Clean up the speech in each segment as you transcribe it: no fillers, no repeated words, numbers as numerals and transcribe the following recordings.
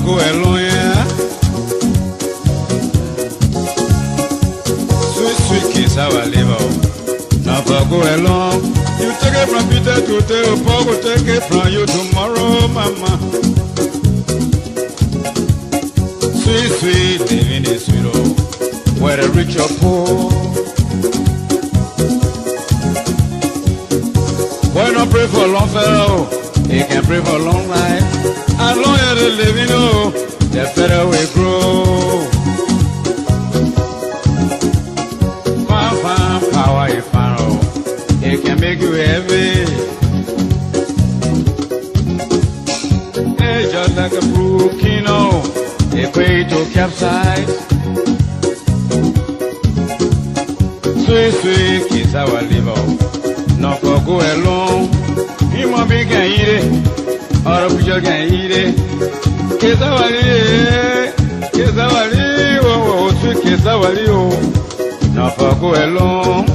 go alone, yeah. Sweet, sweet kiss, how I live out. Now go along. You take it from Peter to Theo, Paul will take it from you tomorrow, mama. Sweet, sweet, living is sweet, oh, whether rich or poor. Why not pray for a long fellow? He can pray for a long life. As long as they live, you know, the better we grow. Fine, power is fine, oh, it can make you heavy. It's just like a brook, you know, a way to capsize. Sweet, sweet kiss our liver. Not for go alone. He might be can eat it, or a picture can eat it. Kiss our liver, kiss our liver, oh, sweet kiss our liver. Not for go alone.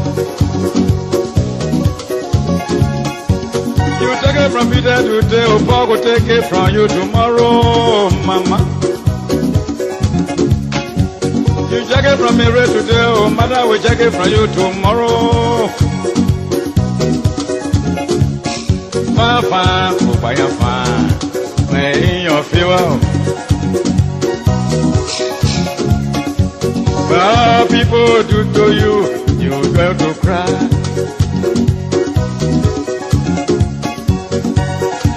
You take it from Peter today, or Paul will take it from you tomorrow, mama. You take it from Mary today, or mother will take it from you tomorrow. Fine, oh, by your fine, may in your favor. Well, people do to you, you go to cry.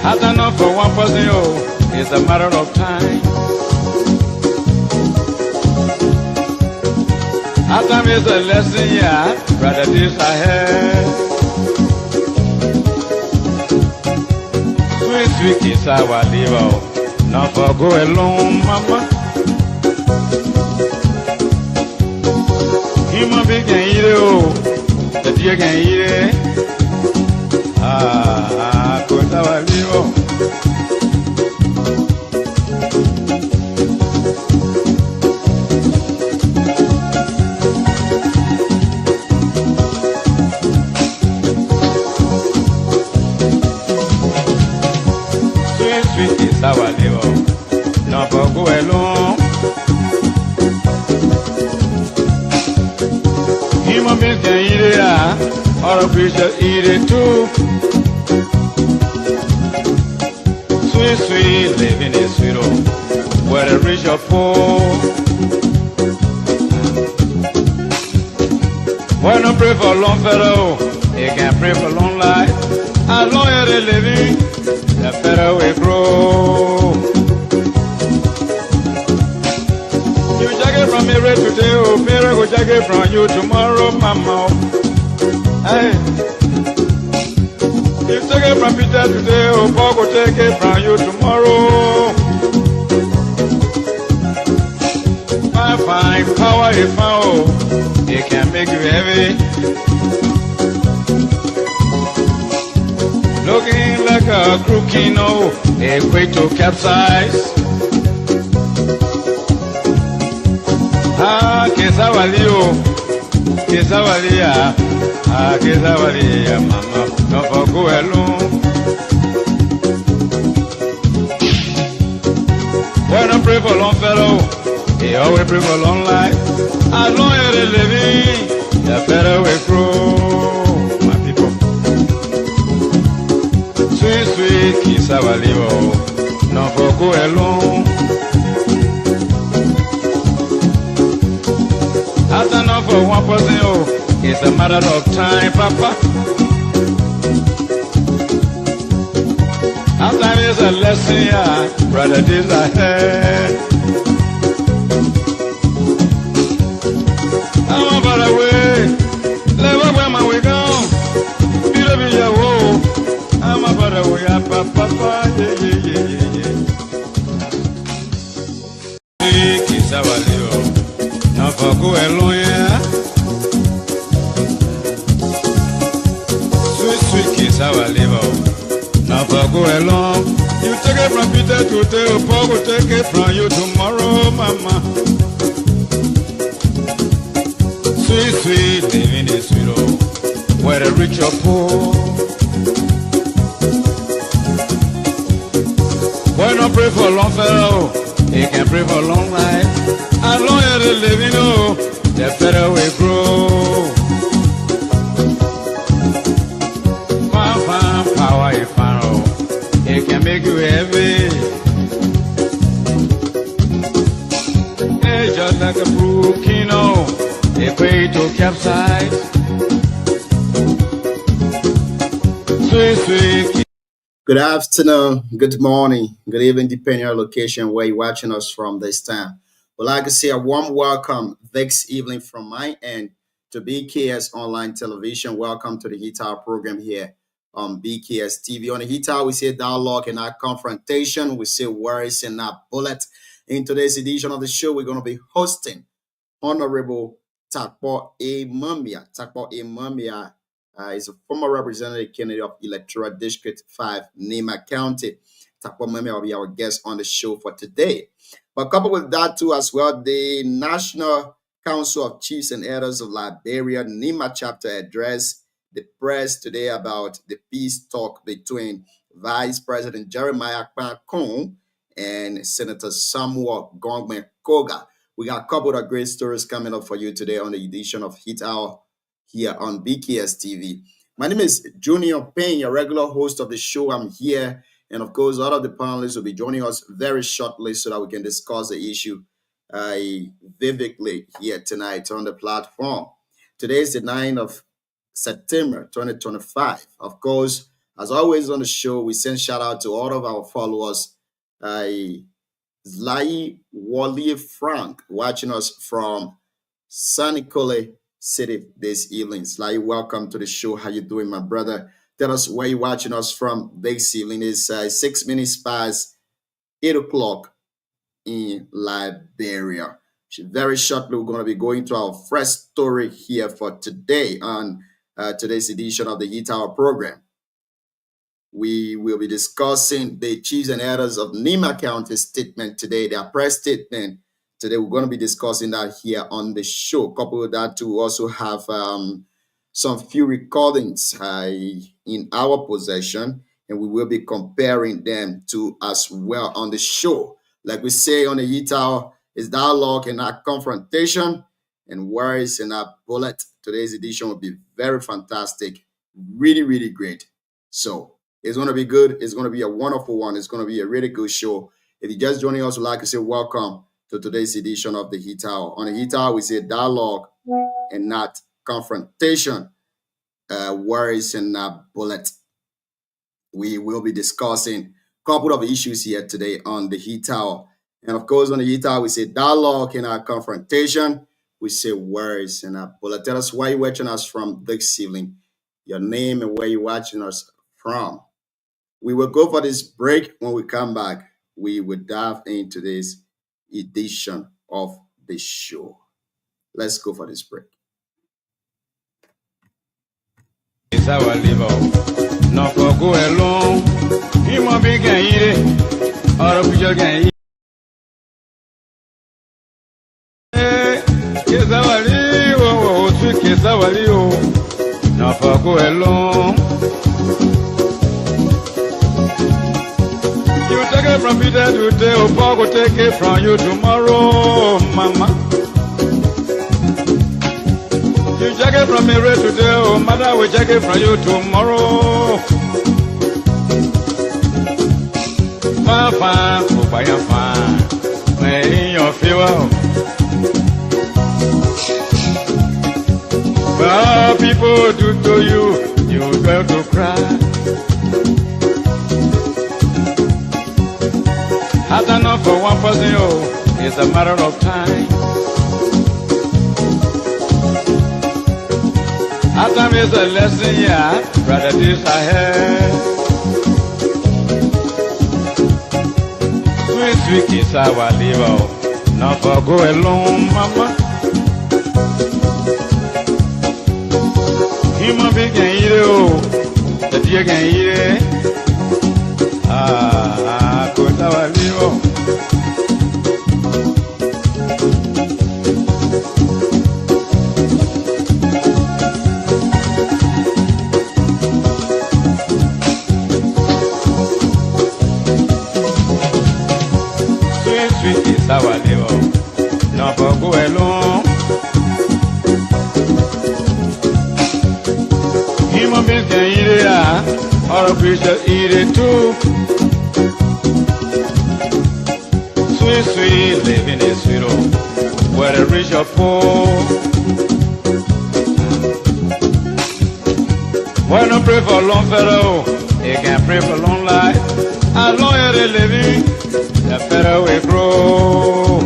Has enough for one person, oh, it's a matter of time. Our time is a lesson, yeah, brother, this I had. Sweet, sweet kiss our liver, not for go alone, mama. Human being can eat it, oh, the deer can eat it. Cause our liver. Sweet kiss our liver, not for go alone. Human beings can eat it, or a creature eat it too. Sweet, sweet, living is sweet, oh, whether rich or poor. Why not pray for a long fellow? He can pray for long life. As long as they're living, the better we grow. You take it from Mary today, oh, Mary will take it from you tomorrow, mama. Hey. You take it from Peter today, oh, Paul will take it from you tomorrow. Fine, power is fine, oh, it can make you heavy. Looking like a crook, you know, a way to capsize. Kesawalia, Kesawalia, mama, don't for go alone. Why not pray for long fellow? He always pray for long life. As long as they're living, the better we grow, my people. Sweet, sweet kiss our liver, not for go alone. That's enough for one person, oh, it's a matter of time, papa. Our time is a lesson, yeah, brother, this I had. I'm about the way, never where my way gone. Be your woe, I'm about the way, papa, yeah. Kiss our liver, not for go alone, yeah. Sweet, sweet kiss our liver, not for go along. You take it from Peter to Theo, Paul will take it from you tomorrow, mama. Sweet, sweet, living is sweet, oh, whether rich or poor. Why not pray for a long fellow? He can pray for long life. As long as they live, you know, the better we grow. Fan power, if I know, it can make you heavy. It's just like a brook, you know, a way to capsize. Sweet, sweet. Good afternoon, good morning, good evening, depending on your location where you're watching us from this time. Well, like I say, a warm welcome this evening from my end to BKS Online Television. Welcome to the Heat Hour program here on BKS TV. On the Heat Hour, we say dialogue and not confrontation. We say words and not bullet. In today's edition of the show, we're going to be hosting Honorable Takpo A. Mumia. Takpo A. Mumia is a former representative candidate of Electoral District 5, Nema County. Takpo Mumia will be our guest on the show for today. But coupled with that too as well, the National Council of Chiefs and Elders of Liberia, Nema chapter, addressed the press today about the peace talk between Vice President Jeremiah Kpankong and Senator Samuel Gongme Koga. We got a couple of great stories coming up for you today on the edition of Heat Hour here on BKS TV. My name is Junior Payne, your regular host of the show. I'm here. And of course, all of the panelists will be joining us very shortly so that we can discuss the issue vividly here tonight on the platform. Today is the 9th of September 2025. Of course, as always on the show, we send shout out to all of our followers. Zlai Wally Frank watching us from San Nicole City this evening. Zlai, welcome to the show. How you doing, my brother? Tell us where you're watching us from this evening. It's 6 minutes past 8 o'clock in Liberia. Very shortly, we're going to be going to our first story here for today on today's edition of the Heat Hour program. We will be discussing the chiefs and elders of Nema County statement today, their press statement. Today, we're going to be discussing that here on the show. Coupled with that, we also have some few recordings in our possession, and we will be comparing them to as well on the show. Like we say on the Heat Hour, it's dialogue and not confrontation, and words and not bullet. Today's edition will be very fantastic, really, really great. So it's going to be good. It's going to be a wonderful one. It's going to be a really good show. If you're just joining us, we'd like to say welcome to today's edition of the Heat Hour. On the Heat Hour, we say dialogue and not confrontation, words and not bullet. We will be discussing a couple of issues here today on the Heat Hour. And of course, on the Heat Hour, we say dialogue and not confrontation. We say words and not bullet. Tell us where you're watching us from this evening, your name and where you're watching us from. We will go for this break. When we come back, we will dive into this edition of the show. Let's go for this break. It's our liver. Not for go alone. He might be getting it. Or we just getting it. It's our liver. It's our liver. Not for go alone. You take it from Peter today, or Paul will take it from you tomorrow, Mama. You take it from me right today, or Mother will take it from you tomorrow. Fine, fine, when in your fever. Well, people do to you, you got to cry. Hard enough for one person, oh, it's a matter of time. Hard time is a lesson, yeah, brother, this I have. Sweet, sweet kiss, I will leave out. Not for go alone, mama. Human being can eat it, oh, the deer can eat it. Good, I will leave out. All the preachers eat it too. Sweet, sweet living is sweet, oh, where the rich are poor. Why not pray for long fellow? They can pray for long life. As long as they living, the better we grow.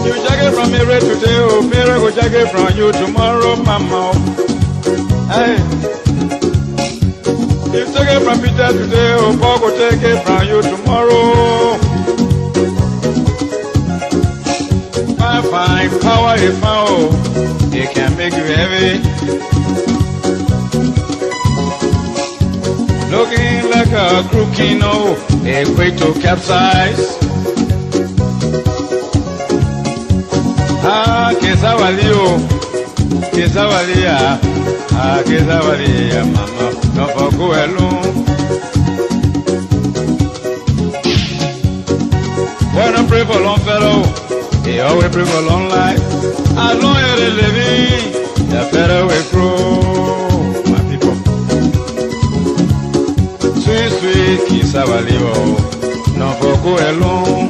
You check it from me right today, oh, Mira go check it from you tomorrow, mama. Hey, you take it from Peter today, oh, Paul go take it from you tomorrow. Fine, fine, power is found, oh, it can make you heavy. Looking like a crooked, no, equate to capsize. Ah, Kesawali, oh, Kesawali, ah, Kesawali, mama, no for go alone. Wanna pray for long fellow, they always pray for long life. As long as they living, the better we grow, my people. Sweet, sweet, Kesawali, oh, no for go alone.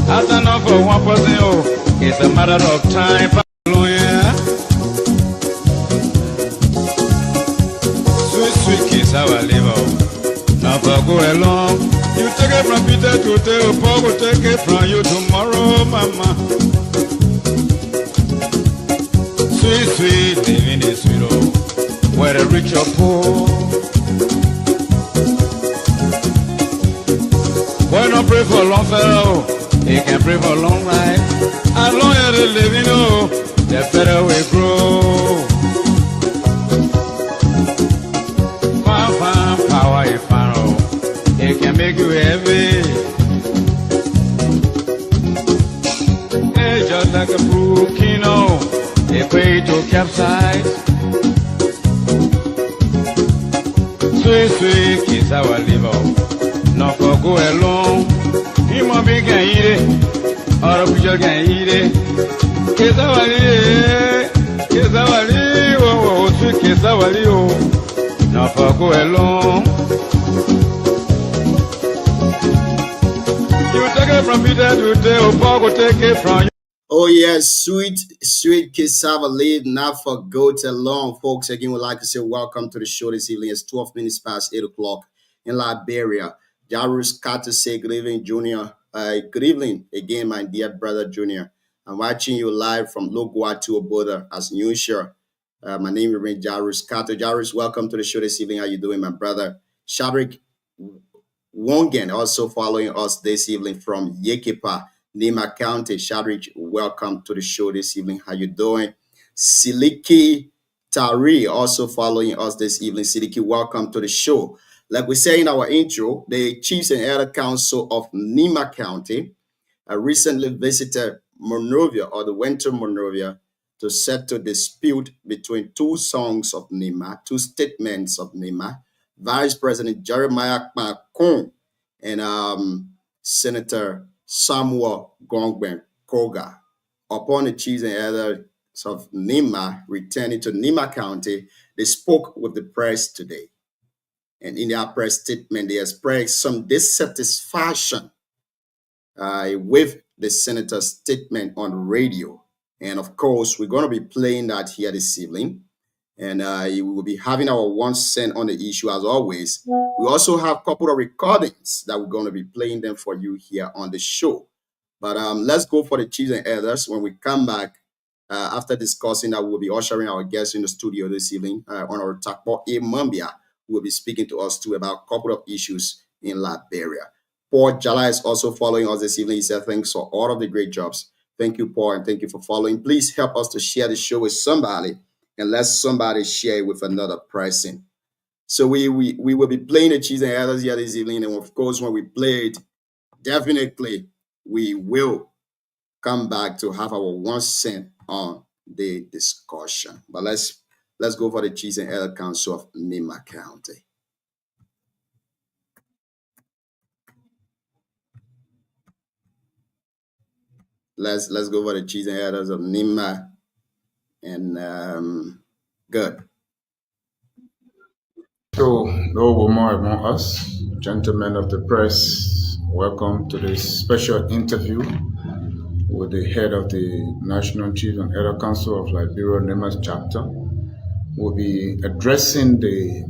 That's enough for one person, oh, it's a matter of time. Hallelujah. Sweet, sweet kiss, our liver. Now for go along. You take it from Peter today, Paul will take it from you tomorrow, mama. Sweet, sweet, living is sweet, oh, where the rich or poor. Why not pray for long fellow? They can pray for long life. As long as they live, you know, the better we grow. Fine, fine, power is fine, oh, it can make you heavy. It's just like a brook, you know, they pray to capsize. Sweet, sweet, kiss our liver, not for go alone. Human being can eat it, other creatures can eat it. Kesawali, Kesawali, oh, oh, sweet Kesawali, oh, not for go alone. You take it from Peter today, oh, Paul will take it from you. Oh yes, sweet, sweet cassava leaf, not for goat alone. Folks, again, would like to say welcome to the show this evening. It's 12 minutes past 8 o'clock in Liberia. Jairus Carter say good evening, Junior. Good evening again, my dear brother Junior. I'm watching you live from Logua to Oboda as usual. My name is Jairus Carter. Jairus, welcome to the show this evening. How you doing, my brother? Shadrach Wongen also following us this evening from Yekepa, Nima County. Shadrach, welcome to the show this evening. How you doing? Siliki Tari also following us this evening. Siliki, welcome to the show. Like we say in our intro, the Chiefs and Elder Council of Nima County recently visited Monrovia, or the Winter Monrovia, to settle dispute between two songs of Nima, two statements of Nima, Vice President Jeremiah Kmakun and Senator Samuel Gongben Koga. Upon the Chiefs and Elders of Nima returning to Nima County, they spoke with the press today. And in their press statement, they expressed some dissatisfaction with the senator's statement on radio. And of course, we're going to be playing that here this evening. And we will be having our 1 cent on the issue as always. We also have a couple of recordings that we're going to be playing them for you here on the show. But let's go for the Chiefs and Elders. When we come back, after discussing that, we'll be ushering our guests in the studio this evening on our Takpo A. Mambia, who will be speaking to us too about a couple of issues in Liberia. Paul Jala is also following us this evening. He said, thanks for all of the great jobs. Thank you, Paul, and thank you for following. Please help us to share the show with somebody and let somebody share it with another person. So we will be playing the Chiefs and Elders here this evening. And of course, when we play it, definitely we will come back to have our 1 cent on the discussion. But let's go for the Chiefs and Elder Council of Nima County. let's go over the chiefs and elders of Nimba. And good. So, those more among us, gentlemen of the press, welcome to this special interview with the head of the National Chief and Elder Council of Liberia Nimba chapter. We'll be addressing the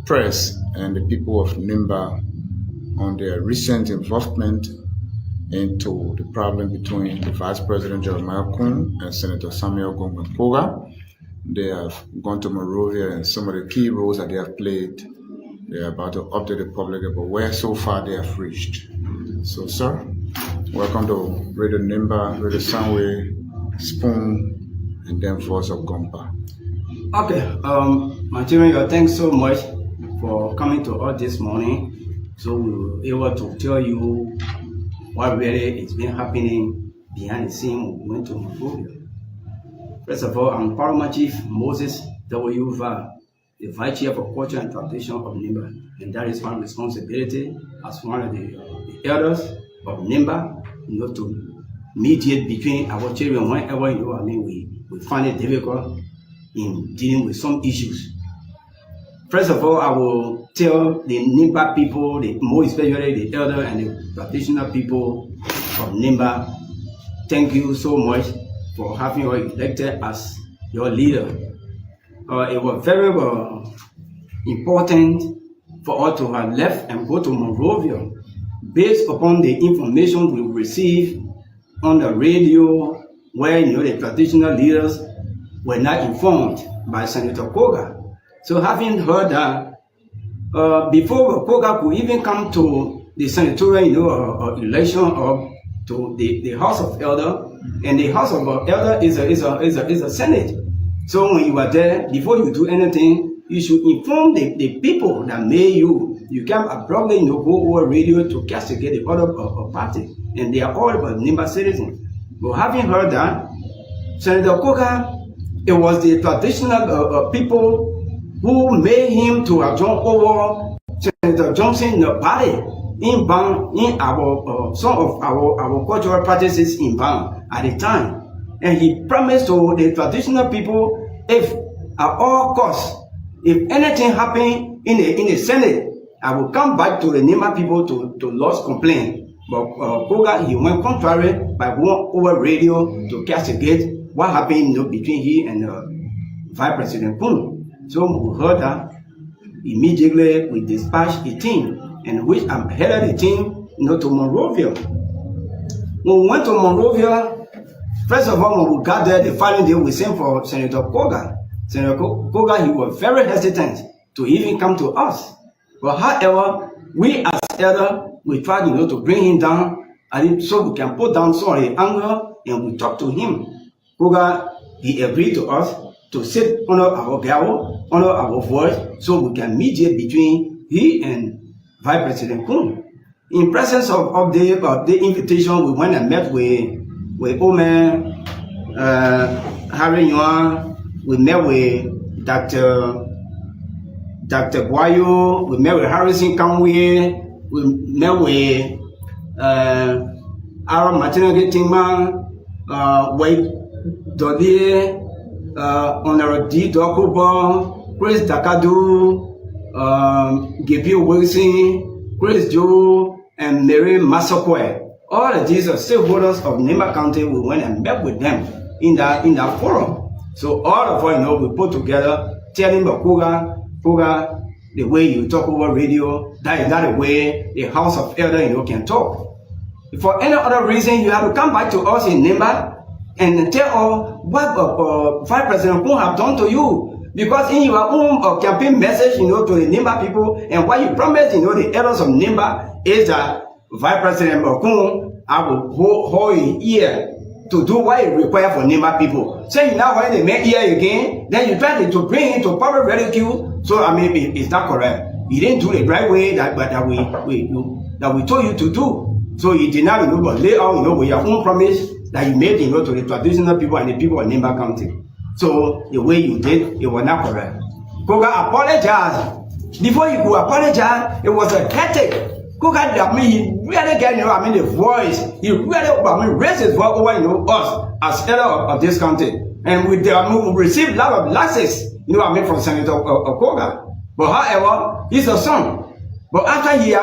press and the people of Nimba on their recent involvement into the problem between the Vice President Jeremiah Kun and Senator Samuel Gongwen. They have gone to Monrovia, and some of the key roles that they have played, they are about to update the public about where so far they have reached. So, sir, welcome to Radio Nimba, Radio Soundwave, Spoon, and then Voice of Gompa. Okay, Material, thanks so much for coming to us this morning. So we were able to tell you what really is been happening behind the scene. We went to Monrovia. First of all, I'm Paramount Chief Moses W. Val, the Vice Chair for Culture and Tradition of Nimba, and that is my responsibility as one of the elders of Nimba, to mediate between our children whenever we find it difficult in dealing with some issues. First of all, I will tell the Nimba people, more especially the elder and the traditional people of Nimba, thank you so much for having you elected as your leader. It was very important for us to have left and go to Monrovia based upon the information we received on the radio, where the traditional leaders were not informed by Senator Koga. So having heard that, before Koga could even come to the senatorial election or to the House of Elder, and the House of Elder is a Senate. So when you are there, before you do anything, you should inform the people that made you. You can't abruptly go over radio to castigate the other party, and they are all about Nimba citizens. But having heard that, Senator Koga, it was the traditional people who made him to have joined over Senator Johnson party in our some of our cultural practices in Bang at the time. And he promised to the traditional people, if at all costs, if anything happened in the Senate, I will come back to the Nimba people to lodge complaint. But Koga, he went contrary by going over radio to castigate what happened between he and Vice President Kun. So we heard that immediately we dispatched a team, and which I'm headed the team to Monrovia. When we went to Monrovia, first of all, when we got there, the following day we sent for Senator Koga. Senator Koga, he was very hesitant to even come to us. But however, we as elder, we tried to bring him down, and so we can put down some of the anger, and we talked to him. Koga, he agreed to us to sit under our gavel, under our voice, so we can mediate between he and Vice President Kun. In presence of the invitation, we went and met with Omer, Harry Yuan, we met with Dr. Guayo, we met with Harrison Conway, we met with Aaron Martinez Tingman, Wade Dodier, Honorable D. Dokubo, Chris Dakadu, Gabriel Wilson, Chris Joe, and Mary Masokwe. All of these are stakeholders of Nimba County. We went and met with them in that forum. So all of us, we put together, telling Koga, the way you talk over radio, that is not the way the House of Elder, can talk. If for any other reason, you have to come back to us in Nimba and tell us what Vice President Kun have done to you. Because in your own campaign message, to the Nimba people, and what you promised, the elders of Nimba, is that Vice President Kun, I will hold his ear to do what is required for Nimba people. So you now when they make ear again, then you try to bring him to public ridicule. So it's not correct. He didn't do the right way that we told you to do. So you did not lay out with your own promise that you made to the traditional people and the people of Nimba County. So the way you did, it was not correct. Koga apologized. Before you could apologize, it was a headache Koga, he really get, the voice. He really, raised his voice over, us as elder of this country. And we received a lot of lashes, from Senator Koga. But however, he's a son. But after he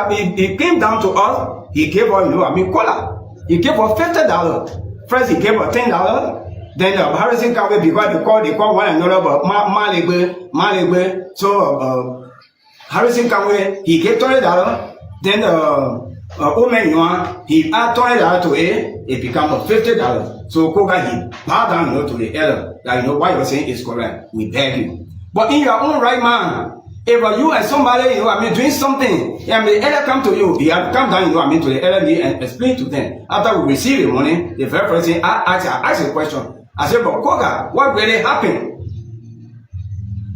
came down to us, he gave us, cola. He gave us $50. First, he gave us $10. Then Harrison County, because they call one another, but Malegbe. So Harrison County, he gave $20. Then Omen, he add $20 to it become $50. So Koga, he bowed down, to the elder. That what you're saying is correct. We beg you. But in your own right man, if you and somebody, doing something, and the elder come to you, he have come down, to the elder and explain to them. After we receive the money, the very first thing I ask a question. I said, but Koga, what really happened?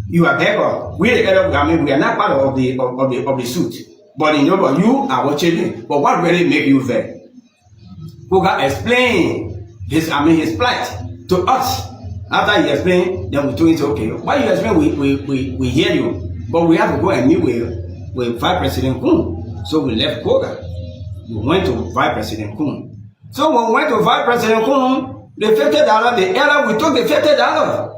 You are beggar. We the elder, we are not part of the suit. But but you are watching. But what really make you there? Koga explained his plight to us. After he explained, then we told him, okay, why you explain? We hear you, but we have to go and meet with Vice President Kun. So we left Koga. We went to Vice President Kun. So when we went to Vice President Kun, the $50, the elder, we took the $50.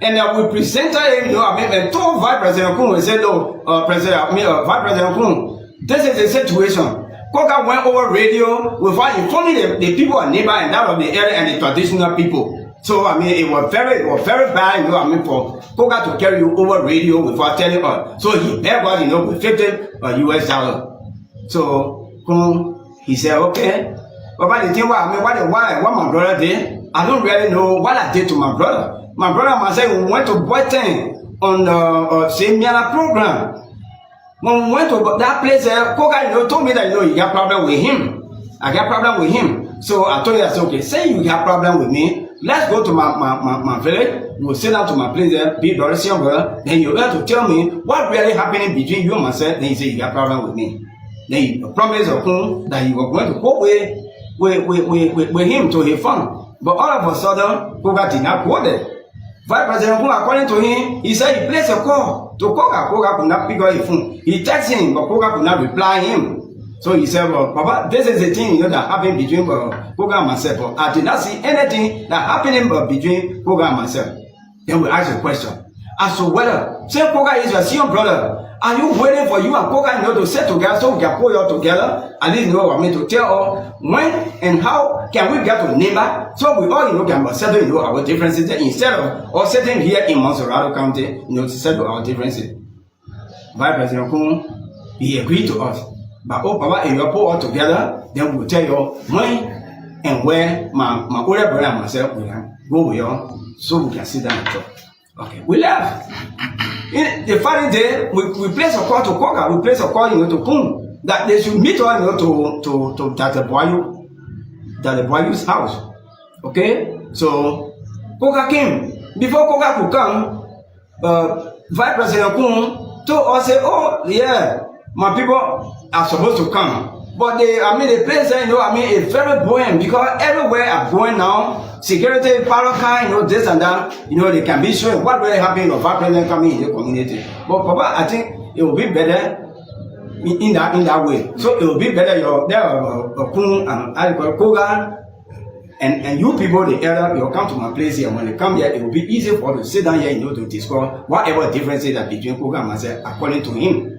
And we presented him, and told Vice President Kun, we said, no, Vice President Kun, this is the situation. Koga went over radio without informing the people and neighbor and that of the area and the traditional people. So it was very bad, for Koga to carry you over radio without telling us. So he begged us, with $50. So he said, okay. But the thing what my brother did, I don't really know what I did to my brother. My brother myself, we went to Boyton on the Semiana program. When we went to that place, Koga, told me that, you got problem with him. I got problem with him. So I told you, I said, okay, say you got problem with me, let's go to my village. We'll sit down to my place there, be brother, same brother. Then you have to tell me what really happening between you and myself. Then he said, you got problem with me. Then you promised that you were going to go with him to his farm. But all of a sudden, Koga did not go there. Vice President Kun, according to him, he said he placed a call to Koga. Koga could not pick up his phone. He texted him, but Koga could not reply him. So he said, well, Papa, this is the thing that happened between Koga and myself. But I did not see anything that happened between Koga and myself. Then we asked a question as to whether, say Koga is your senior brother, are you waiting for you and Koga to sit together so we can pull you all together? At least to tell us when and how can we get to Nimba so we all can settle our differences instead of all sitting here in Monserrado County to settle our differences. Vice President Kun, he agreed to us. But Papa, if you pull all together, then we'll tell you when and where my older brother and myself will go with you so we can sit down and talk. Okay, we left. In the following day, we placed a call to Koga, we placed a call to Kun that they should meet us to Boyu's house. Okay? So Koga came. Before Koga could come, Vice President Kun told us, oh yeah, my people are supposed to come. But the place there, it's very buoyant because everywhere I'm going now, security, paracar, this and that, they can be showing what really happened if our president coming in the community. But Papa, I think it will be better in that way. So it will be better Kun and Koga and you people, the elder, you come to my place here. When they come here, it will be easy for you to sit down here, to discuss whatever differences that between Koga and myself, according to him.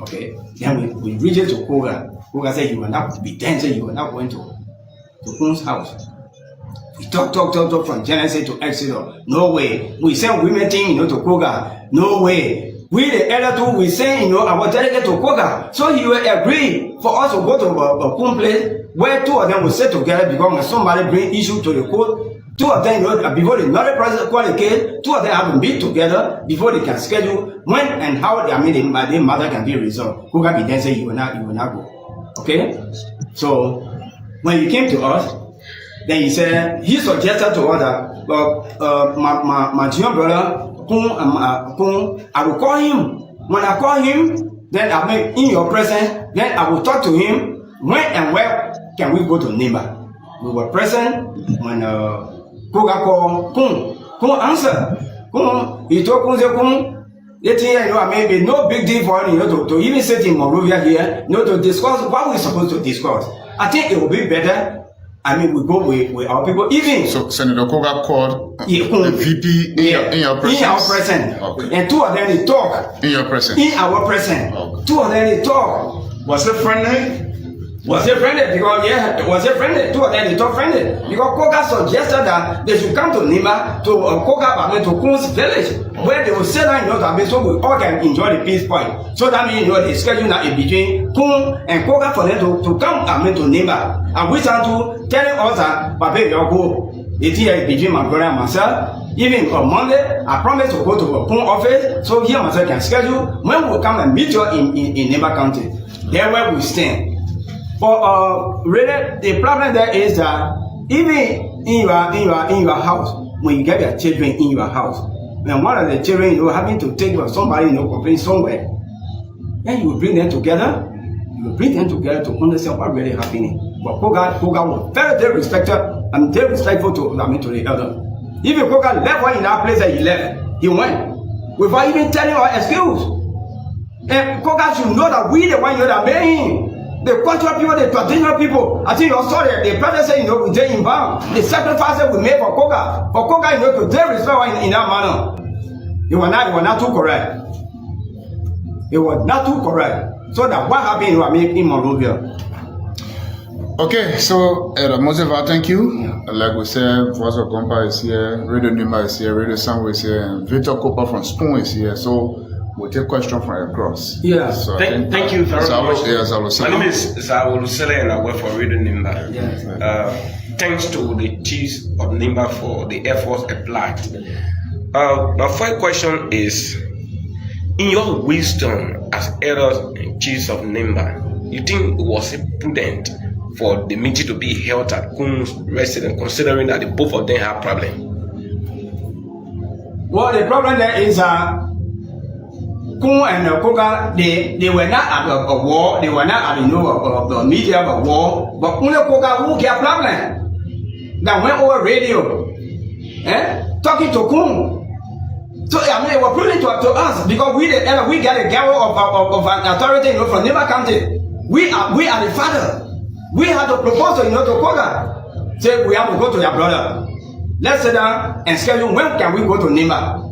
Okay, then we reach it to Koga. Koga said, you will not be dancing, you are not going to Kun's house. We talk from Genesis to Exodus. No way. We send women thing, to Koga. No way. We the elder too, we send, our delegate to Koga. So he will agree for us to go to a Kun place where two of them will sit together because when somebody bring issue to the court, two of them, before the another person call the case, two of them have to meet together before they can schedule when and how their matter can be resolved. Koga be dancing, you will not go. Okay? So when he came to us, then he said, he suggested to us that my junior brother, Kun, I will call him. When I call him, then I make in your presence, then I will talk to him when and where can we go to Nimba. We were present when Koga called Kun. Kun answered. Kun, he told Kun, It's no big deal for to even sit in Monrovia here, to discuss what we're supposed to discuss. I think it will be better. We go with our people. Even so, Senator Koga called the VP in your presence. In our presence. Okay. And two of them they talk. In your presence. In our presence. Okay. Two of them they talk. Was it friendly? Was it friendly? Because was it friendly? Two of them they talk friendly. Because Koga suggested that they should come to Nimba to Koga to Kun's village, where they will sit down, so we all can enjoy the peace point. So that means the schedule now is between Kun and Koga for them to come to Nimba. And we start to telling us that Papa Yoko, it's here between my brother and myself. Even on Monday, I promise to go to the Kun office, so here myself can schedule when we come and meet you in Nimba County. There where we stand. But really, the problem there is that even in your house, when you get your children in your house, when one of the children having to take somebody complain somewhere, then you bring them together. You bring them together to understand what really happening. But Koga was very, very respected and very respectful to the elder. Even Koga left one in that place that he left, he went without even telling our excuse. And Koga should know that we the one that made him. The cultural people, the traditional people. I think you saw the brother say, we take him bound. The sacrifices we made for Koga. For Koga, to take respect in that manner. It was not too correct. It was not too correct. So that what happened in Monrovia. Okay, so Moseva, thank you. Yeah. Like we said, Voice of Gompa is here, Radio Nimba is here, Radio Sangwe is here, and Victor Cooper from Spoon is here. So we'll take questions from across. Yeah. So thank you very much. My name is Zawulu Sele and I work for Radio Nimba. Yes. Thanks to the chiefs of Nimba for the efforts applied. My first question is, in your wisdom as elders and chiefs of Nimba, you think was it prudent for the meeting to be held at Kun's residence, considering that the both of them have problem? Well, the problem there is Kun and Koga, they were not at a war, they were not at the media of a war, but only Koga who get problem. That went over radio, talking to Kun. So it was prudent to us because we get a gavel of authority from Nimba County. We are the father. We had to propose to Koga. Say we have to go to your brother. Let's sit down and schedule when can we go to Nimba.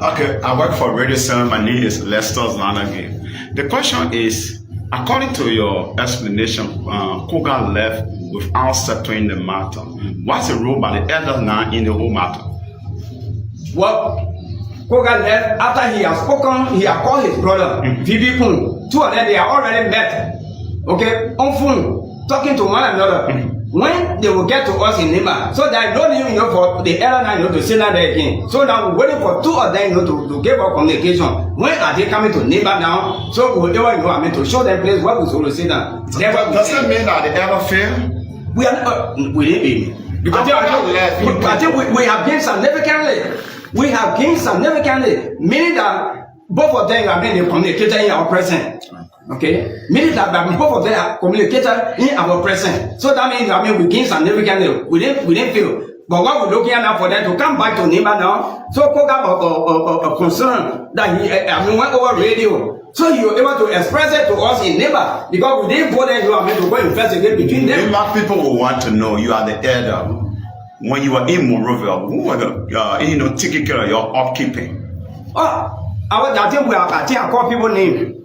Okay, I work for Radio 7. My name is Lester Zanage. The question is, according to your explanation, Koga left without settling the matter. What's the role by the elders now in the whole matter? Well, Koga left after he has spoken, he has called his brother, Phoebe Kun. Two of them, they are already met. Okay, on phone, talking to one another. When they will get to us in Nimba, so that no need for the elder now to sit down there again. So now we're waiting for two of them to give up communication. When are they coming to Nimba now? So we will to show them place where we should sit down. Does it mean that the elder failed? We are we didn't be. Because I think we have gained significantly. We have gained significantly, meaning that both of them have been communicated in our presence. Okay, meaning that both of them are communicated in our presence. So that means we gain significantly. We didn't feel. But what we're looking at now for them to come back to Nimba now, so Koga a concern that he went over radio. So you were able to express it to us in Nimba because we didn't go there. You are meant to go investigate between them. Nimba people will want to know you are the elder. When you were in Monrovia, who were taking care of your upkeeping? I think I call people name.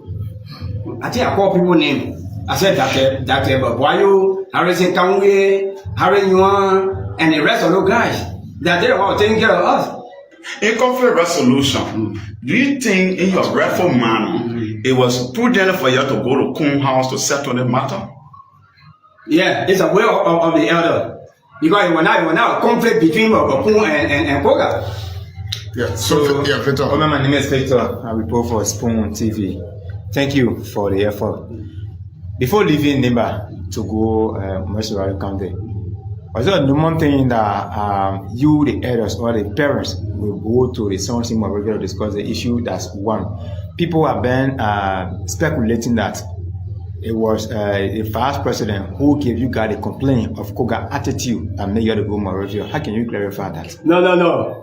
I said that Boyo, Harrison Kangwe, Harry Yuan, and the rest of those guys, that they were taking care of us. In conflict resolution, do you think in your rightful manner, it was prudent for you to go to Kun house to settle the matter? Yeah, it's a way of the elder. Because it was not a conflict between Kun and Koga. Yeah, so Victor. My name is Victor. I report for Spoon TV. Thank you for the effort. Before leaving Nimba to go Mercury County, was there one thing that you, the elders or the parents, will go to the Sound Team to discuss the issue? That's one. People have been speculating that it was the first president who gave you guys a complaint of Koga attitude and made you to go Monrovia. How can you clarify that? No.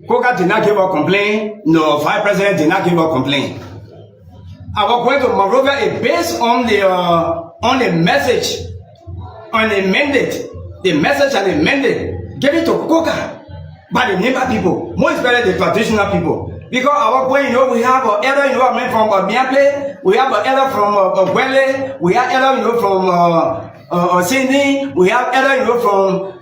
Koga did not give a complaint. No, Vice President did not give a complaint. Our going to Monrovia is based on the message, on the mandate, the message and the mandate given to Koga by the neighbor people, more especially the traditional people. Because our way, we have an elder, from Biaple, we have an elder from Gwele, we have elder, from Sydney, we have elder,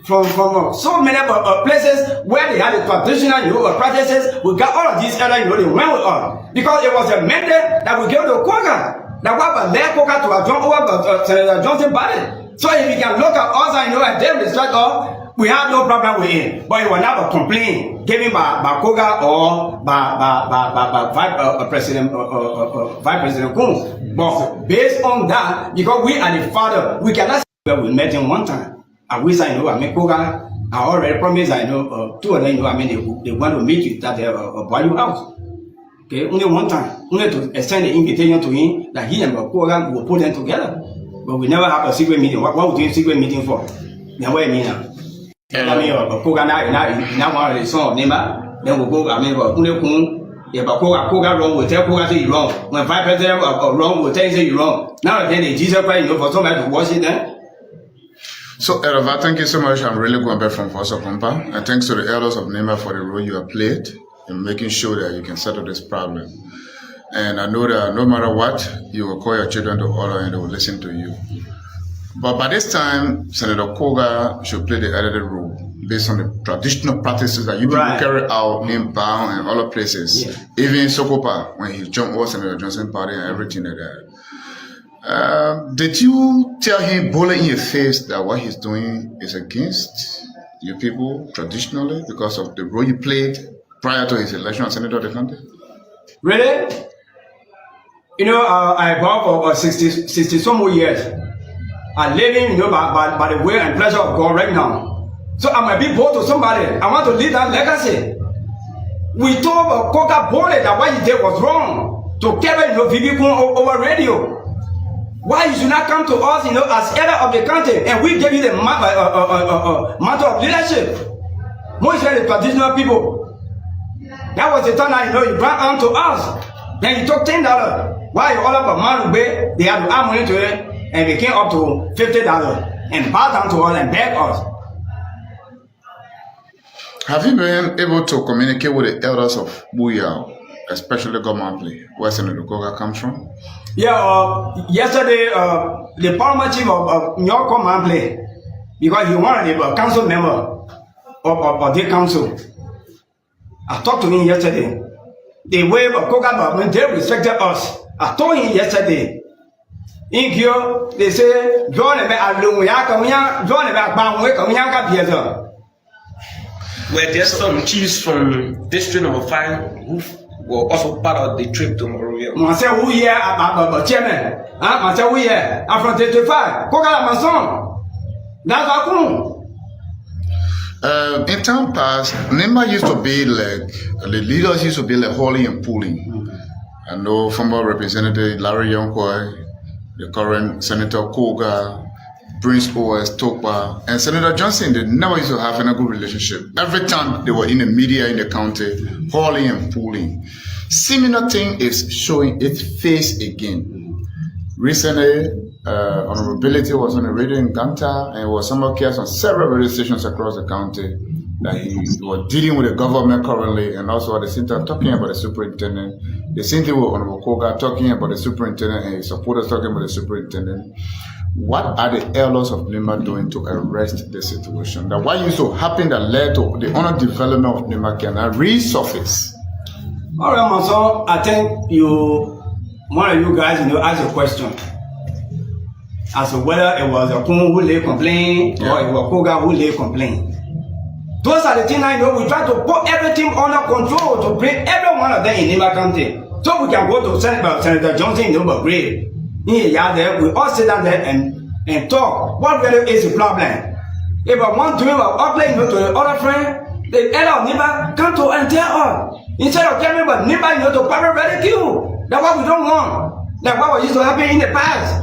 from so many places where they had the traditional, practices. We got all of these elder, they went with us. Because it was a mandate that we gave to Koga. That was led Koga to adjourn Senator Johnson body. So if you can look at us and they respect us, we have no problem with it, but it will not a complaint given by Koga or by Vice President Coons. But based on that, because we are the father, we cannot say that we met him one time. I wish Koga, I already promised, two of them, they want to meet you at the Boyu house. Okay, only one time, only to extend the invitation to him that he and Koga will put them together. But we never have a secret meeting. What would you secret meeting for? Now, what I mean now? Koga now one of the son then we'll go, if Koga wrong, we'll tell Koga say you wrong. When Vice President wrong, we'll tell you say you wrong. Now then, Jesus Christ, for somebody to watch it then. So, Erava, thank you so much. I'm really going back from Fosso Compa. And thanks to the elders of Nimba for the role you have played in making sure that you can settle this problem. And I know that no matter what, you will call your children to order and they will listen to you. But by this time, Senator Koga should play the edited role based on the traditional practices that you people carry out in Bao and other places. Yeah. Even Sokopa, when he jumped over Senator Johnson party and everything like that. Did you tell him bullet in your face that what he's doing is against you people traditionally because of the role you played prior to his election as Senator of the country? Really? I bought for 60 some more years. I'm living, by the way and pleasure of God right now. So I might be bold to somebody. I want to leave that legacy. We told Koga boldly that what he did was wrong. To carry, VB over radio. Why you should not come to us, as elder of the country, and we give you the matter of leadership. Most of the traditional people. That was the time that you brought on to us. Then you took $10. Why you all up a man who pay? They had to add money to it. And we came up to $50 and bow down to us and beg us. Have you been able to communicate with the elders of Buyao, especially Gomampli, where Senator Koga comes from? Yeah, yesterday, the parliament chief of Nyoko Mampli, because he wanted a council member of the council. I talked to him yesterday. The way Koga, when they respected us, I told him yesterday. In Kyo, they say, John and Were there some chiefs from District Number 5 who were also part of the trip to Monrovia? I said, who here about chairman? I said, who here? I'm from 35. Koga, my son. That's our cool. In time past, Nimba used to be like, the leaders used to be like Holly and Pooling. I know former Representative Larry Youngkoi, the current Senator Koga, Prince O.S. Tokpa, and Senator Johnson, they never used to have a good relationship. Every time they were in the media in the county, hauling and pulling. Similar thing is showing its face again. Recently, Honorability was on the radio in Ganta, and was somewhat cast on several radio stations across the county that he was dealing with the government currently, and also at the same time talking about the superintendent. The same thing with Honorable Koga talking about the superintendent and his supporters talking about the superintendent. What are the elders of Nimba doing to arrest the situation? That what used to happen that led to the underdevelopment of Nimba cannot resurface? All right, my son, I think one of you guys, asked a question as to whether it was a Kun who lay complaint or it was Koga who lay complaint. Those are the things we try to put everything under control to bring every one of them in Nimba County. So we can go to Senator Johnson in the grave. We all sit down there and talk. What really is the problem? If I want to upload to the other friend, the elder of Nimba come to and tell us. Instead of telling me about Nimba, to private ridicule. That's what we don't want. That's what used to happen in the past.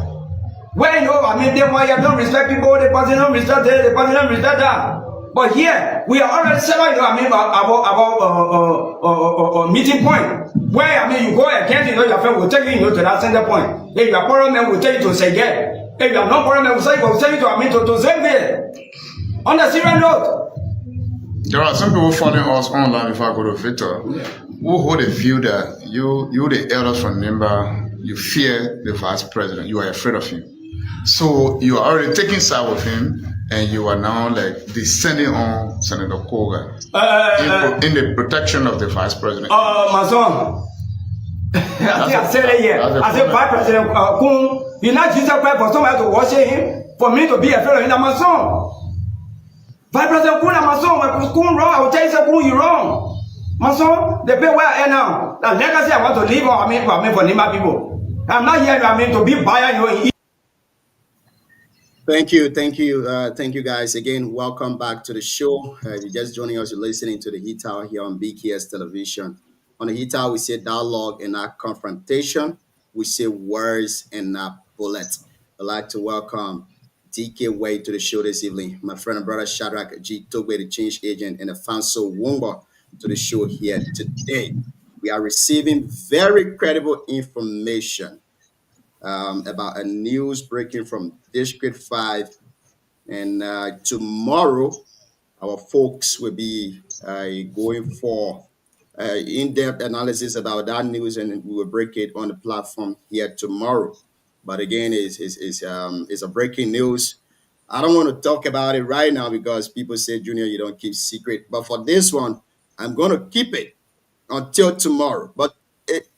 Where they want you don't respect people, the person don't respect this, the person don't respect that. But here, we are already settled, about meeting point. Where, you go against, your friend will take you, to that center point. If you are poor man, will take you to Sege. If you are not poor man, will take you to Zambia. On the serious note. There are some people following us online. If I go to Victor, who hold the view that you the elders from Nimba, you fear the vice president. You are afraid of him. So you are already taking side with him, and you are now like descending on Senator Koga in the protection of the vice president. My son. I said it here. I said, Vice President Kun, you not Jesus Christ for somebody to worship him, for me to be afraid of him, my son. Vice President Kun, my son, when Kun wrong, I will tell you, Kun, you wrong. My son, the people where I am now, the legacy I want to leave, for Nima people. I'm not here, to be buyer, Thank you, guys. Again, welcome back to the show. If you're just joining us, you're listening to the Heat Hour here on BKS Television. On the Heat Hour, we say dialogue and not confrontation. We say words and not bullets. I'd like to welcome DK Wade to the show this evening. My friend and brother Shadrach G. Togbe, the change agent, and Afanso Wumba to the show here today. We are receiving very credible information about a news breaking from District 5. And tomorrow, our folks will be going for in-depth analysis about that news, and we will break it on the platform here tomorrow. But again, it's a breaking news. I don't want to talk about it right now because people say, Junior, you don't keep secret. But for this one, I'm going to keep it until tomorrow. But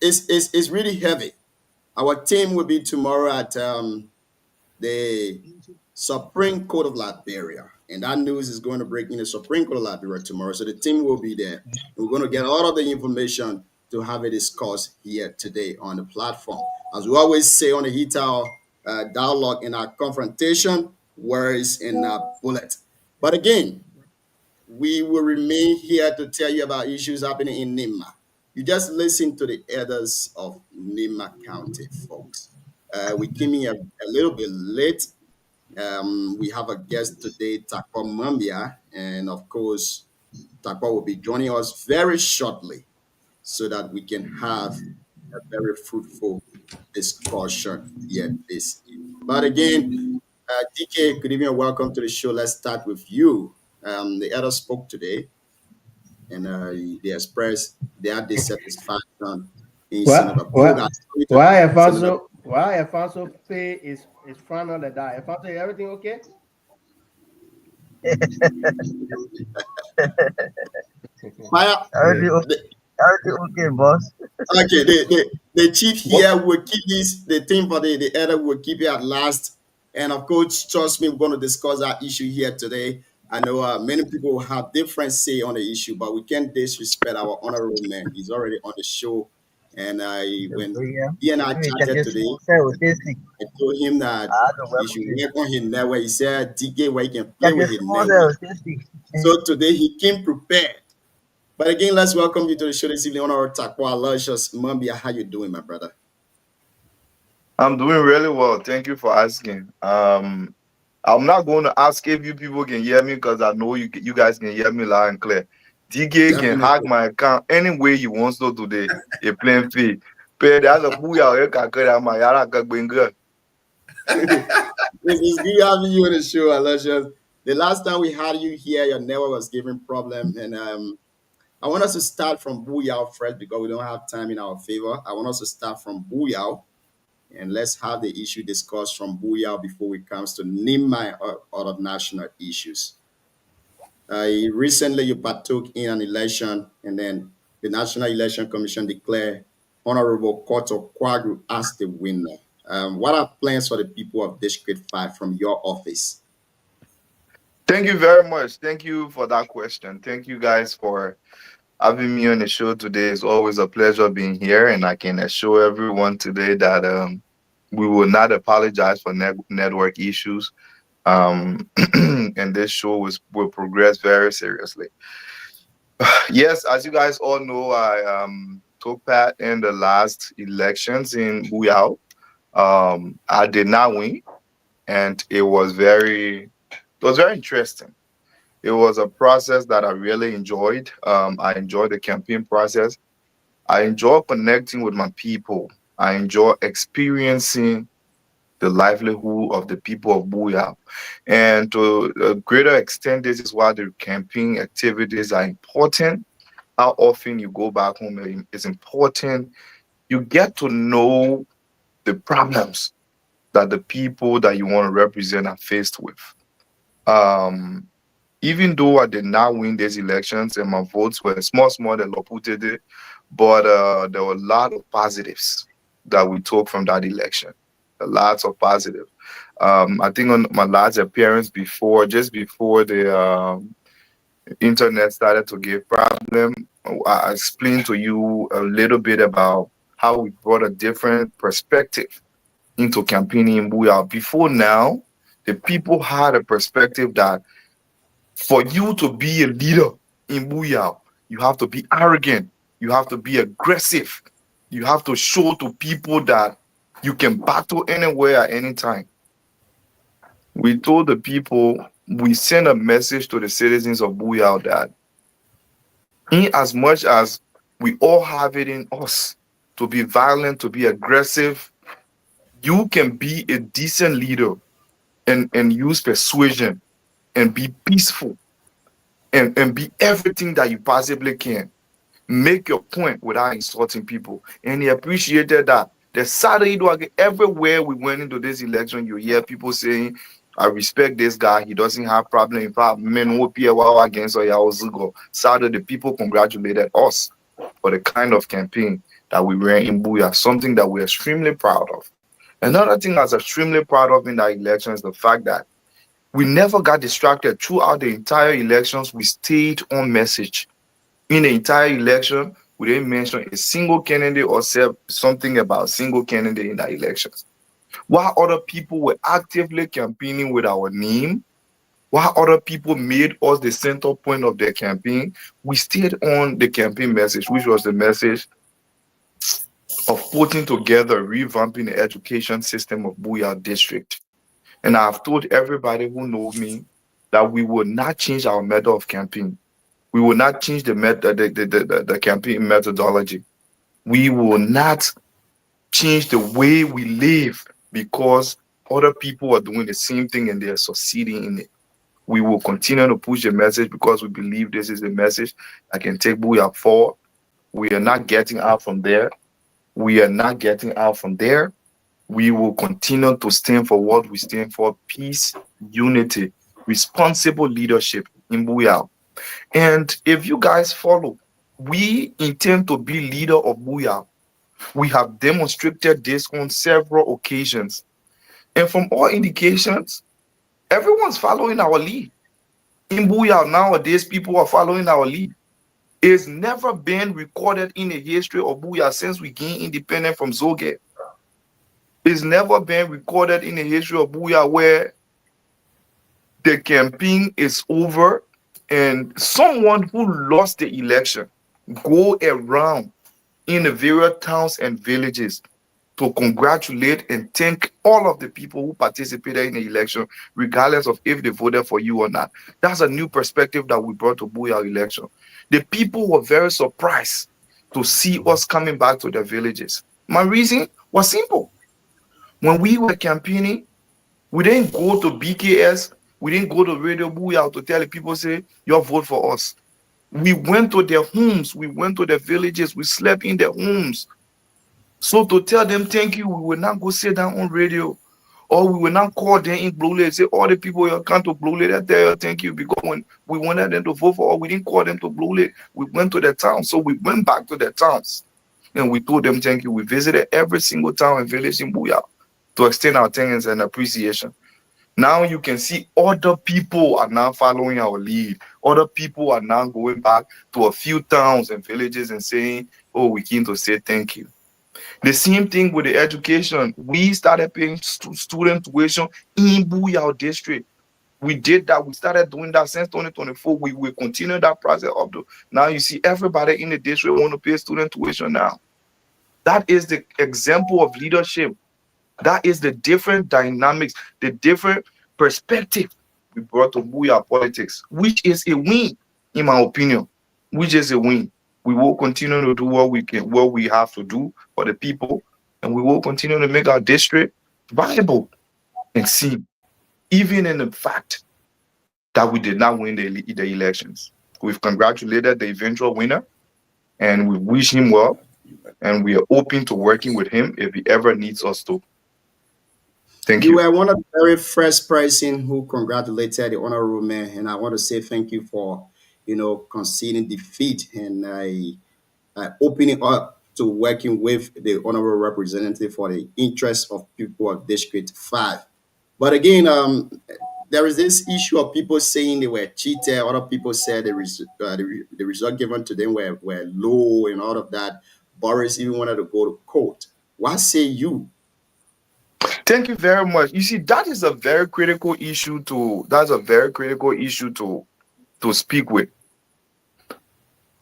it's really heavy. Our team will be tomorrow at the Supreme Court of Liberia. And that news is going to break in the Supreme Court of Liberia tomorrow. So the team will be there. We're going to get all of the information to have it discussed here today on the platform. As we always say on the Heat Hour, dialogue and our confrontation, words and bullets. But again, we will remain here to tell you about issues happening in Nimba. You just listen to the elders of Nimba County, folks. We came here a little bit late. We have a guest today, Takwa Mambia, and of course, Takwa will be joining us very shortly so that we can have a very fruitful discussion here this evening. But again, DK, good evening and welcome to the show. Let's start with you. The elder spoke today, and they expressed their dissatisfaction in Senator Koga. Why Afonso pay is front on the die? Afonso, everything okay? Everything okay, boss. Okay, the chief here will keep this, the team for the elder will keep it at last. And of course, trust me, we're going to discuss that issue here today. I know many people have different say on the issue, but we can't disrespect our honorable man. He's already on the show. And when he and I chatted today, I told him that he should work on his network. He said, DK, where he can play with his network. So today he came prepared. But again, let's welcome you to the show this evening on our Takwa Aloysius Mambia. How you doing, my brother? I'm doing really well. Thank you for asking. I'm not going to ask if you people can hear me because I know you guys can hear me loud and clear. DK can hack my account any way he wants to today. A plain fee. But that's a booyah. It's good having you on the show, Aloysius. The last time we had you here, your network was giving problem, and I want us to start from Booyah first because we don't have time in our favor. I want us to start from Booyah, and let's have the issue discussed from Booyah before we come to Nimba or other national issues. Recently, you partook in an election, and then the National Election Commission declared Honorable Koto Kwagyu as the winner. What are plans for the people of District 5 from your office? Thank you very much. Thank you for that question. Thank you guys for having me on the show today. It's always a pleasure being here, and I can assure everyone today that we will not apologize for network issues. And this show will progress very seriously. Yes, as you guys all know, I took part in the last elections in Booyah. I did not win, and it was very interesting. It was a process that I really enjoyed. I enjoyed the campaign process. I enjoy connecting with my people. I enjoy experiencing the livelihood of the people of Buyao. And to a greater extent, this is why the campaign activities are important. How often you go back home is important. You get to know the problems that the people that you want to represent are faced with. Um, Even though I did not win these elections and my votes were small, they loputed it, but there were a lot of positives that we took from that election. Lots of positive. I think on my last appearance just before the internet started to give problem, I explained to you a little bit about how we brought a different perspective into campaigning in Buyao. Before now, the people had a perspective that for you to be a leader in Buyao, you have to be arrogant, you have to be aggressive, you have to show to people that you can battle anywhere at any time. We told the people, we sent a message to the citizens of Buyao that in as much as we all have it in us to be violent, to be aggressive, you can be a decent leader and use persuasion and be peaceful and be everything that you possibly can. Make your point without insulting people. And he appreciated that. The Saturday, everywhere we went into this election, you hear people saying, I respect this guy. He doesn't have problem. In fact, men who appear against Oyaozugo. Saturday, the people congratulated us for the kind of campaign that we ran in Buya, something that we're extremely proud of. Another thing I was extremely proud of in that election is the fact that we never got distracted throughout the entire elections. We stayed on message. In the entire election, we didn't mention a single candidate or say something about a single candidate in the elections. While other people were actively campaigning with our name, while other people made us the center point of their campaign, we stayed on the campaign message, which was the message of putting together, revamping the education system of Buyao district. And I've told everybody who knows me that we will not change our method of campaign. We will not change the campaign methodology. We will not change the way we live because other people are doing the same thing and they are succeeding in it. We will continue to push the message because we believe this is a message that can take Buyao forward. We are not getting out from there. We are not getting out from there. We will continue to stand for what we stand for: peace, unity, responsible leadership in Buyao. And if you guys follow, we intend to be leader of Buyao. We have demonstrated this on several occasions. And from all indications, everyone's following our lead. In Buyao nowadays, people are following our lead. It's never been recorded in the history of Buyao since we gained independence from Zoge. It's never been recorded in the history of Buyao where the campaign is over and someone who lost the election go around in the various towns and villages to congratulate and thank all of the people who participated in the election, regardless of if they voted for you or not. That's a new perspective that we brought to Buyao election. The people were very surprised to see us coming back to their villages. My reason was simple. When we were campaigning, we didn't go to BKS, we didn't go to Radio Buyao to tell the people, say, your vote for us. We went to their homes, we went to their villages, we slept in their homes. So to tell them thank you, we will not go sit down on radio, or we will not call them in Blue and say, all the people you come to Blue Lake, tell you thank you, because when we wanted them to vote for us, we didn't call them to Blue Lake, we went to their town. So we went back to their towns and we told them thank you. We visited every single town and village in Buyao to extend our thanks and appreciation. Now you can see other people are now following our lead. Other people are now going back to a few towns and villages and saying, oh, we came to say thank you. The same thing with the education. We started paying student tuition in Buyao district. We did that. We started doing that since 2024. We will continue that process up to now. You see everybody in the district want to pay student tuition now. That is the example of leadership. That is the different dynamics, the different perspective be brought to Booyah politics, which is a win, in my opinion, which is a win. We will continue to do what we have to do for the people, and we will continue to make our district viable and seen, even in the fact that we did not win the elections. We've congratulated the eventual winner, and we wish him well, and we are open to working with him if he ever needs us to. Thank You you. were one of the very first person who congratulated the honorable man, and I want to say thank you for, conceding defeat and opening up to working with the honorable representative for the interest of people of District 5. But again, there is this issue of people saying they were cheated. Other people said the result given to them were low and all of that. Boris even wanted to go to court. What say you? Thank you very much. You see, that is a very critical issue to speak with.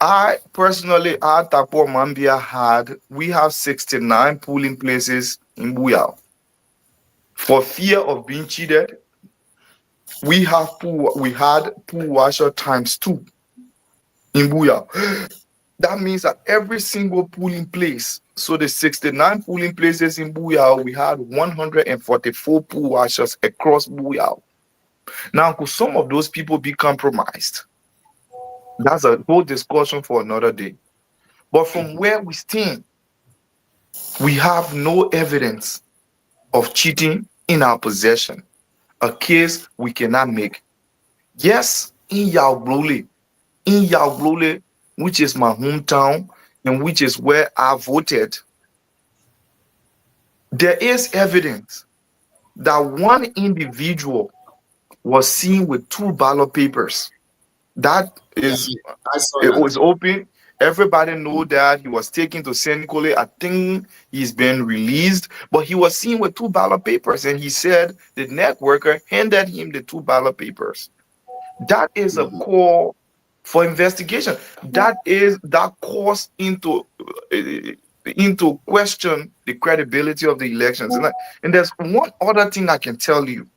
I personally, at Tapo Mambia we have 69 polling places in Booyah. For fear of being cheated, we had pool washer times 2 in Booyah. That means that every single polling place, so the 69 polling places in Booyah, we had 144 pool washers across Booyah. Now, could some of those people be compromised? That's a whole discussion for another day. But from where we stand, we have no evidence of cheating in our possession, a case we cannot make. Yes, in Yaoblole, which is my hometown and which is where I voted, there is evidence that one individual was seen with 2 ballot papers. That is, it was open. Everybody know that he was taken to Senikole. I think he's been released, but he was seen with 2 ballot papers, and he said the networker handed him the 2 ballot papers. That is a call for investigation. That calls into question the credibility of the elections. And there's one other thing I can tell you.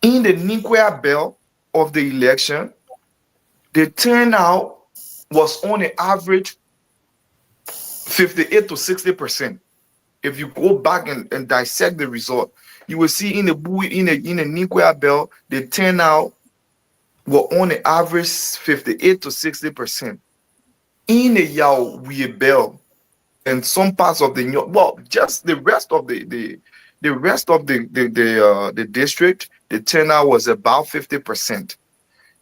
In the Nikwea bell of the election, the turnout was on an average 58 to 60%. If you go back and dissect the result, you will see in the Nikwea bell, the turnout were on an average 58 to 60%. In the Yaowie bell and some parts of just the rest of the district, the turnout was about 50%.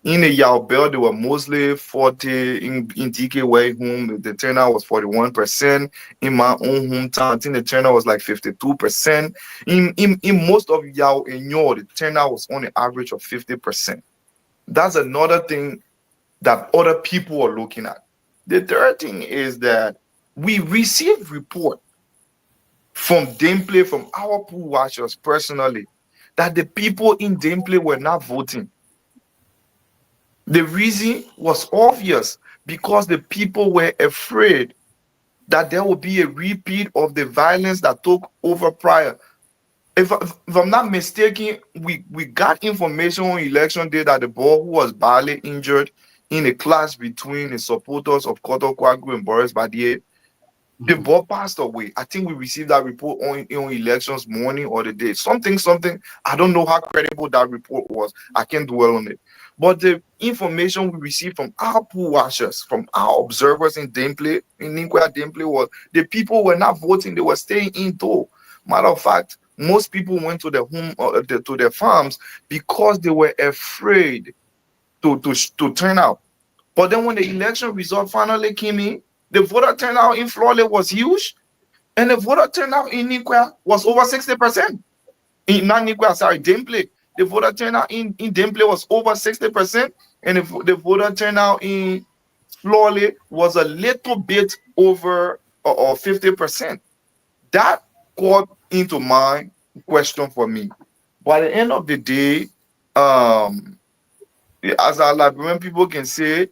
In the Yao Bell, they were mostly 40. In DK home, the turnout was 41%. In my own hometown, I think the turnout was like 52%. In most of Yao and Nyo, the turnout was on an average of 50%. That's another thing that other people are looking at. The third thing is that we received report from Dameplay, from our pool watchers personally, that the people in Dameplay were not voting. The reason was obvious, because the people were afraid that there would be a repeat of the violence that took over prior. If I'm not mistaken, we got information on election day that the boy who was badly injured in a clash between the supporters of Koto Kwagu and Boris Badier, the boy passed away. I think we received that report on elections morning or the day. Something. I don't know how credible that report was. I can't dwell on it. But the information we received from our pool watchers, from our observers in Dameplay, in Nikwea Dameplay, was the people were not voting, they were staying indoors. Matter of fact, most people went to their home to their farms because they were afraid to turn out. But then when the election result finally came in, the voter turnout in Florida was huge, and the voter turnout in Nikwea was over 60%. Not Nikwea, sorry, Dameplay. The voter turnout in Dameplay was over 60%, and the voter turnout in Florida was a little bit over or 50%. That called into my question for me. By the end of the day, as a Liberian people can say,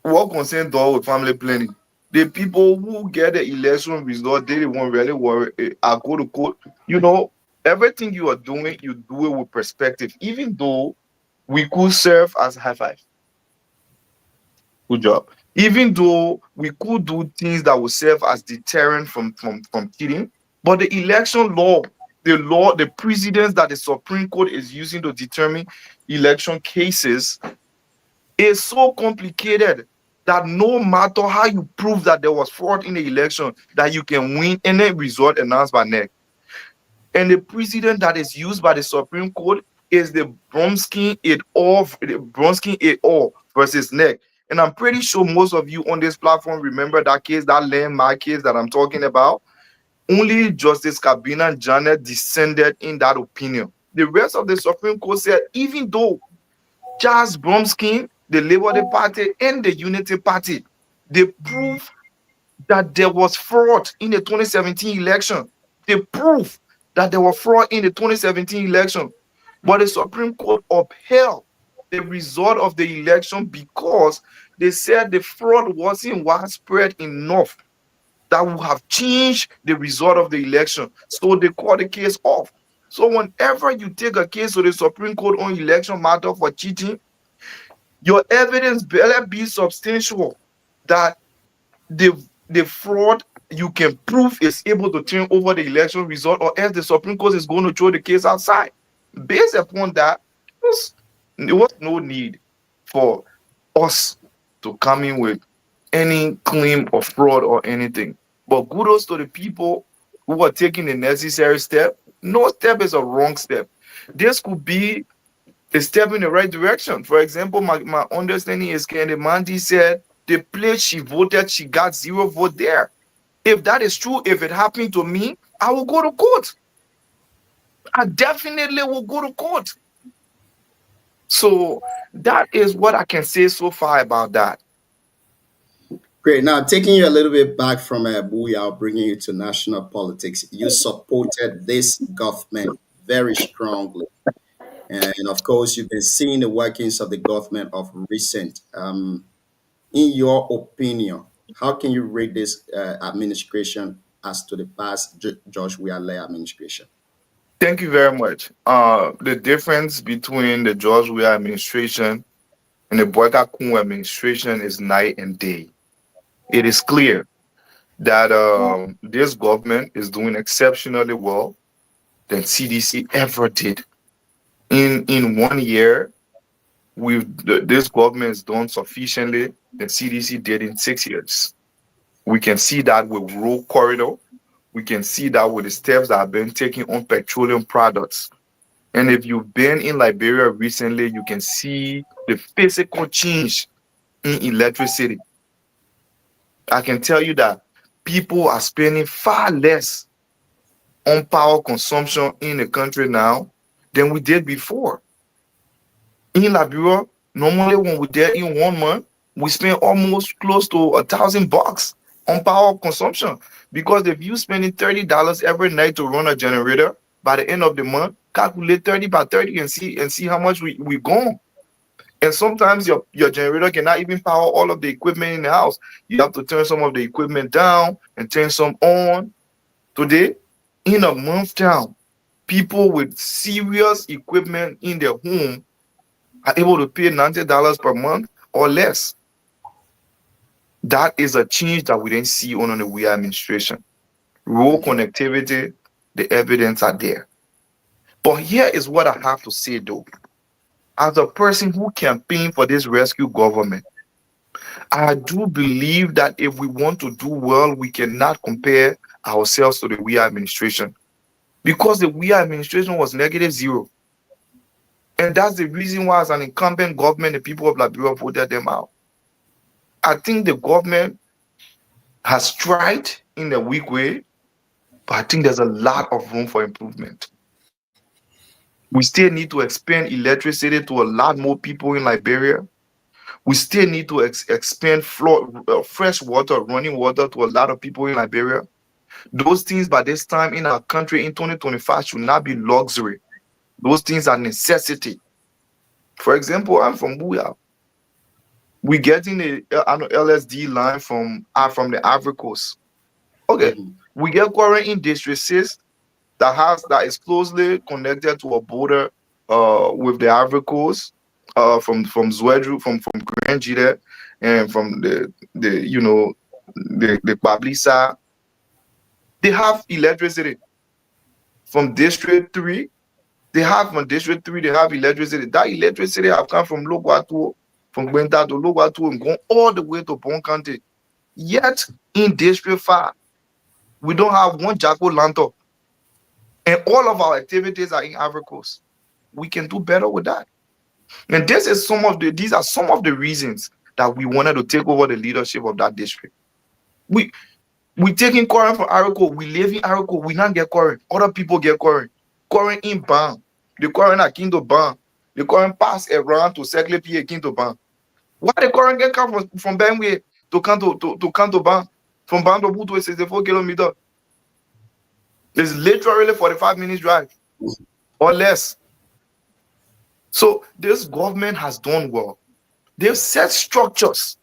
what concern door with family planning? The people who get the election result, they won't really worry. I go to court, everything you are doing, you do it with perspective. Even though we could serve as high five. Good job. Even though we could do things that will serve as deterrent from cheating, but the election law, the precedents that the Supreme Court is using to determine election cases is so complicated that no matter how you prove that there was fraud in the election, that you can win any result announced by NEC. And the precedent that is used by the Supreme Court is the Bromsky et al. Versus NEC. And I'm pretty sure most of you on this platform remember that case, that landmark case that I'm talking about. Only Justice Kabina Janet dissented in that opinion. The rest of the Supreme Court said, even though Charles Bromsky, the Labour Party, and the Unity Party, they proved that there was fraud in the 2017 election. They proved that there was fraud in the 2017 election. But the Supreme Court upheld the result of the election because they said the fraud wasn't widespread enough that would have changed the result of the election. So they called the case off. So whenever you take a case to the Supreme Court on election matter for cheating, your evidence better be substantial that the fraud you can prove is able to turn over the election result, or else the Supreme Court is going to throw the case outside. Based upon that, there was no need for us to come in with any claim of fraud or anything. But kudos to the people who are taking the necessary step. No step is a wrong step. This could be a step in the right direction. For example, my understanding is Candy Mandy said the place she voted, she got 0 vote there. If that is true, if it happened to me, I will go to court. I definitely will go to court. So that is what I can say so far about that. Great. Now, taking you a little bit back from Booyah, bringing you to national politics, you supported this government very strongly. And of course, you've been seeing the workings of the government of recent. In your opinion, how can you rate this administration as to the past George Weah administration? Thank you very much. The difference between the George Weah administration and the Boyka Kun administration is night and day. It is clear that this government is doing exceptionally well than CDC ever did. In 1 year, this government has done sufficiently than CDC did in 6 years. We can see that with road corridor. We can see that with the steps that have been taken on petroleum products. And if you've been in Liberia recently, you can see the physical change in electricity. I can tell you that people are spending far less on power consumption in the country now than we did before. In Liberia, normally when we're there in 1 month, we spend almost close to $1,000 on power consumption. Because if you're spending $30 every night to run a generator, by the end of the month, calculate 30 by 30 and see how much we've gone. And sometimes your generator cannot even power all of the equipment in the house. You have to turn some of the equipment down and turn some on. Today, in a month down, people with serious equipment in their home are able to pay $90 per month or less. That is a change that we didn't see under the Weah administration. Rural connectivity, the evidence are there. But here is what I have to say though. As a person who campaigned for this rescue government, I do believe that if we want to do well, we cannot compare ourselves to the Weah administration. Because the Weah administration was -0. And that's the reason why as an incumbent government, the people of Liberia voted them out. I think the government has tried in a weak way, but I think there's a lot of room for improvement. We still need to expand electricity to a lot more people in Liberia. We still need to expand fresh water, running water to a lot of people in Liberia. Those things by this time in our country in 2025 should not be luxury. Those things are necessity. For example, I'm from Booyah. We're getting the LSD line from the Ivory Coast. Okay, we get quarry in District 6 that is closely connected to a border with the Ivory Coast, from Zwedru, from Grand Jide, and from the you know the Bablisa. They have electricity from District 3. They have from District 3, they have electricity. That electricity have come from Logwatu, from Gwenta to Logwatu, and gone all the way to Bon County. Yet in District 5, we don't have one Jaco Lanto. And all of our activities are in Ivory Coast. We can do better with that. And these are some of the reasons that we wanted to take over the leadership of that district. We taking current from Ivory Coast. We live in Ivory Coast. We not get current. Other people get current. Current in Ban. The current at Kindo Ban. The current pass around to Sekle P. Kindo Ban. Why the current get come from Benway to Kanto Ban? From Ban to Butu is 64 kilometers. It's literally 45 minutes drive or less. So this government has done well. They've set structures.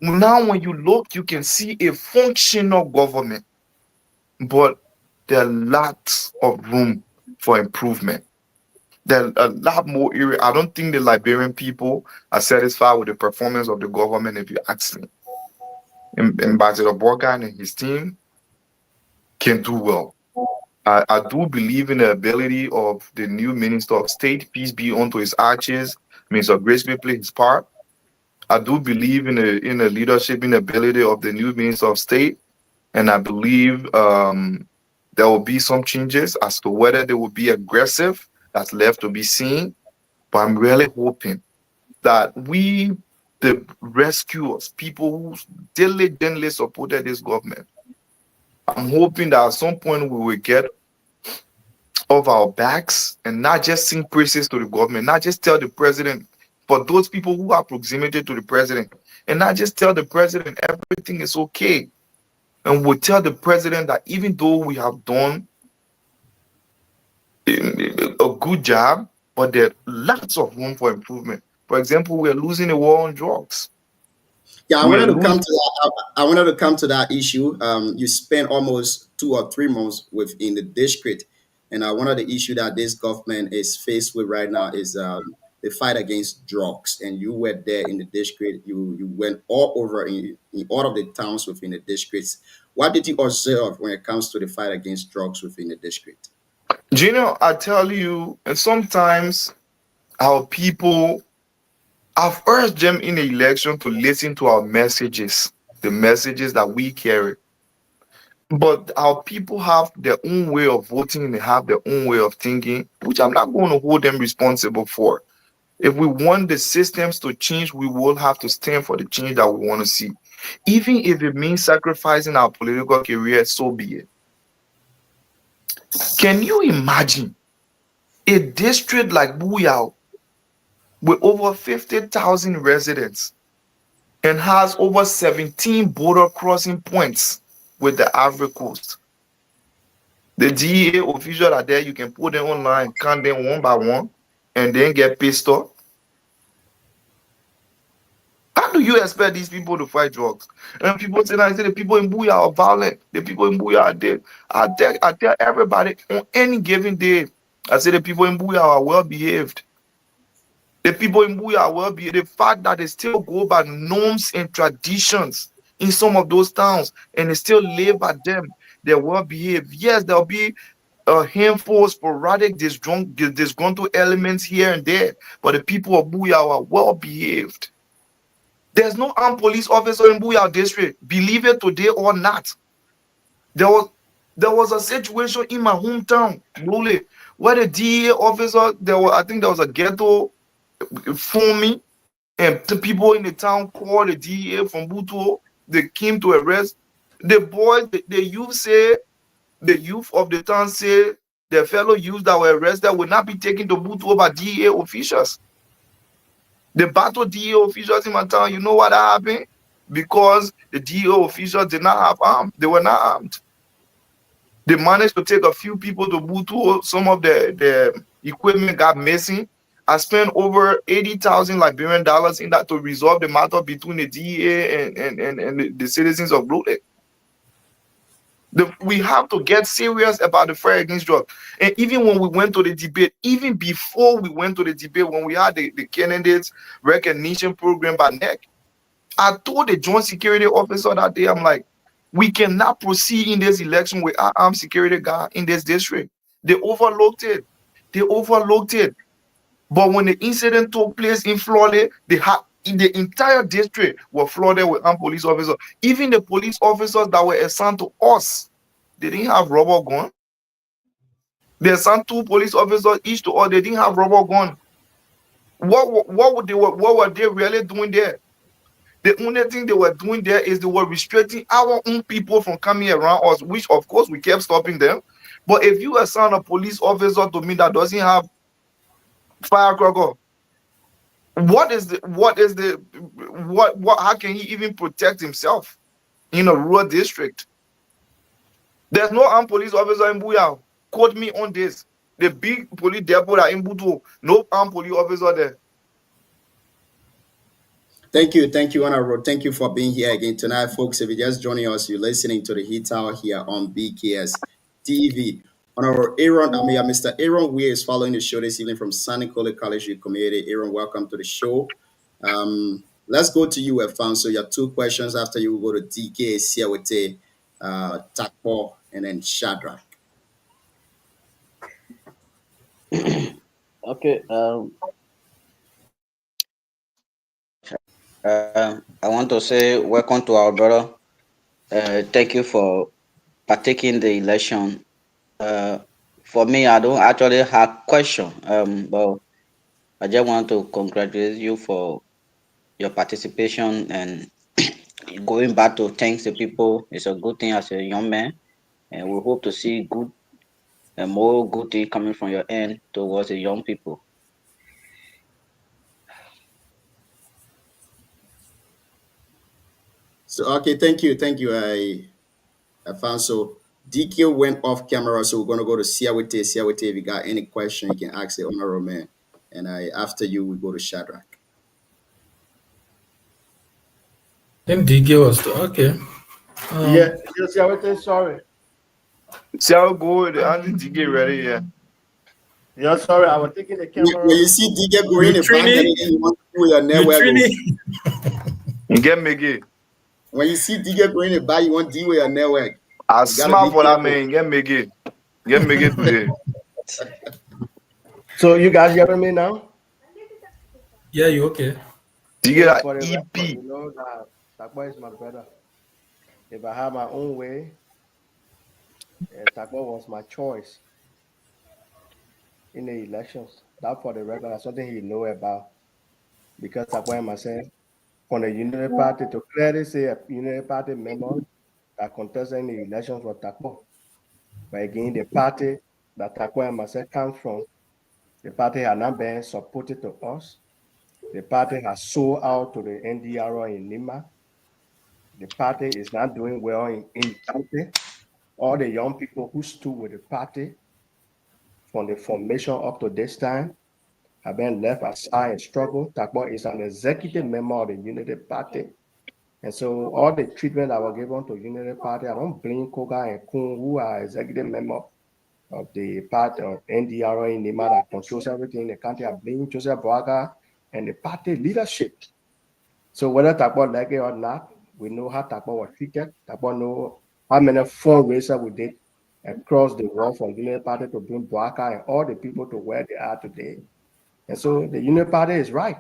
Now when you look, you can see a functional government, but there are lots of room for improvement. There are a lot more area. I don't think the Liberian people are satisfied with the performance of the government, if you ask me. Ambassador Borgan and his team can do well. I do believe in the ability of the new Minister of State, peace be unto his arches, Minister Grace may play his part. I do believe in the leadership, in the ability of the new Minister of State, and I believe there will be some changes. As to whether they will be aggressive, that's left to be seen. But I'm really hoping that we, the rescuers, people who diligently supported this government, I'm hoping that at some point we will get off our backs and not just sing praises to the government, not just tell the president, but those people who are proximity to the president, and not just tell the president everything is okay. And we'll tell the president that even though we have done a good job, but there's lots of room for improvement. For example, we're losing the war on drugs. Yeah, I wanted to come to that issue. You spent almost 2 or 3 months within the district, and one of the issue that this government is faced with right now is the fight against drugs. And you were there in the district. You went all over in all of the towns within the districts. What did you observe when it comes to the fight against drugs within the district? Gino, I tell you, and sometimes our people, I've urged them in the election to listen to our messages, the messages that we carry. But our people have their own way of voting and they have their own way of thinking, which I'm not going to hold them responsible for. If we want the systems to change, we will have to stand for the change that we want to see. Even if it means sacrificing our political career, so be it. Can you imagine a district like Buyao with over 50,000 residents and has over 17 border crossing points with the Ivory Coast? The DEA officials are there. You can put them online, count them one by one, and then get pissed off. How do you expect these people to fight drugs? And people say, the people in Buya are violent. The people in Buya are dead. I tell everybody on any given day, I say the people in Buya are well behaved. The people in Buya are well behaved. The fact that they still go by norms and traditions in some of those towns and they still live by them, they're well behaved. Yes, there'll be a handful of sporadic disgruntled elements here and there, but the people of Buya are well behaved. There's no armed police officer in Buya district, believe it today or not. There was a situation in my hometown, Lule, where the DEA officer, I think there was a ghetto phone me, and the people in the town called the DEA from Butuo. They came to arrest the boy. The youth of the town say their fellow youths that were arrested will not be taken to Butuo by DEA officials. The battle DEA officials in my town, you know what happened? Because the DEA officials did not have arms. They were not armed. They managed to take a few people to Butuo. Some of the equipment got missing. I spent over 80,000 Liberian dollars in that to resolve the matter between the DEA and the citizens of Lule. We have to get serious about the fight against drugs. And even when we went to the debate, even before we went to the debate, when we had the candidates recognition program by NEC, I told the joint security officer that day, I'm like, we cannot proceed in this election with our armed security guard in this district. They overlooked it. But when the incident took place in Florida, the entire district were flooded with armed police officers. Even the police officers that were assigned to us, they didn't have rubber gun. They assigned 2 police officers each to us. They didn't have rubber gun. What were they really doing there? The only thing they were doing there is they were restricting our own people from coming around us, which of course we kept stopping them. But if you assign a police officer to me that doesn't have firecracker, how can he even protect himself in a rural district? There's no armed police officer in Buyao. Quote me on this. The big police depot that in Butu, no armed police officer there. Thank you, Honorable. Thank you for being here again tonight, folks. If you're just joining us, you're listening to the Heat Hour here on BKS TV. Honorable Aaron, Mr. Aaron Weir is following the show this evening from San Nicola College Community. Aaron, welcome to the show. Let's go to you, Alfonso. You have 2 questions. After you will go to DK, Siawete, Takpo, and then Shadrach. Okay. I want to say welcome to our brother. Thank you for partaking in the election. For me, I don't actually have question, but I just want to congratulate you for your participation and going back to thank the people. It's a good thing as a young man, and we hope to see good and more good things coming from your end towards the young people. So, okay, thank you. Alfonso. DK went off camera, so we're going to go to Siawete. Siawete, if you got any question, you can ask the honorable man. And after you, we go to Shadrach. Then DK was okay. Yeah, Siawete, sorry. See how good the DK ready here. Yeah, sorry, I was taking the camera. When you see DK going in the back and you want to do your network. Get Miggy. When you see DK going in the back, you want to deal with your network. I smile for that man. Get Miggy. Get Miggy today. So you guys hearing me now? Yeah, you okay? DK For the EP. record, you know that boy is my brother. If I had my own way, Takbo was my choice in the elections. That for the record, that's something he know about. Because Takbo and myself, on the Unity Party, to clearly say a Unity Party member that contested in the elections for Takbo. But again, the party that Takbo and myself come from, the party has not been supported to us. The party has sold out to the NDRO in Lima. The party is not doing well in the country. All the young people who stood with the party from the formation up to this time have been left aside and struggle. Takbo is an executive member of the Unity Party. And so all the treatment that was given to Unity Party, I don't blame Koga and Kun, who are executive members of the party of NDRO in Lima that controls everything in the country. I blame Joseph Boaga and the party leadership. So whether Takbo like it or not, we know how Takbo was treated. Takbo know how many fundraisers we did across the world for Unity Party to bring Boaga and all the people to where they are today. And so the Unity Party is right.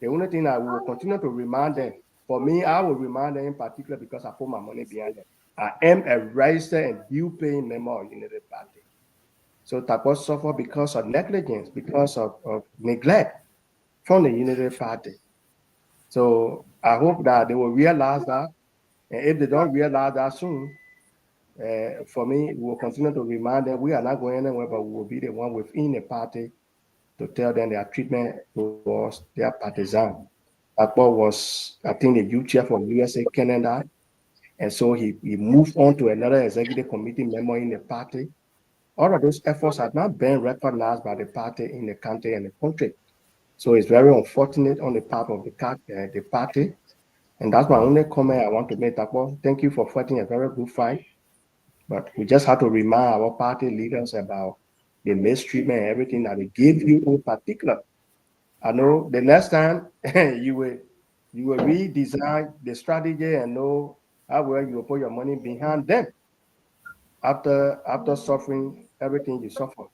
The only thing I will continue to remind them, for me, I will remind them in particular because I put my money behind them. I am a registered and due-paying member of Unity Party. So Takbo suffered because of negligence, because of neglect from the Unity Party. So I hope that they will realize that. And if they don't realize that soon, for me, we will continue to remind them we are not going anywhere, but we will be the one within the party to tell them their treatment towards their partisan. Takbo was, I think, the youth chair for USA Canada. And so he moved on to another executive committee member in the party. All of those efforts have not been recognized by the party in the country and the country. So it's very unfortunate on the part of the party. And that's my only comment I want to make, Takbo. Thank you for fighting a very good fight. But we just have to remind our party leaders about the mistreatment and everything that they give you in particular. I know the next time you will redesign the strategy and know how well you will put your money behind them after suffering everything you suffer.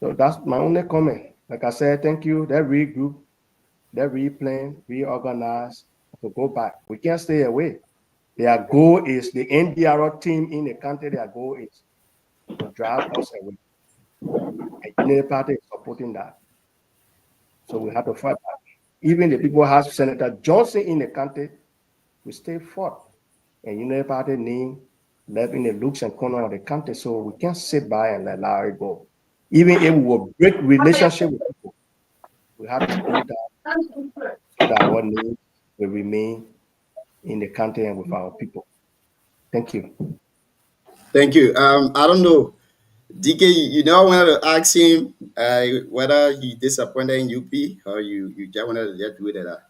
So that's my only comment. Like I said, thank you. That regroup, that replan, reorganize to go back. We can't stay away. Their goal is the NDR team in the country. Their goal is to drive us away. And Unity Party is supporting that. So we have to fight back. Even the people who have Senator Johnson in the country, we stay fought. And Unity Party name left in the looks and corner of the country. So we can't sit by and allow it go. Even if we will break relationship with people, we have to do that so that our name will remain in the country and with our people. Thank you. Thank you. I don't know, DK. You know, I wanted to ask him whether he disappointed in UP or you just wanted to just do that.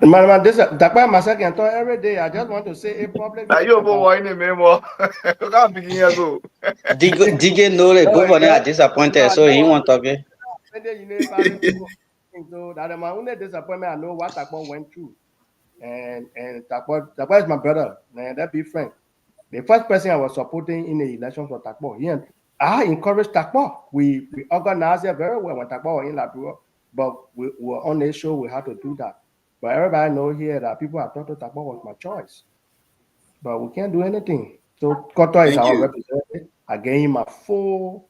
Man, this that's why my second thought every day. I just want to say a public. Now you over whining me more. You can't begin here go. DK know the governor are disappointed, so he won't talk. So that my only disappointment, I know what Takpo went through. And Takpo is my brother, and that be frank. The first person I was supporting in the elections was Takpo. I encouraged Takpo. We organized it very well when Takpo was in Labrador, but we were on the show, we had to do that. But everybody know here that people have thought Takpo was my choice. But we can't do anything. So Koto is our representative. I gave him my full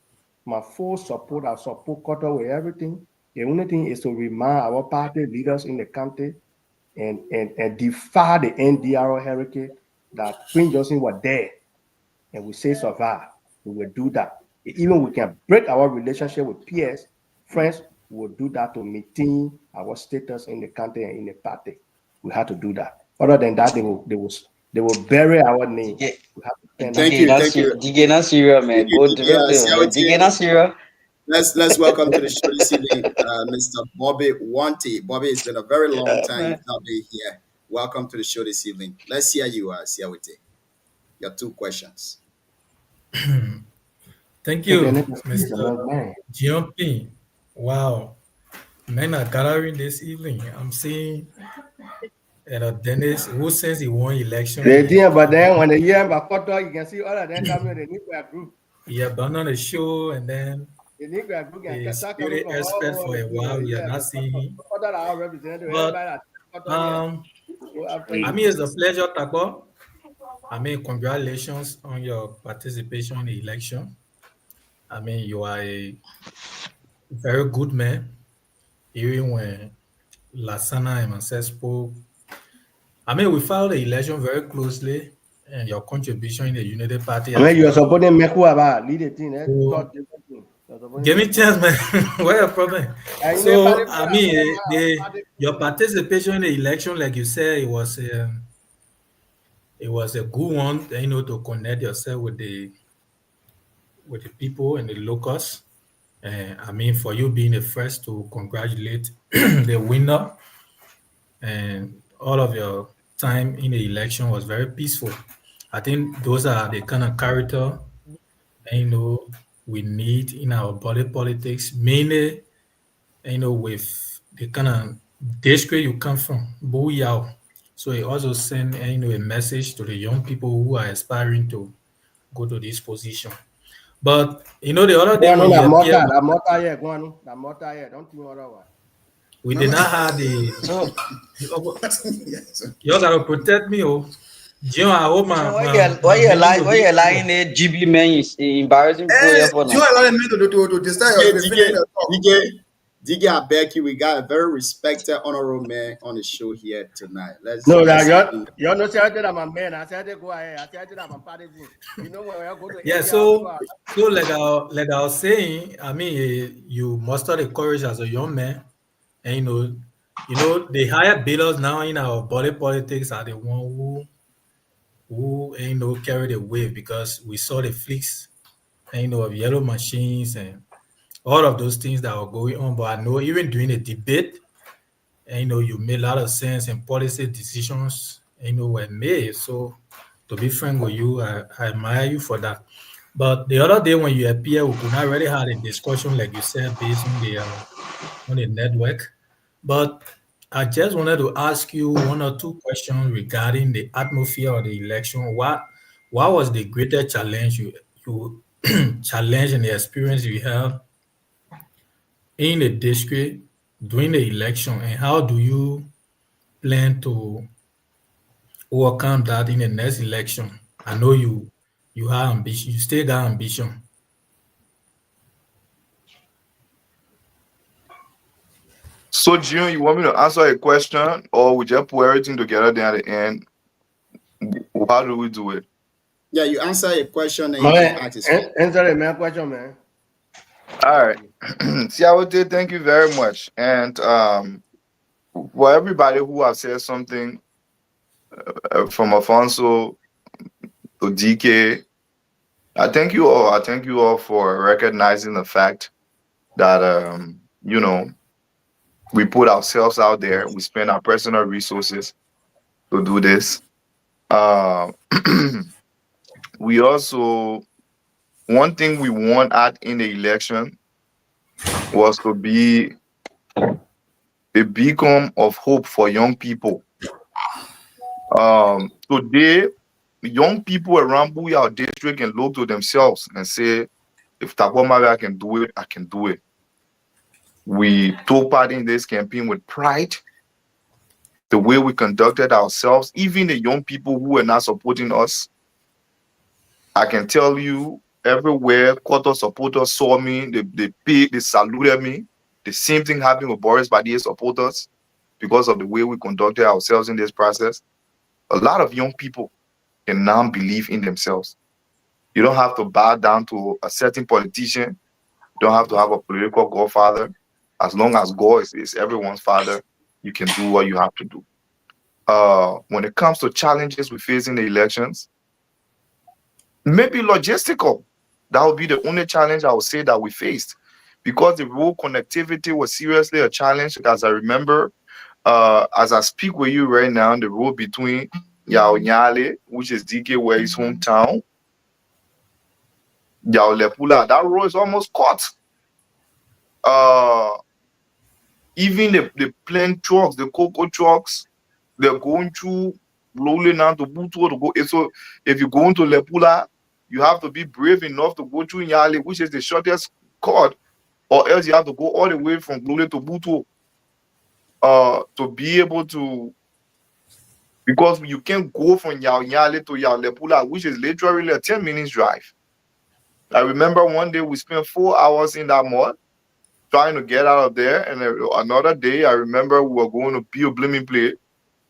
support. I support Koto with everything. The only thing is to remind our party leaders in the country and defy the NDRO heritage that Queen Johnson was there and we say survive. We will do that. Even we can break our relationship with peers, friends, we will do that to maintain our status in the country and in the party. We have to do that. Other than that, they will bury our name. Yeah. Thank you. DK not serious, man. DK not serious. Let's welcome to the show this evening, Mr. Bobby Wanty. Bobby, it's been a very long time you've not been here. Welcome to the show this evening. Let's hear you, Siawete. Your 2 questions. Thank you, Mr. GMP. Wow. Men are gathering this evening. I'm seeing Dennis, who says he won election. But then when they hear about Koto, you can see all of them coming in the nuclear group. He abandoned the show and then the spirit expert for a while. We are not seeing him. But, I mean, it's a pleasure, Takpo. I mean, congratulations on your participation in the election. I mean, you are a very good man. Even when Lasana and myself spoke, I mean, we followed the election very closely and your contribution in the Unity Party. I mean, you are supporting Meku about lead the team. Give me a chance, man. What a problem? So, I mean, your participation in the election, like you said, it was a good one, you know, to connect yourself with the people and the locals. I mean, for you being the first to congratulate the winner, and all of your time in the election was very peaceful. I think those are the kind of character, you know, we need in our body politics, mainly, you know, with the kind of district you come from, Buyao. So it also send, you know, a message to the young people who are aspiring to go to this position. But you know, the other day we did not have the. You gotta protect me, oh. Jim, I hope why you lying there? GB man is embarrassing. You allowing me to decide. DK, I beg you, we got a very respected, honorable man on the show here tonight. You're not saying that I'm a man. I said go ahead. I said that I'm a party. You know where I go to. Yeah, so like I was saying, I mean, you muster the courage as a young man, and you know the higher bidders now in our body politics are the one who you know carry the wave, because we saw the flicks, you know, of yellow machines and all of those things that were going on. But I know even during the debate, you know, you made a lot of sense and policy decisions, you know, were made. So To be frank with you, I admire you for that. But the other day when you appear, we could not already had a discussion, like you said, based on the network. But I just wanted to ask you one or two questions regarding the atmosphere of the election. What was the greatest challenge you challenge and the experience you have in the district during the election, and how do you plan to overcome that in the next election? I know you have ambition, you still got ambition. So, June, you want me to answer a question, or we just put everything together then at the end? How do we do it? Yeah, you answer a question and you can ask his answer the main question, man. All right. Siawote, thank you very much. And for everybody who has said something, from Afonso to DK, I thank you all. I thank you all for recognizing the fact that we put ourselves out there. We spend our personal resources to do this. We also, one thing we want at in the election was to be a beacon of hope for young people. Today, young people around Booyah district can look to themselves and say, if Tabomaga can do it, I can do it. We took part in this campaign with pride. The way we conducted ourselves, even the young people who were not supporting us, I can tell you, everywhere Koto supporters saw me, they saluted me. The same thing happened with Boris Badia supporters because of the way we conducted ourselves in this process. A lot of young people can now believe in themselves. You don't have to bow down to a certain politician. You don't have to have a political godfather. As long as God is everyone's father, you can do what you have to do. When it comes to challenges we face in the elections, maybe logistical. That would be the only challenge I would say that we faced, because the road connectivity was seriously a challenge. As I remember, as I speak with you right now, the road between Yao Nyale, which is DK where his hometown, Yao Lepula, that road is almost cut. Even the plane trucks, the cocoa trucks, they're going through rolling down to Butuo to go. So if you go into Lepula, you have to be brave enough to go through Nyale, which is the shortest cut, or else you have to go all the way from Glule to Butuo to be able to, because you can't go from Yao Nyale to Yao Lepula, which is literally a 10 minutes drive. I remember one day we spent 4 hours in that mall trying to get out of there, and another day I remember we were going to Pio Blooming Play.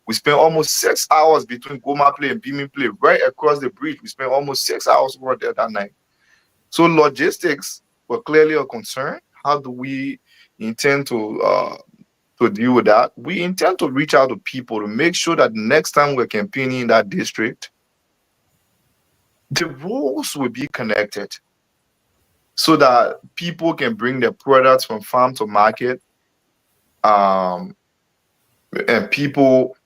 We spent almost 6 hours between Goma Play and Beaming Play, right across the bridge. We spent almost 6 hours over there that night. So logistics were clearly a concern. How do we intend to deal with that? We intend to reach out to people to make sure that next time we're campaigning in that district, the roads will be connected so that people can bring their products from farm to market, and people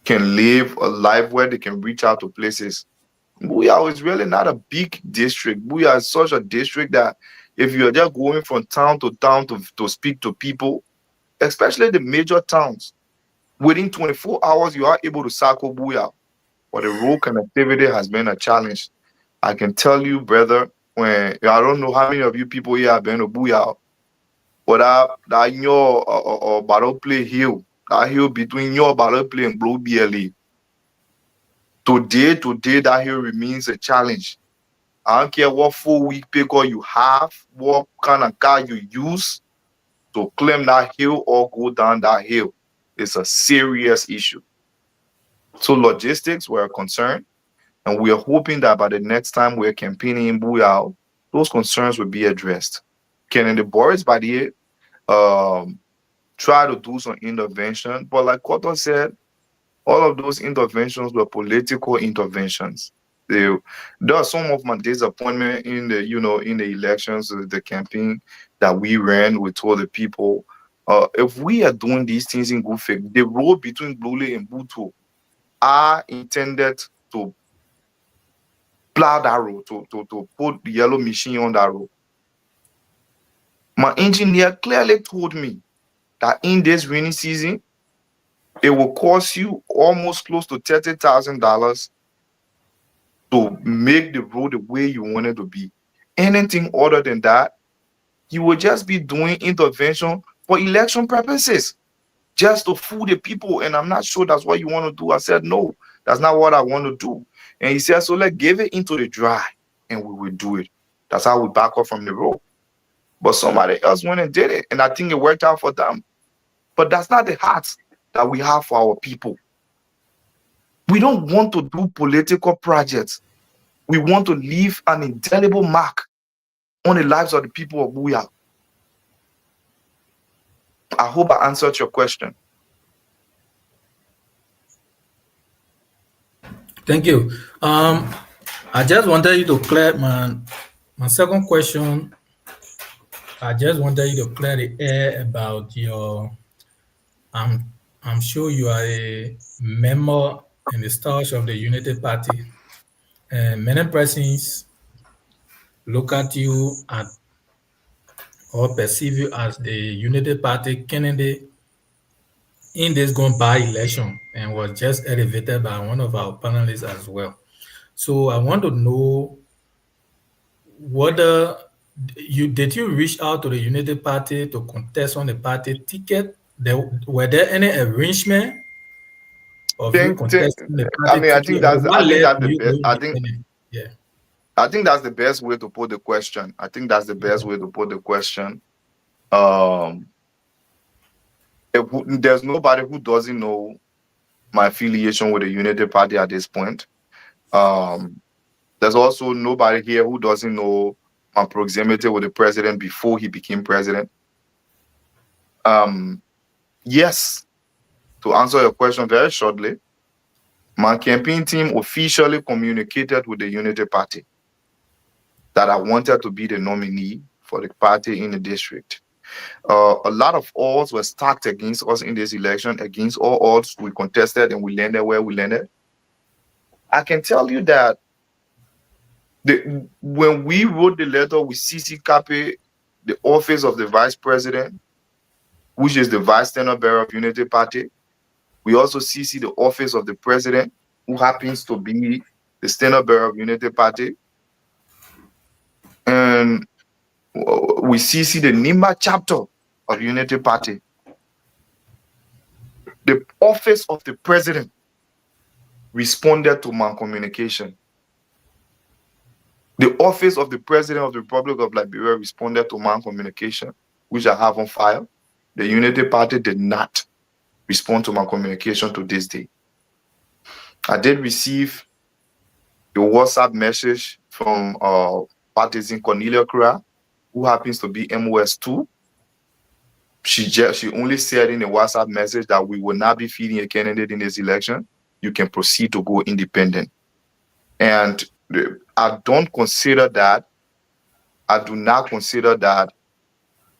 can live a life where they can reach out to places. Booyah is really not a big district. Booyah is such a district that if you're just going from town to speak to people, especially the major towns, within 24 hours, you are able to circle Booyah. But the road connectivity has been a challenge. I can tell you, brother, when I don't know how many of you people here have been to Booyah, but that your Battle Play hill, that hill between your Battle Play and Blue BLE, today, that hill remains a challenge. I don't care what 4-week picker you have, what kind of car you use to climb that hill or go down that hill. It's a serious issue. So logistics were a concern, and we are hoping that by the next time we're campaigning in Booyah, those concerns will be addressed. Can the Boris Badia try to do some intervention? But like Koto said, all of those interventions were political interventions. There are some of my disappointment in the elections, the campaign that we ran. We told the people, if we are doing these things in good faith, the road between Blule and Butuo are intended to plow that road, to put the yellow machine on that road. My engineer clearly told me that in this rainy season, it will cost you almost close to $30,000 to make the road the way you want it to be. Anything other than that, you will just be doing intervention for election purposes, just to fool the people. And I'm not sure that's what you want to do. I said, no, that's not what I want to do. And he said, so let's give it into the dry and we will do it. That's how we back up from the road. But somebody else went and did it, and I think it worked out for them. But that's not the heart that we have for our people. We don't want to do political projects. We want to leave an indelible mark on the lives of the people of Buya. I hope I answered your question. Thank you. I just wanted you to clear my second question. I just wanted you to clear the air about your. I'm sure you are a member in the starch of the Unity Party, and many persons look at you or perceive you as the Unity Party candidate in this going by election, and was just elevated by one of our panelists as well. So I want to know whether did you reach out to the Unity Party to contest on the party ticket? Were there any arrangement of you contesting the party I think that's the best. Yeah. I think that's the best way to put the question. There's nobody who doesn't know my affiliation with the Unity Party at this point. There's also nobody here who doesn't know my proximity with the president before he became president. Yes, to answer your question very shortly, my campaign team officially communicated with the Unity Party that I wanted to be the nominee for the party in the district. A lot of odds were stacked against us in this election. Against all odds, we contested and we landed where we landed. I can tell you that when we wrote the letter with CC Kape, the office of the vice president, which is the vice standard bearer of Unity Party, we also CC the office of the president, who happens to be the standard bearer of Unity Party, and we CC the Nimba chapter of Unity Party. The office of the president responded to my communication. The office of the president of the Republic of Liberia responded to my communication, which I have on file. The Unity Party did not respond to my communication to this day. I did receive a WhatsApp message from partisan Cornelia Kura, who happens to be MOS2. She only said in a WhatsApp message that we will not be feeding a candidate in this election. You can proceed to go independent. And I don't consider that, I do not consider that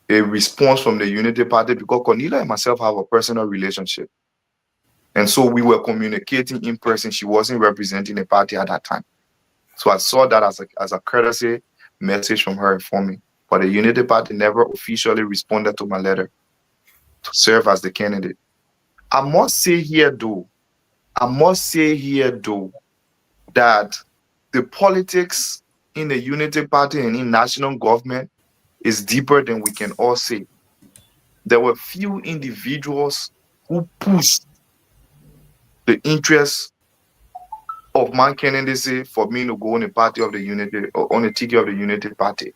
a response from the Unity Party, because Cornelia and myself have a personal relationship. And so we were communicating in person. She wasn't representing the party at that time. So I saw that as a courtesy message from her for me. But the Unity Party never officially responded to my letter to serve as the candidate. I must say here, though, that the politics in the Unity Party and in national government is deeper than we can all say. There were few individuals who pushed the interests of my candidacy for me to go on the party of the Unity, or on the ticket of the Unity Party.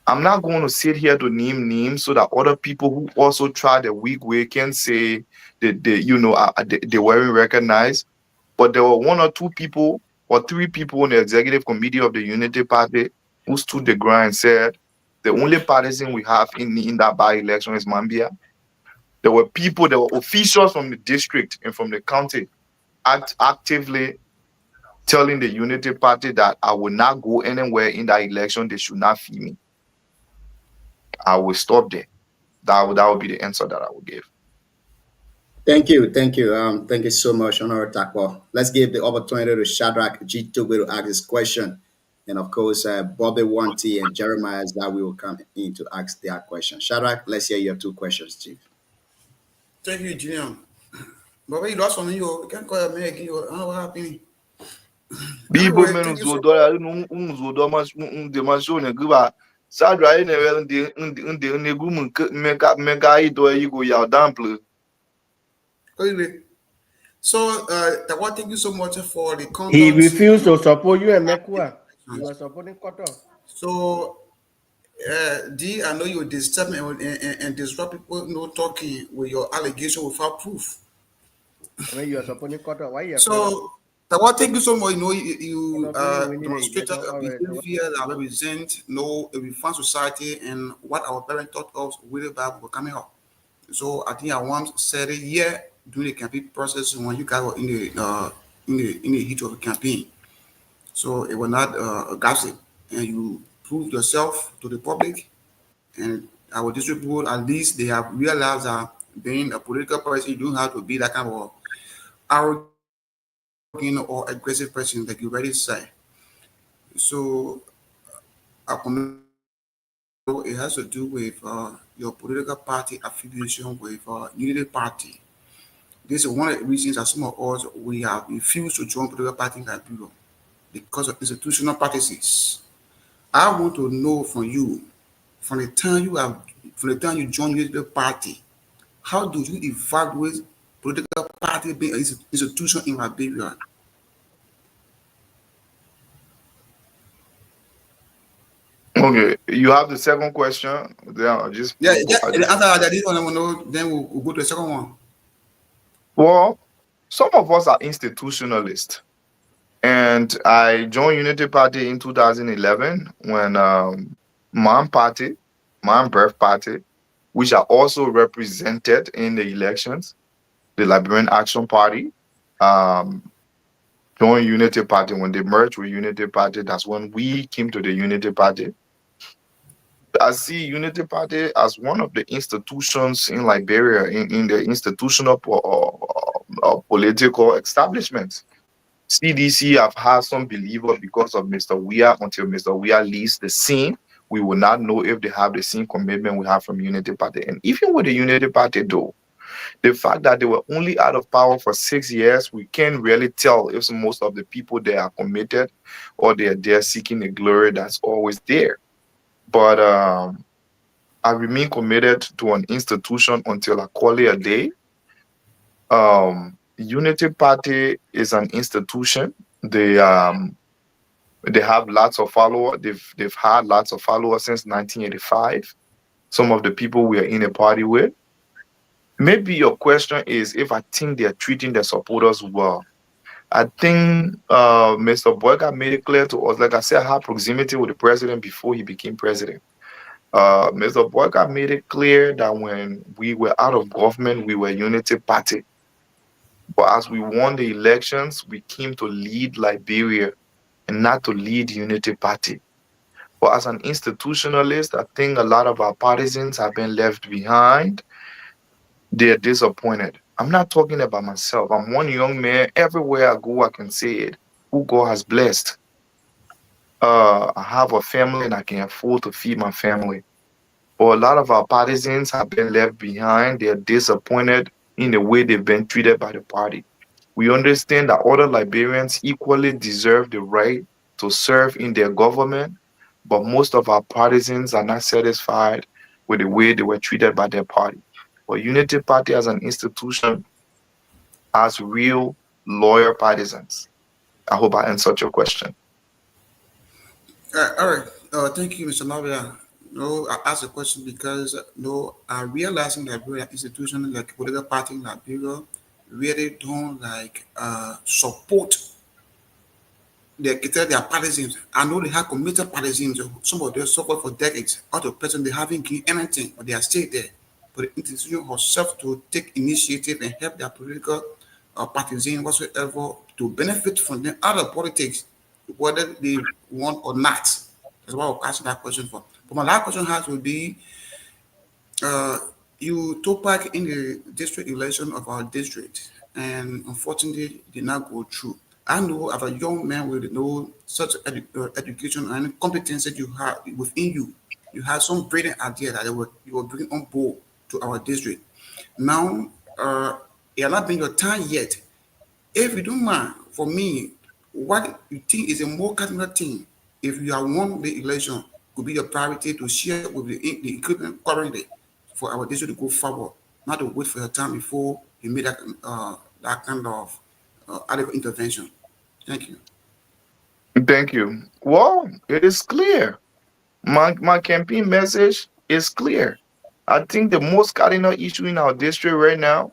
I'm not going to sit here to name names so that other people who also tried a weak way can say that they weren't recognized. But there were one or two people or three people in the executive committee of the Unity Party who stood the ground and said, the only partisan we have in that by-election is Mambia. There were officials from the district and from the county actively telling the Unity Party that I will not go anywhere in that election. They should not fee me. I will stop there. That would be the answer that I would give. Thank you. Thank you. Thank you so much, Honorable Takwa. Let's give the opportunity to Shadrach G. Tugbe to ask his question. And of course, Bobby Wanty and Jeremiah that will come in to ask their question. Shadrach, let's hear your two questions, Chief. Thank you, Junior. But when you lost on you can't call me again. I don't know what happened. Bibo Anyway, men thank you so uzodo ya uzodo mas demasho ne guba sadra ine wel ndi ne gum mega ido yigo ya dample. much. So, Tawa, thank you so much for the conduct. He refused to support you and Mekua. You were supporting Koto. So, D, I know you disturb me and disrupt people talking with your allegation without proof. I mean, you are supporting Koto. Why you? So, Tawa, thank you so much. You we need demonstrated a- a behavior that represent a refined society and what our parents taught us way back were coming up. So I think I once said it during the campaign process when you guys were in the heat of the campaign. So it was not a gossip, and you proved yourself to the public, and our district board at least they have realized that being a political person, you don't have to be that kind of arrogant or aggressive person like you already say. So I comment it has to do with your political party affiliation with Unity Party. This is one of the reasons that some of us we have refused to join political party in Liberia because of institutional practices. I want to know from you, from the time you join Unity Party, how do you evaluate political party being an institution in Liberia? Okay, you have the second question. Then I'll just Yeah. After that, this one I want to know. Then we'll go to the second one. well, some of us are institutionalists. And I joined Unity Party in 2011 when my birth party, which are also represented in the elections, the Liberian Action Party, joined Unity Party. When they merged with Unity Party, that's when we came to the Unity Party. I see Unity Party as one of the institutions in Liberia, in the institutional political establishment. CDC have had some believer because of Mr. Weah. Until Mr. Weah leaves the scene, we will not know if they have the same commitment we have from Unity Party. And even with the Unity Party, though, the fact that they were only out of power for 6 years, we can't really tell if most of the people they are committed or they are there seeking the glory that's always there. But I remain committed to an institution until I call it a day. Unity Party is an institution. They have lots of followers. They've had lots of followers since 1985. Some of the people we are in a party with. Maybe your question is if I think they are treating their supporters well. I think Mr. Boyka made it clear to us. Like I said, I had proximity with the president before he became president. Mr. Boyka made it clear that when we were out of government, we were Unity Party. But as we won the elections, we came to lead Liberia and not to lead Unity Party. But as an institutionalist, I think a lot of our partisans have been left behind. They're disappointed. I'm not talking about myself. I'm one young man. Everywhere I go, I can say it. Who God has blessed. I have a family and I can afford to feed my family. But a lot of our partisans have been left behind. They're disappointed in the way they've been treated by the party. We understand that other Liberians equally deserve the right to serve in their government, but most of our partisans are not satisfied with the way they were treated by their party. But Unity Party as an institution has real loyal partisans. I hope I answered your question. All right. Thank you, Mr. Navia. No, I asked a question because I realizing that Liberia institution like political party in Liberia really don't support their partisans. I know they have committed partisans. Some of them suffered for decades. Out of person they haven't gained anything, but they are still there. But the institution herself to take initiative and help their political partisans whatsoever to benefit from them out of politics, whether they want or not. That's why I'm asking that question for. But my last question has to be You took part in the district election of our district, and unfortunately did not go through. I know as a young man with no such education and competence that you have within you, you have some brilliant idea that you will bring on board to our district. Now, it has not been your time yet. If you don't mind, for me, what you think is a more cardinal thing, if you have won the election, could be your priority to share with the equipment currently for our district to go forward, not to wait for your time before you make that kind of adequate intervention. Thank you. Thank you. Well, it is clear. My campaign message is clear. I think the most cardinal issue in our district right now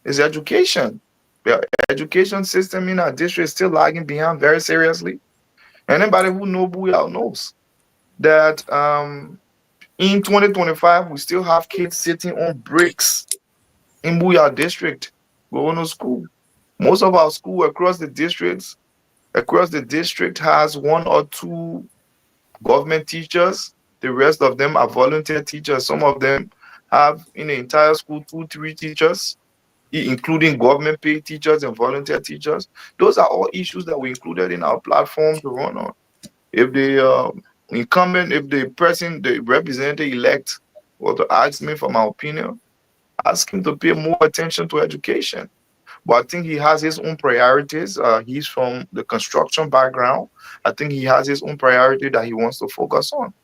is education. The education system in our district is still lagging behind very seriously. Anybody who knows Booyah knows that in 2025 we still have kids sitting on bricks in Booyah district going to school. Most of our school across the district has one or two government teachers. The rest of them are volunteer teachers. Some of them have in the entire school 2-3 teachers, including government paid teachers and volunteer teachers. Those are all issues that we included in our platform to run on. If the incumbent, if the person, the representative elect were to ask me for my opinion, ask him to pay more attention to education. But I think he has his own priorities. He's from the construction background. I think he has his own priority that he wants to focus on.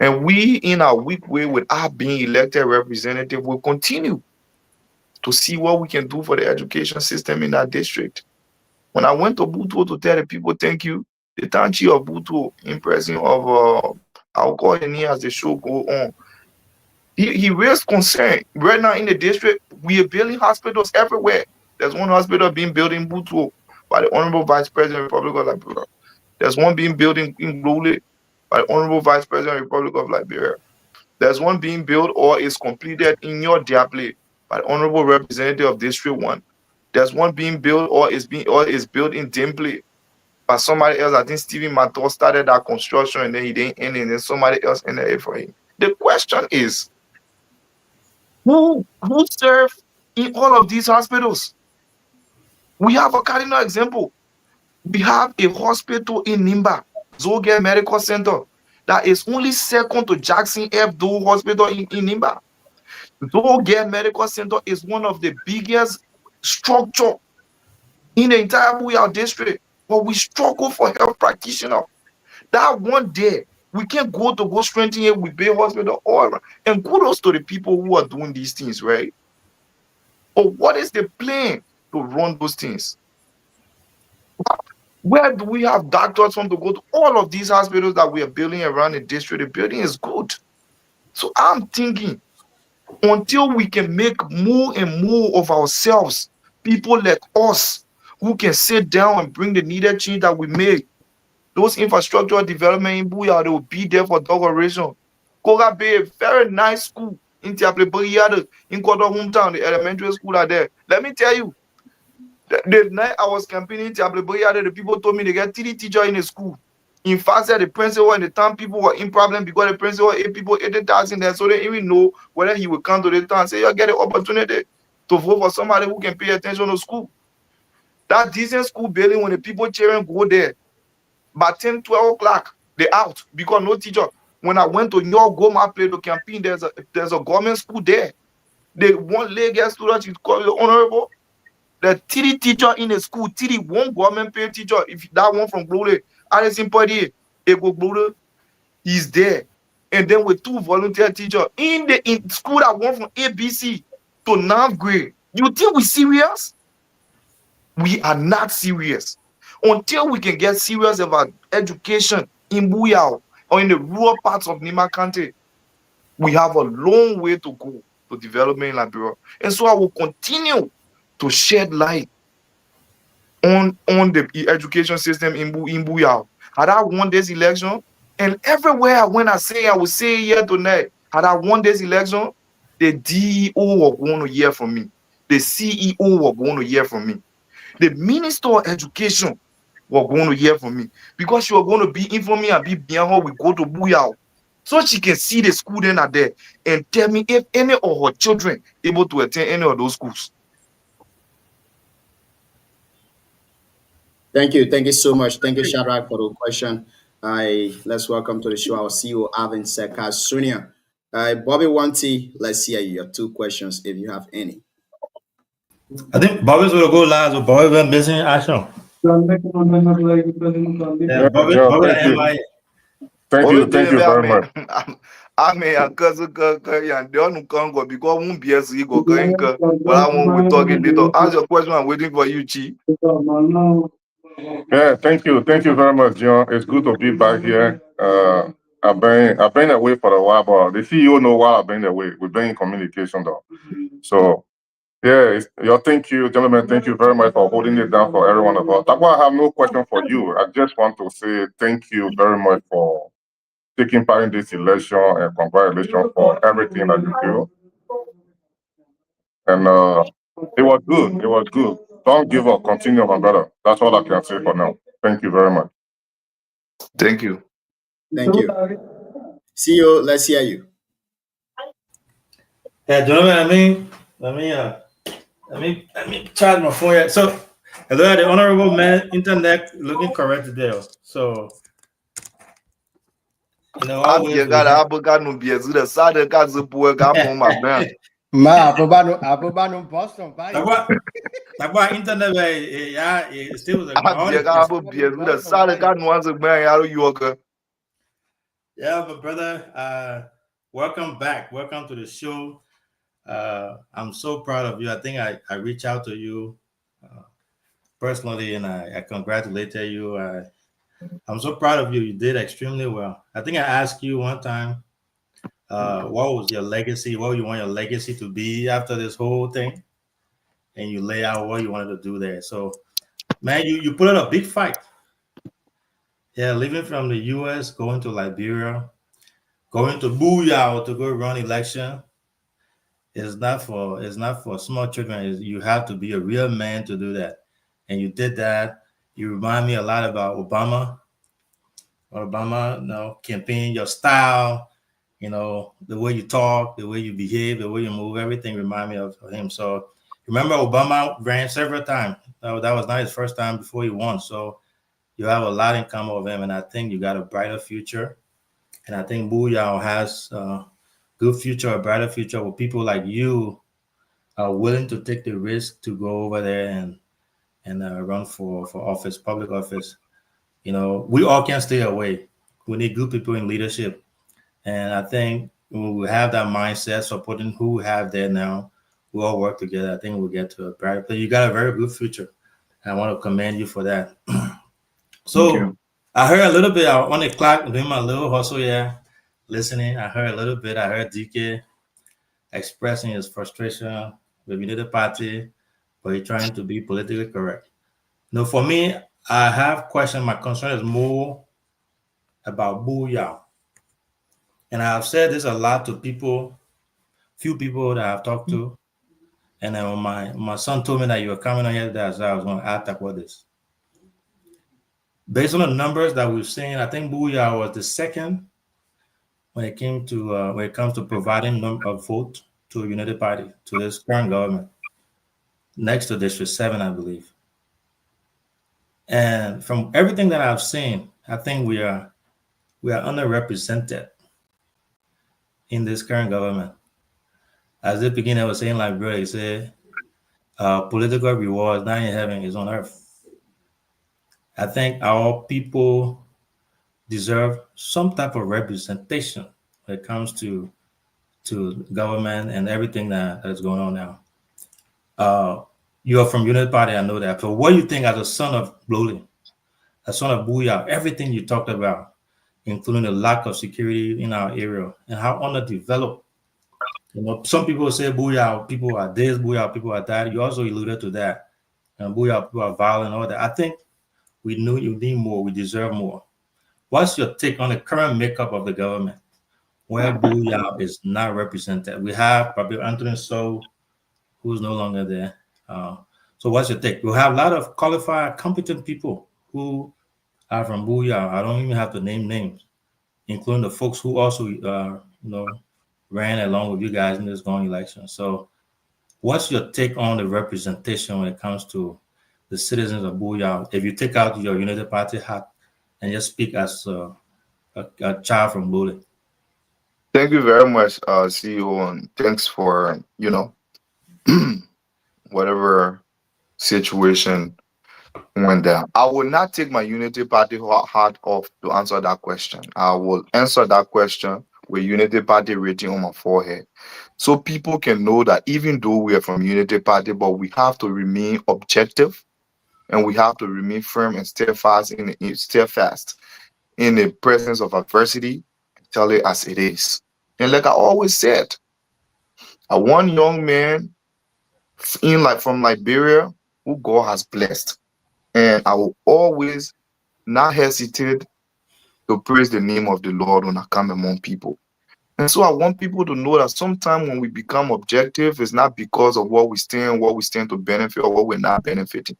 And we, in our weak way, with our being elected representative, will continue to see what we can do for the education system in that district. When I went to Butuo to tell the people thank you, the town chief of Butuo, in presence of, I'll call him here as the show go on, he raised concern. Right now in the district, we are building hospitals everywhere. There's one hospital being built in Butuo by the Honorable Vice President of the Republic of Liberia. There's one being built in Glole by the Honorable Vice President of the Republic of Liberia. There's one being built or is completed in your Diable by the Honorable Representative of District 1. There's one being built or is built in Dimpley by somebody else. I think Stephen Mator started that construction and then he didn't end it, and then somebody else ended it for him. The question is, who serve in all of these hospitals? We have a cardinal example. We have a hospital in Nimba, Zoge Medical Center, that is only second to Jackson Hebdo Hospital in Nimba. Zoge Medical Center is one of the biggest structure in the entire Booyah district, but we struggle for health practitioners. That one day, we can't go strengthen it with Bay Hospital or, and kudos to the people who are doing these things, right? But what is the plan to run those things? Where do we have doctors from to go to all of these hospitals that we are building around the district? The building is good. So I'm thinking, until we can make more and more of ourselves, people like us who can sit down and bring the needed change that we make, those infrastructural development in Booyah, they will be there for inauguration. Koga Bay, a very nice school in Tiaple in Kodo hometown, the elementary school are there. Let me tell you, the night I was campaigning in Tiaple, the people told me they get 3 teachers in the school. In fact, the principal and the town people were in problem because the principal 8 people 80,000 there, so they didn't even know whether he would come to the town and say, you get an opportunity to vote for somebody who can pay attention to school. That decent school building, when the people children go there, by 10, 12 o'clock, they out because no teacher. When I went to New York, Goma play the campaign, there's a government school there. The one Lagos student is called the honorable. The 3 teacher in the school, 3, one government paid teacher. If that one from Glole, Alison Padi, Ego Glole, he's there. And then with 2 volunteer teachers in school that went from ABC to 9th grade. You think we serious? We are not serious. Until we can get serious about education in Booyah or in the rural parts of Nima County, we have a long way to go to development in Liberia. And so I will continue to shed light on the education system in Booyah. Had I won this election, and everywhere I went, I will say here tonight, had I won this election, the DEO were going to hear from me. The CEO were going to hear from me. The Minister of Education were going to hear from me because she was going to be informing and be behind her. We go to Booyah so she can see the school then are there and tell me if any of her children able to attend any of those schools. Thank you so much. Thank you, Shadrach, for the question. Let's welcome to the show our CEO, Alvin Sekas Jr. Bobby Wanty, let's hear your 2 questions if you have any. I think Bobby's will go last, but Bobby went missing in action. Bobby, thank you very much. I mean, because don't go because won't be as you go going, but I won't be talking later. Ask your question. I'm waiting for you, Chi. Yeah, thank you very much, John. It's good to be back here. I've been away for a while, but the CEO know why I've been away. We've been in communication though. So yeah, thank you, gentlemen. Thank you very much for holding it down for every one of us. That's why I have no question for you. I just want to say thank you very much for taking part in this election and congratulations for everything that you do. And it was good. It was good. Don't give up. Continue, my brother. That's all I can say for now. Thank you very much. Thank you. Thank you. CEO, let's hear you. Yeah, gentlemen, let me charge my phone here. So, hello, the honorable man, internet looking correct today. So, you know, always Boston. That's why internet, yeah, it still was yeah, but brother, welcome back. Welcome to the show. I'm so proud of you. I think I reached out to you personally and I congratulated you. I'm so proud of you. You did extremely well. I think I asked you one time, what was your legacy? What you want your legacy to be after this whole thing? And you lay out what you wanted to do there. So, man, you put out a big fight. Yeah, leaving from the U.S., going to Liberia, going to Booyah to go run election. It's not for small children. You have to be a real man to do that. And you did that. You remind me a lot about Obama, campaign, your style, the way you talk, the way you behave, the way you move, everything remind me of him. So remember Obama ran several times. That was not his first time before he won. So you have a lot in common with him. And I think you got a brighter future. And I think Booyah has a good future, a brighter future with people like you are willing to take the risk to go over there and run for office, public office. We all can't stay away. We need good people in leadership. And I think when we have that mindset, supporting who we have there now, we all work together. I think we'll get to a brighter place. You got a very good future. And I want to commend you for that. So I heard a little bit on the clock, doing my little hustle here, listening. I heard a little bit. I heard DK expressing his frustration with the party, but he's trying to be politically correct. Now, for me, I have questions. My concern is more about Booyah. And I have said this a lot to few people that I've talked to. And then when my son told me that you were coming on here, that's why I was going to ask about this. Based on the numbers that we've seen, I think Booyah was the second when it comes to providing a vote to a United Party, to this current government, next to District 7, I believe. And from everything that I've seen, I think we are underrepresented in this current government. As the beginner was saying, like brother, he said, political rewards not in heaven, is on earth. I think our people deserve some type of representation when it comes to government and everything that is going on now. You are from United Party, I know that. So what do you think as a son of Blowling, a son of Booyah, everything you talked about, including the lack of security in our area and how underdeveloped, some people say Booyah, people are this, Booyah, people are that. You also alluded to that. And Booyah, people are violent, all that. I think we knew you need more, we deserve more. What's your take on the current makeup of the government where Booyah is not represented? We have probably Anthony So, who's no longer there. So what's your take? We have a lot of qualified, competent people who are from Booyah. I don't even have to name names. including the folks who also, ran along with you guys in this going election. So what's your take on the representation when it comes to the citizens of Booyah? If you take out your Unity Party hat and just speak as a child from Booyah. Thank you very much, CEO, and thanks for, whatever situation went down. I will not take my Unity Party hat off to answer that question. I will answer that question with Unity Party rating on my forehead. So people can know that even though we are from Unity Party, but we have to remain objective and we have to remain firm and steadfast in the presence of adversity, tell it as it is. And like I always said, one young man from Liberia who God has blessed. And I will always not hesitate to praise the name of the Lord when I come among people. And so I want people to know that sometimes when we become objective, it's not because of what we stand to benefit or what we're not benefiting.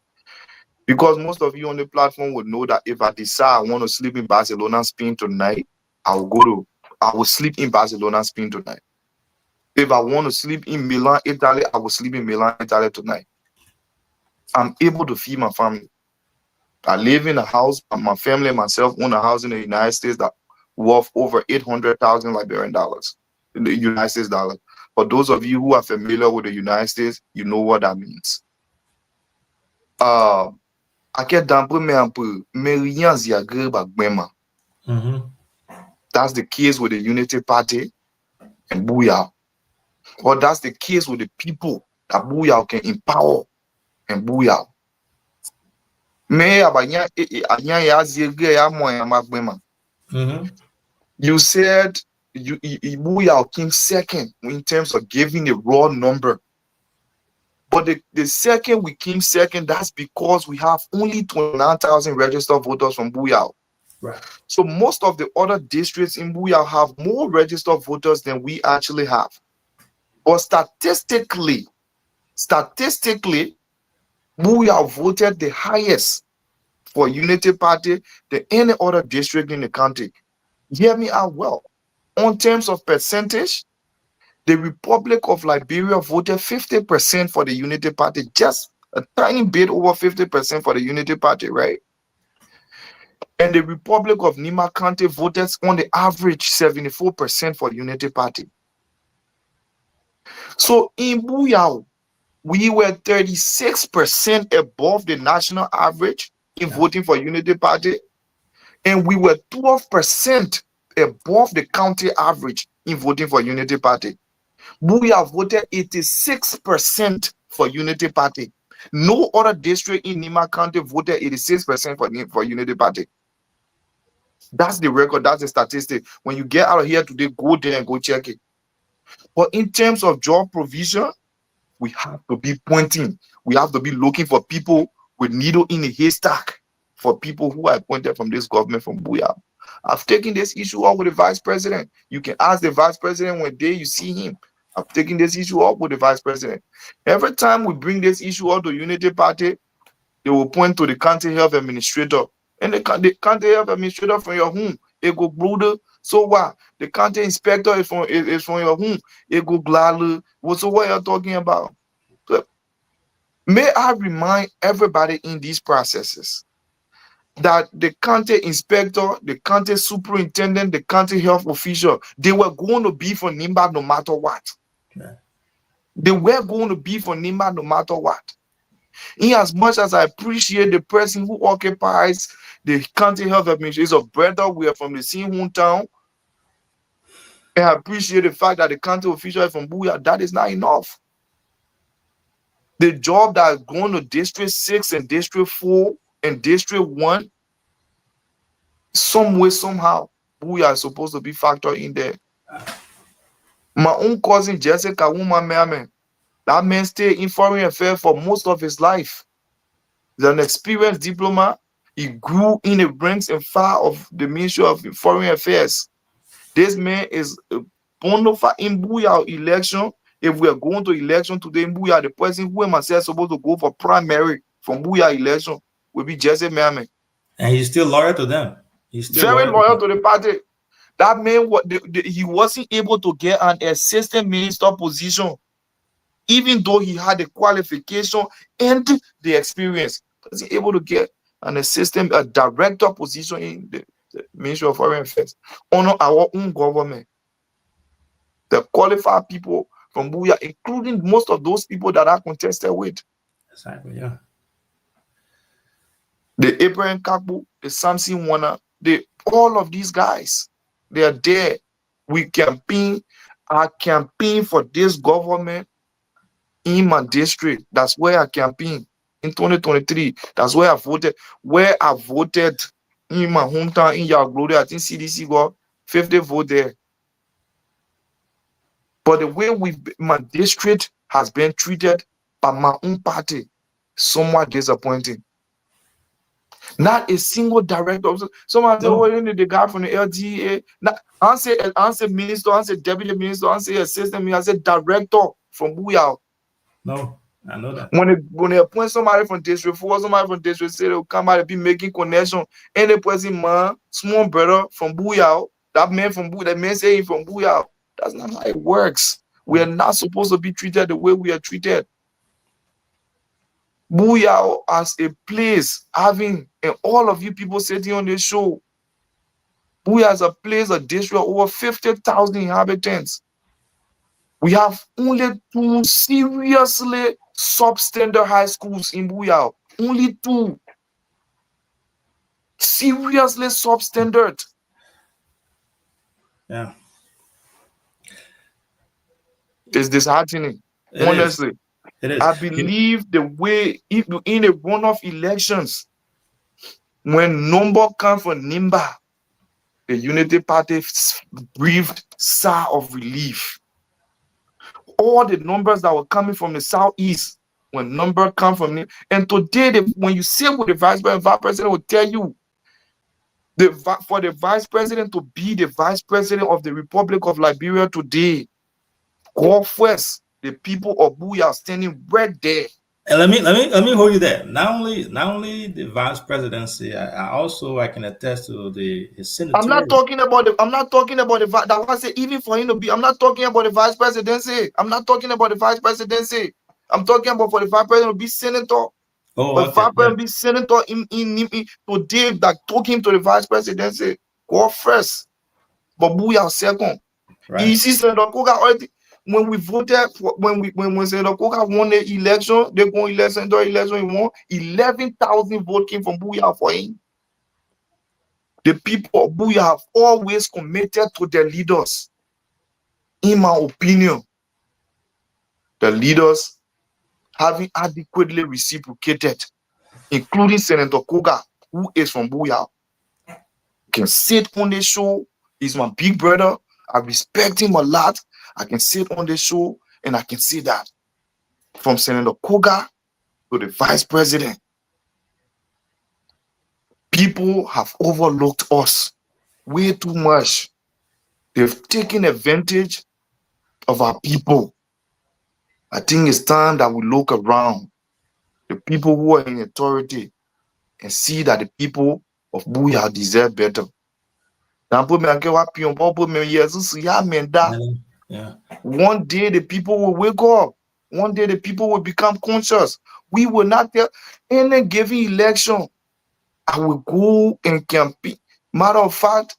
Because most of you on the platform would know that if I decide I want to sleep in Barcelona, Spain tonight, I will sleep in Barcelona, Spain tonight. If I want to sleep in Milan, Italy, I will sleep in Milan, Italy tonight. I'm able to feed my family. I live in a house, my family and myself own a house in the United States that worth over 800,000 Liberian dollars, in the United States dollar. For those of you who are familiar with the United States, you know what that means. That's the case with the Unity Party and Booyah. Or that's the case with the people that Booyah can empower and Booyah. You said Booyah came second in terms of giving a raw number. But the second we came second, that's because we have only 29,000 registered voters from Booyah. Right. So most of the other districts in Booyah have more registered voters than we actually have. But statistically, Booyah voted the highest for Unity Party than any other district in the country. Hear me out well. On terms of percentage, the Republic of Liberia voted 50% for the Unity Party, just a tiny bit over 50% for the Unity Party, right? And the Republic of Nima County voted on the average 74% for Unity Party. So in Booyah, we were 36% above the national average in voting for Unity Party, and we were 12% above the county average in voting for Unity Party. Booyah voted 86% for Unity Party. No other district in Nima County voted 86% for Unity Party. That's the record, that's the statistic. When you get out of here today, go there and go check it. But in terms of job provision, we have to be pointing. We have to be looking for people with needle in a haystack, for people who are appointed from this government from Booyah. I've taken this issue up with the vice president. You can ask the vice president one day you see him. I've taken this issue up with the vice president. Every time we bring this issue up to Unity Party, they will point to the county health administrator. And the county health administrator from your home, it go brother. So what? The county inspector is from your home. It go glad. So what you're talking about? So, may I remind everybody in these processes that the county inspector, the county superintendent, the county health official, they were going to be for Nimba no matter what. Yeah. They were going to be for Nimba no matter what. In as much as I appreciate the person who occupies the county health administration, brother, we are from the same hometown, and I appreciate the fact that the county official is from Booyah, that is not enough. The job that is going to District 6 and District 4 and District 1, some way, somehow, Booyah is supposed to be factored in there. My own cousin, Jessica Woman, that man stayed in foreign affairs for most of his life. He's an experienced diplomat. He grew in the ranks and file of the Ministry of Foreign Affairs. This man is bona fide in Booyah election. If we are going to election today in Booyah, the person who am I supposed to go for primary from Booyah election will be Jesse Merman. And he's still loyal to them. He's still very loyal to the party. That man, he wasn't able to get an assistant minister position, even though he had the qualification and the experience. Wasn't able to get an assistant, a director position in the Ministry of Foreign Affairs under our own government. The qualified people from Buya, including most of those people that are contested with. Exactly, yeah. The Abraham Kakbu, the Samson Warner, all of these guys, they are there. We campaign, I campaign for this government in my district. That's where I campaign in 2023. That's where I voted. Where I voted in my hometown in Yagloria, I think CDC got 50 votes there. But the way my district has been treated by my own party, somewhat disappointing. Not a single director. Someone say, oh, you need the guy from the LGA. I say minister, I say deputy minister, I say assistant minister, I say director from Buya. No, I know that. When they appoint somebody from district 4, somebody from district 6, they'll come out and be making connection. And the person, man, small brother from Buya, that man from Buya, that man say he from Buya. That's not how it works. We are not supposed to be treated the way we are treated. Buya as a place having, and all of you people sitting on this show, Buya as a place, a district of over 50,000 inhabitants. We have only 2 seriously substandard high schools in Buya. Only 2. Seriously substandard. Yeah. It's disheartening. Honestly. It is. I believe the way in the runoff elections, when number comes for Nimba, the Unity Party breathed sigh of relief. All the numbers that were coming from the southeast, when number come from me, and today when you sit with the vice president will tell you for the vice president to be the vice president of the Republic of Liberia today, God first. The people of Buya are standing right there. And let me hold you there. Not only the vice presidency, I can attest to his senatorial. I'm not talking about the vice. That's why I say even for him to be. I'm not talking about the vice presidency. I'm not talking about the vice presidency. I'm talking about for the vice president to be senator. Oh, okay. The vice president be senator in today that took him to the vice presidency. Go first, but Buya second. Right. You see, Senator Koga already. When we voted, when Senator Koga won the election, they go election, he won. 11,000 votes came from Buya for him. The people of Buya have always committed to their leaders. In my opinion, the leaders having adequately reciprocated, including Senator Koga, who is from Buya, can sit on the show. He's my big brother. I respect him a lot. I can sit on the show and I can see that from Senator Koga to the vice president, people have overlooked us way too much. They've taken advantage of our people. I think it's time that we look around the people who are in authority and see that the people of Buya deserve better. Yeah. One day the people will wake up. One day the people will become conscious. We will not tell any given election. I will go and campaign. Matter of fact,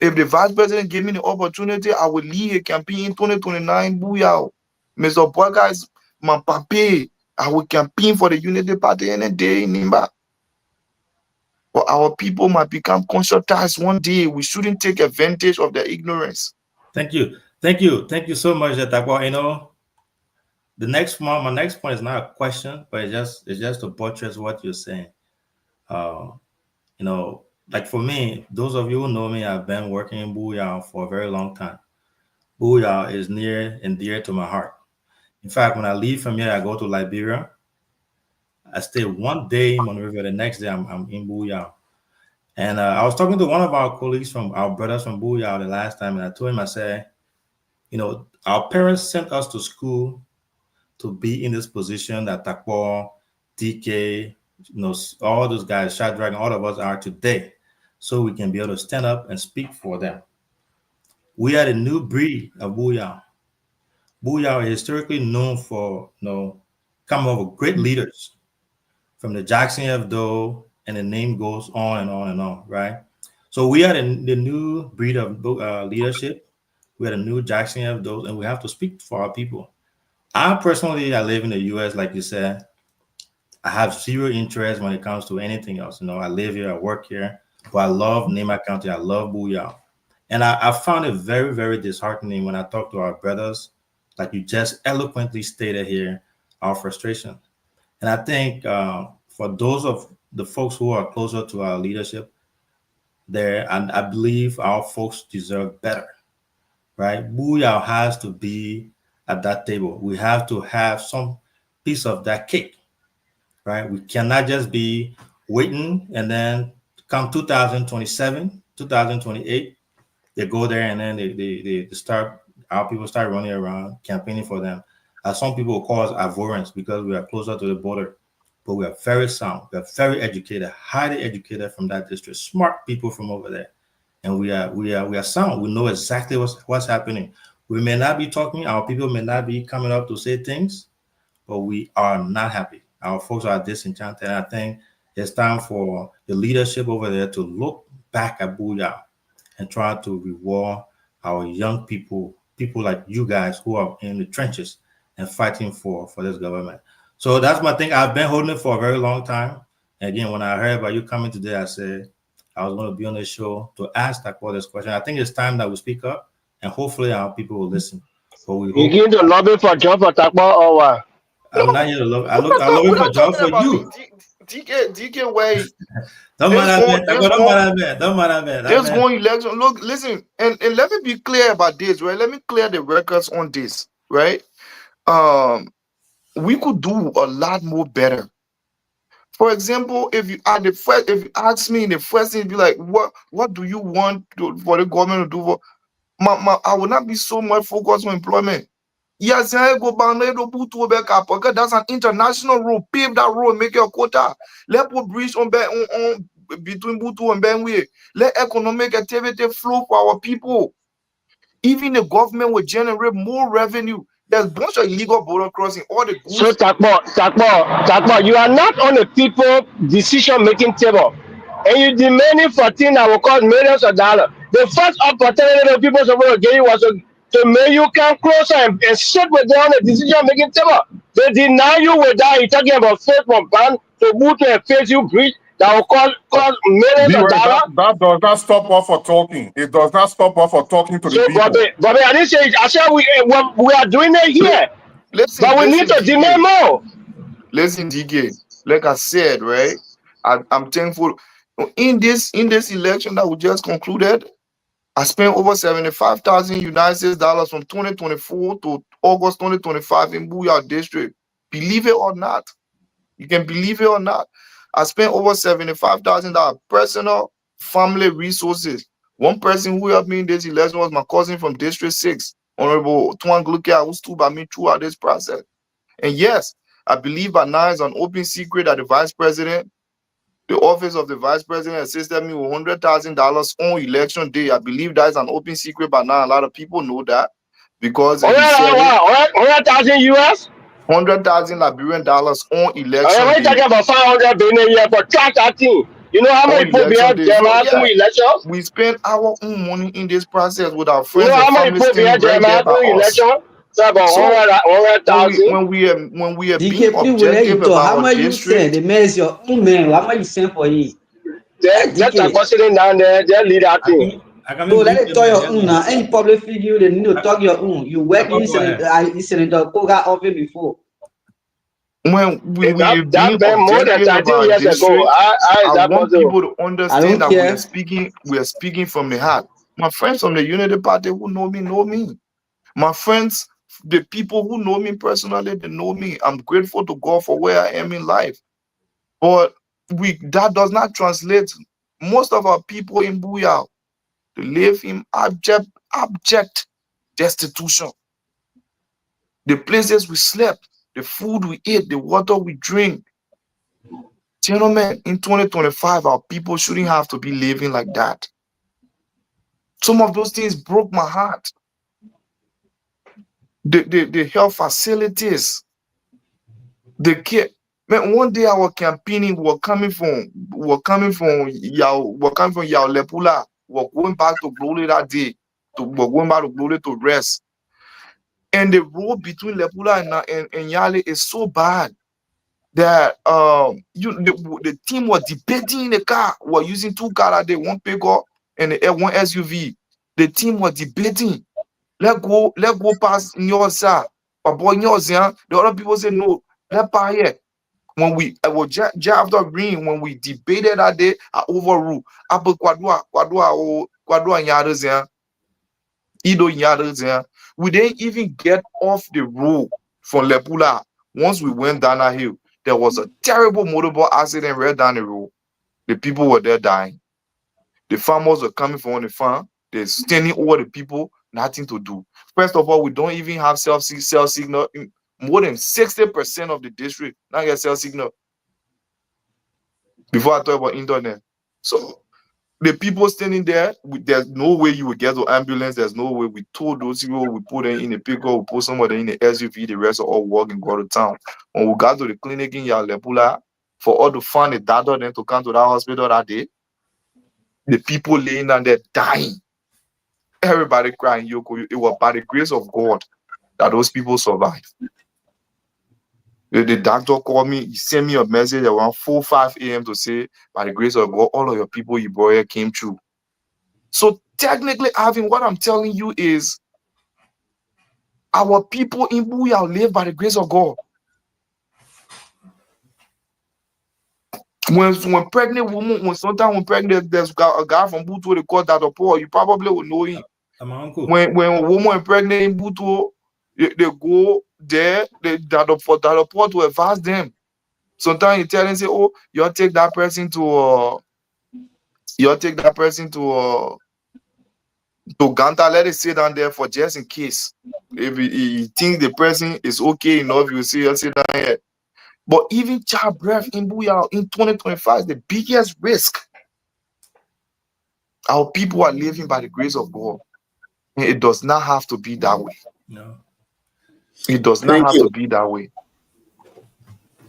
if the vice president gave me the opportunity, I will lead a campaign in 2029. Buya. Mr. Boyka is my papi. I will campaign for the Unity Party any day in Nimba. But our people might become conscientized one day. We shouldn't take advantage of their ignorance. Thank you. Thank you so much, Takwa. You know, my next point is not a question, but it's just to buttress what you're saying. You know, like for me, those of you who know me, I've been working in Buya for a very long time. Buya is near and dear to my heart. In fact, when I leave from here, I go to Liberia. I stay one day in Monrovia. The next day, I'm in Buya. And I was talking to one of our colleagues our brothers from Buya the last time, and I told him, I said, you know, our parents sent us to school to be in this position that Takwa, DK, you know, all those guys, Shadrach, all of us are today, so we can be able to stand up and speak for them. We are the new breed of Buyao. Buyao is historically known for coming up with great leaders from the Jackson F. Doe, and the name goes on and on and on, right? So we are the new breed of leadership. We are the new Jackson F. Doe, and we have to speak for our people. I live in the U.S., like you said. I have zero interest when it comes to anything else. I live here, I work here, but I love Nema County. I love Buyao. And I found it very, very disheartening when I talk to our brothers, like you just eloquently stated here, our frustration. And I think for those of the folks who are closer to our leadership there, and I believe our folks deserve better, right? Buyao has to be at that table. We have to have some piece of that cake, right? We cannot just be waiting and then come 2027, 2028, they go there and then they start, our people start running around campaigning for them. As some people call us avoidance because we are closer to the border, but we are very sound, we are very educated, highly educated from that district, smart people from over there. And we are sound. We know exactly what's happening. We may not be talking, our people may not be coming up to say things, but we are not happy. Our folks are disenchanted. And I think it's time for the leadership over there to look back at Buyao and try to reward our young people like you guys who are in the trenches and fighting for this government. So that's my thing. I've been holding it for a very long time. And again, when I heard about you coming today, I said I was going to be on the show to ask this question. I think it's time that we speak up, and hopefully our people will listen. But we You going to lobby for job for Takbo or what? I'm not here to lobby. I'm looking for a job for you. DK, wait. Don't matter. There's going election. Look, listen, and let me be clear about this, right? Let me clear the records on this, right? We could do a lot more better. For example, if you ask me in the first thing, be like, what do you want for the government to do? For I will not be so much focused on employment. Yes, that's an international road. Pave that road, make your quota. Let put bridge on between Butu and Benue. Let economic activity flow for our people. Even the government will generate more revenue. There's a bunch of illegal border crossing. All the goods. So Takbo, you are not on the people decision-making table. And you demanding for things that will cost millions of dollars. The first opportunity the people supposed to give you was to make you come closer and sit with them on the decision-making table. They deny you with that. You're talking about face from ban to move to a face you breach that will cost millions of dollars. That does not stop us for talking. It does not stop us for talking to the people. Bobby, I didn't say it. I said we are doing it here. But we need to demand more. Listen, DK, like I said, right? I'm thankful. In this election that we just concluded, I spent over 75,000 United States dollars from 2024 to August 2025 in Buyao District. Believe it or not. You can believe it or not. I spent over $75,000 personal family resources. One person who helped me in this election was my cousin from District 6, Honorable Tuan Glukia, who stood by me throughout this process. And yes, I believe by now it's an open secret that the office of the vice president assisted me with $100,000 on election day. I believe that is an open secret by now. A lot of people know that because 100,000 US, 100,000 Liberian dollars on election we're talking about 500 billion here for track that thing. You know how many people behind elections? We spend our own money in this process with our friends. You know how many people behind election? When we are being objective about our district, the man is your own man. How much you send for him? Just sitting down there, they lead that thing. So let it talk your own now. Any public figure, they need to talk your own. You work in Senator Koga office before. When we are being objective about our district, I want people to understand that we are speaking from the heart. My friends from the Unity Party who know me. My friends, the people who know me personally, they know me. I'm grateful to God for where I am in life. But that does not translate. Most of our people in Buyao, they live in abject destitution. The places we slept, the food we ate, the water we drink. Gentlemen, in 2025, our people shouldn't have to be living like that. Some of those things broke my heart. The health facilities, the care. Man, one day I was campaigning, we're coming from Yao Lepula. We're going back to Glory that day. We're going back to Glory to rest. And the road between Lepula and Yale is so bad that the team was debating in the car. We're using 2 cars that day, one pickup and one SUV. The team was debating. Let's go past Nyosa. But boy, Nyosa, the other people say no, let's pass here. When I was just after green, when we debated that day, I overruled. Abu Kwadua Nyadazia. Ido Nyadazia. We didn't even get off the road from Lepula. Once we went down that hill, there was a terrible motorbike accident right down the road. The people were there dying. The farmers were coming from the farm. They're standing over the people, nothing to do. First of all, we don't even have cell signal. More than 60% of the district now get cell signal. Before I talk about internet. So the people standing there, there's no way you will get to ambulance. There's no way. We told those people, we put them in the pickup, we put somebody in the SUV, the rest are all walk and go to town. When we got to the clinic in Yalepula, for all to find the doctor then to come to that hospital that day, the people laying down there dying. Everybody crying, Yoko. It was by the grace of God that those people survived. The doctor called me, he sent me a message around 4-5 a.m. to say, by the grace of God, all of your people you brought here came true. So technically, Alvin, what I'm telling you is our people in Buya live by the grace of God. When pregnant woman, when pregnant, there's a guy from Butu they call Dr. Paul, you probably will know him. My uncle. When a woman is pregnant in Butu, they go there, Dr. Paul to advise them. Sometimes you tell them, say, oh, you take that person to Ganta, let it sit down there for just in case. If you think the person is okay enough, you see, sit down here. But even childbirth in Buya in 2025 is the biggest risk. Our people are living by the grace of God. And it does not have to be that way. No. It does not have to be that way.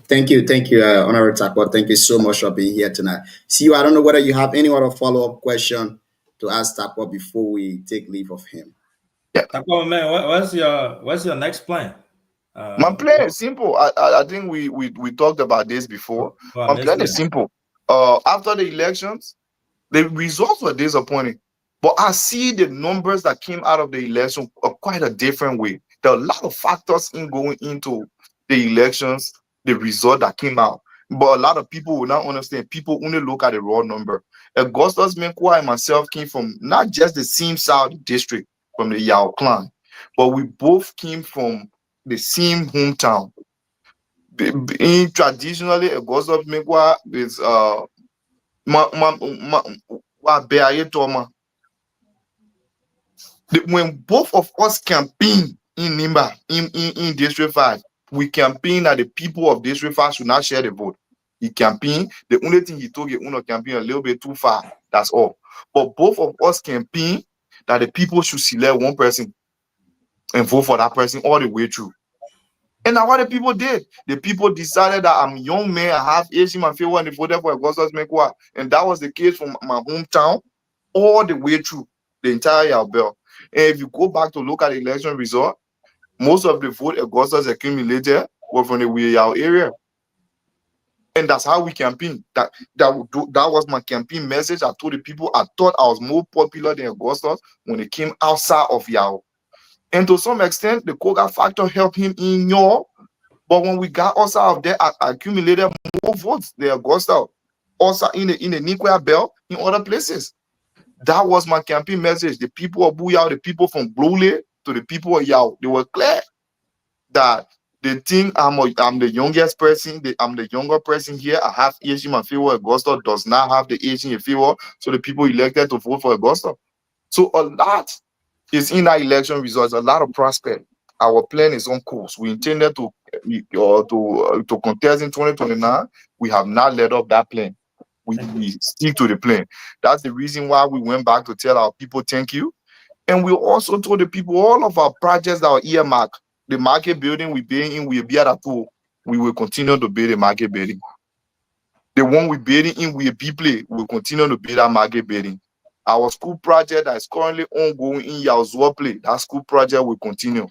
Thank you, Honorable Takwa. Thank you so much for being here tonight. See you. I don't know whether you have any other follow-up question to ask Takwa before we take leave of him. Yeah. Takwa, man, what's your next plan? My plan is simple. I think we talked about this before. My plan is simple. After the elections, the results were disappointing. But I see the numbers that came out of the election are quite a different way. There are a lot of factors in going into the elections, the result that came out. But a lot of people will not understand. People only look at the raw number. Augustus Menkwa and myself came from not just the same South district, from the Yao clan, but we both came from the same hometown. Traditionally, Augustus Menkwa is when both of us campaign in Nimba, in District 5, we campaign that the people of District 5 should not share the vote. He campaigned. The only thing he took it campaign a little bit too far. That's all. But both of us campaign that the people should select one person and vote for that person all the way through. And now what the people did, the people decided that I'm a young man, I have age in my favor, and they voted for Augustus Menkwa. And that was the case from my hometown all the way through the entire Yao Belt. And if you go back to look at the election result, most of the vote Augustus accumulated were from the Yao area. And that's how we campaigned. That was my campaign message. I told the people I thought I was more popular than Augustus when it came outside of Yao. And to some extent, the Koga factor helped him in Yao. But when we got outside of there, I accumulated more votes than Augusta. Also in the Nikwaya Belt, in other places. That was my campaign message. The people of Buya, the people from Glole to the people of Yao, they were clear that they think I'm the youngest person, I'm the younger person here. I have age in my favor. Augusta does not have the age in your favor. So the people elected to vote for Augusta. So a lot is in our election results, a lot of prospect. Our plan is on course. We intended to contest in 2029. We have not let up that plan. we stick to the plan. That's the reason why we went back to tell our people thank you. And we also told the people all of our projects that are earmarked, the market building we build in, we be at a tool. We will continue to build the market building. The one we building in, we people will continue to build that market building. Our school project that is currently ongoing in Yauzua Play, that school project will continue.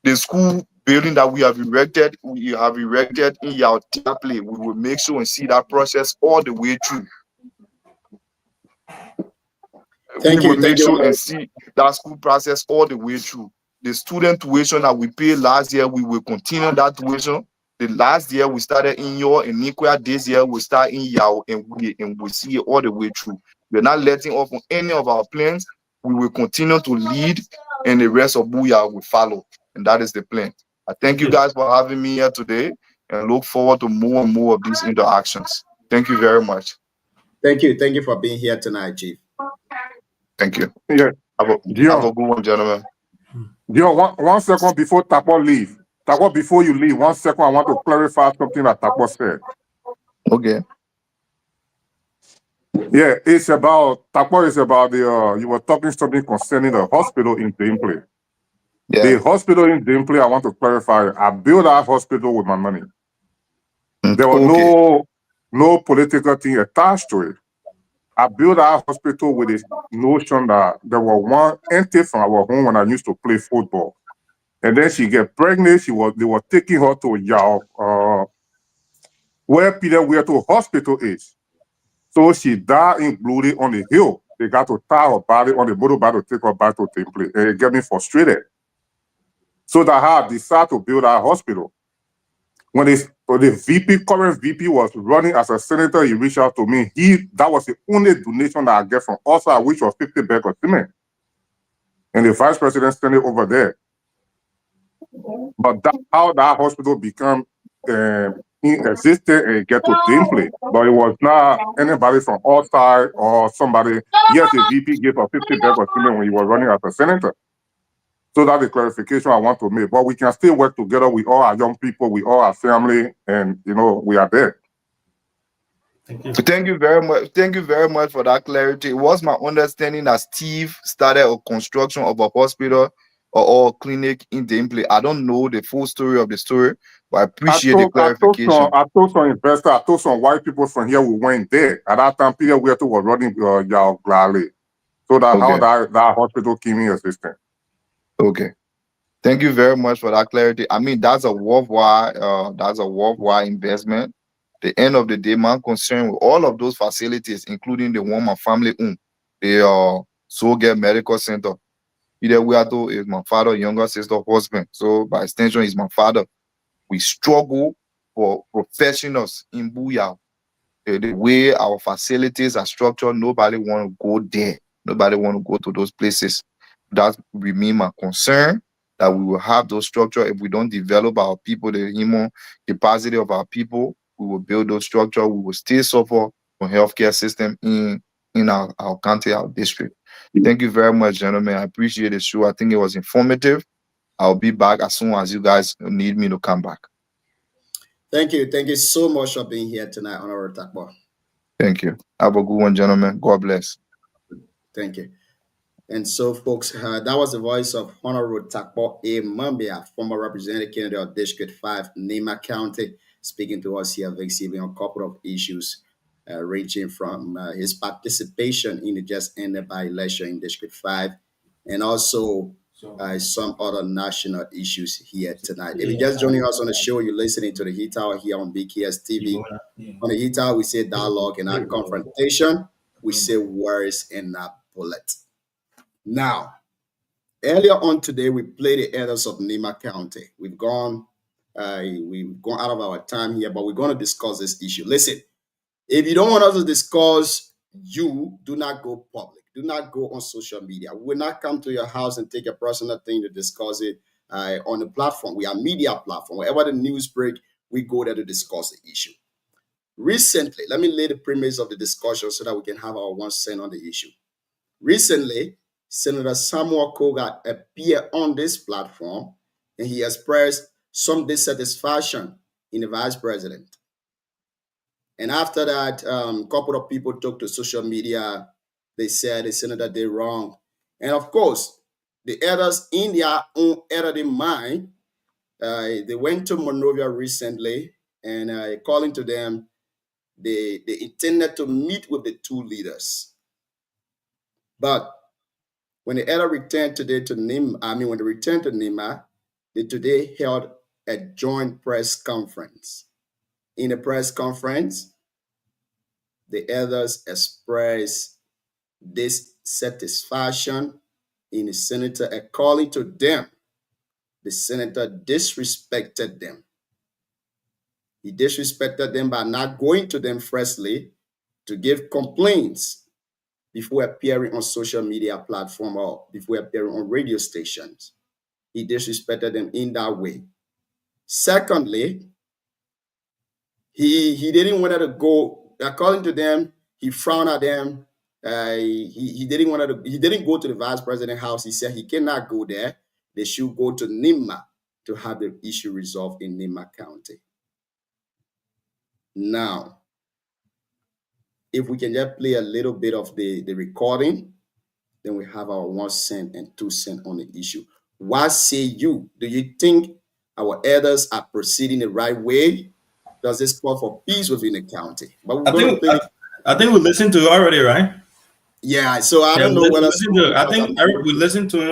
The school building that we have erected in Yauzua Play, we will make sure and see that process all the way through. Thank We you. will make sure and see that school process all the way through. The student tuition that we paid last year, we will continue that tuition. The last year we started in Yor and Nikwa. This year we start in Yao, and we see it all the way through. We're not letting off on any of our plans. We will continue to lead, and the rest of Booyah will follow. And that is the plan. I thank you guys for having me here today, and look forward to more and more of these interactions. Thank you very much. Thank you. Thank you for being here tonight, Chief. Thank you. Yeah. Have a good one, gentlemen. Dion, one second before Tapo leave. Tapo, before you leave, 1 second, I want to clarify something that Tapo said. Okay. Yeah, it's about Tapo is about the you were talking something concerning the hospital in Dimpley. Yeah. The hospital in Dimpley, I want to clarify. I built that hospital with my money. There was no political thing attached to it. I built our hospital with this notion that there was one auntie from our home when I used to play football. And then she get pregnant, they were taking her to Yao, where Peter where to hospital is. So she died in Bloody on the hill. They got to tie her body on the motorbike to take her back to Dimpley. And it got me frustrated. So that I decided to build our hospital. When the current VP was running as a senator, he reached out to me. That was the only donation that I get from outside, which was 50 bags of cement. And the vice president sent it over there. But that's how that hospital became existed and get to Dimpley. But it was not anybody from outside or somebody. Yes, the VP gave us 50 bags of cement when he was running as a senator. So that's the clarification I want to make. But we can still work together with all our young people, with all our family, and we are there. Thank you very much. Thank you very much for that clarity. It was my understanding that Steve started a construction of a hospital or clinic in Dimpley. I don't know the full story of the story, but I appreciate the clarification. I told some investors, I told some white people from here we went there. At that time, Peter Weirto was running Yao Glale. So that's how that hospital came in existence. Okay. Thank you very much for that clarity. I mean, that's a worldwide investment. The end of the day, my concern with all of those facilities, including the one my family own, the Soget Medical Center. Peter Weirto is my father's younger sister husband. So by extension, he's my father. We struggle for professionals in Booyah. The way our facilities are structured, nobody want to go there. Nobody want to go to those places. That remain my concern, that we will have those structures. If we don't develop our people, the human capacity of our people, we will build those structures. We will still suffer from healthcare system in our country, our district. Thank you very much, gentlemen. I appreciate the show. I think it was informative. I'll be back as soon as you guys need me to come back. Thank you. Thank you so much for being here tonight, Honorable Takbo. Thank you. Have a good one, gentlemen. God bless. Thank you. And so, folks, that was the voice of Honorable Takbo A. Mambia, former representative candidate of District 5, Nema County, speaking to us here, VXTV, on a couple of issues ranging from his participation in the just ended by-election in District 5 and also some other national issues here tonight. If you're just joining us on the show, you're listening to the Heat Hour here on BKS TV. On the Heat Hour, we say dialogue and not confrontation. We say words and not bullets. Now, earlier on today, we played the elders of Nema County. We've gone out of our time here, but we're going to discuss this issue. Listen, if you don't want us to discuss, you do not go public. Do not go on social media. We will not come to your house and take a personal thing to discuss it on the platform. We are a media platform. Wherever the news break, we go there to discuss the issue. Recently, let me lay the premise of the discussion so that we can have our 1 cent on the issue. Recently, Senator Samuel Kogat appeared on this platform and he expressed some dissatisfaction in the vice president. And after that, a couple of people took to social media. They said the senator did wrong. And of course, the elders in their own elderly mind, they went to Monrovia recently, and according to them, they intended to meet with the two leaders. But when the elder returned today to when they returned to Nima, they today held a joint press conference. In the press conference, the elders expressed dissatisfaction in the senator, according to them. The senator disrespected them. He disrespected them by not going to them firstly to give complaints before appearing on social media platform or before appearing on radio stations. He disrespected them in that way. Secondly, he didn't want to go, according to them, he frowned at them. He didn't go to the vice president's house. He said he cannot go there. They should go to Nima to have the issue resolved in Nima County. Now, if we can just play a little bit of the recording, then we have our 1 cent and 2 cents on the issue. What say you? Do you think our elders are proceeding the right way? Does this call for peace within the county? But I think we listened to it already, right? Yeah, so I don't know whether I think we listened to it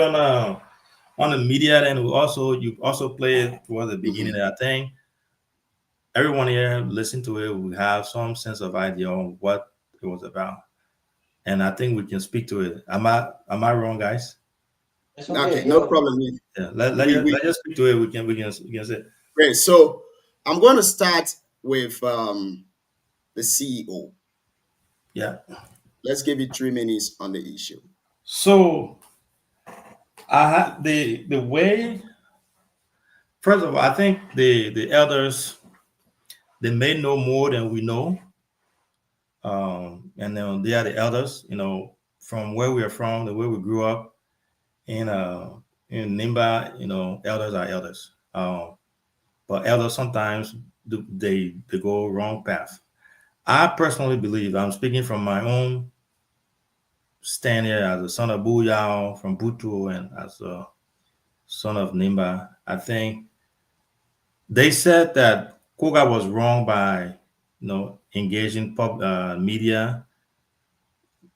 on the media, and you also played towards the beginning. I think everyone here listened to it. We have some sense of idea on what it was about, and I think we can speak to it. Am I wrong, guys? Okay, no problem. Yeah, let's just speak to it. We can say. Great. So I'm going to start with the CEO. Yeah. Let's give you 3 minutes on the issue. So, the way. First of all, I think the elders, they may know more than we know, and then they are the elders. From where we are from, the way we grew up in Nimba. Elders are elders. But elders sometimes they go wrong path. I personally believe, I'm speaking from my own stand here as a son of Buyao from Butu and as a son of Nimba. I think they said that Koga was wrong by engaging media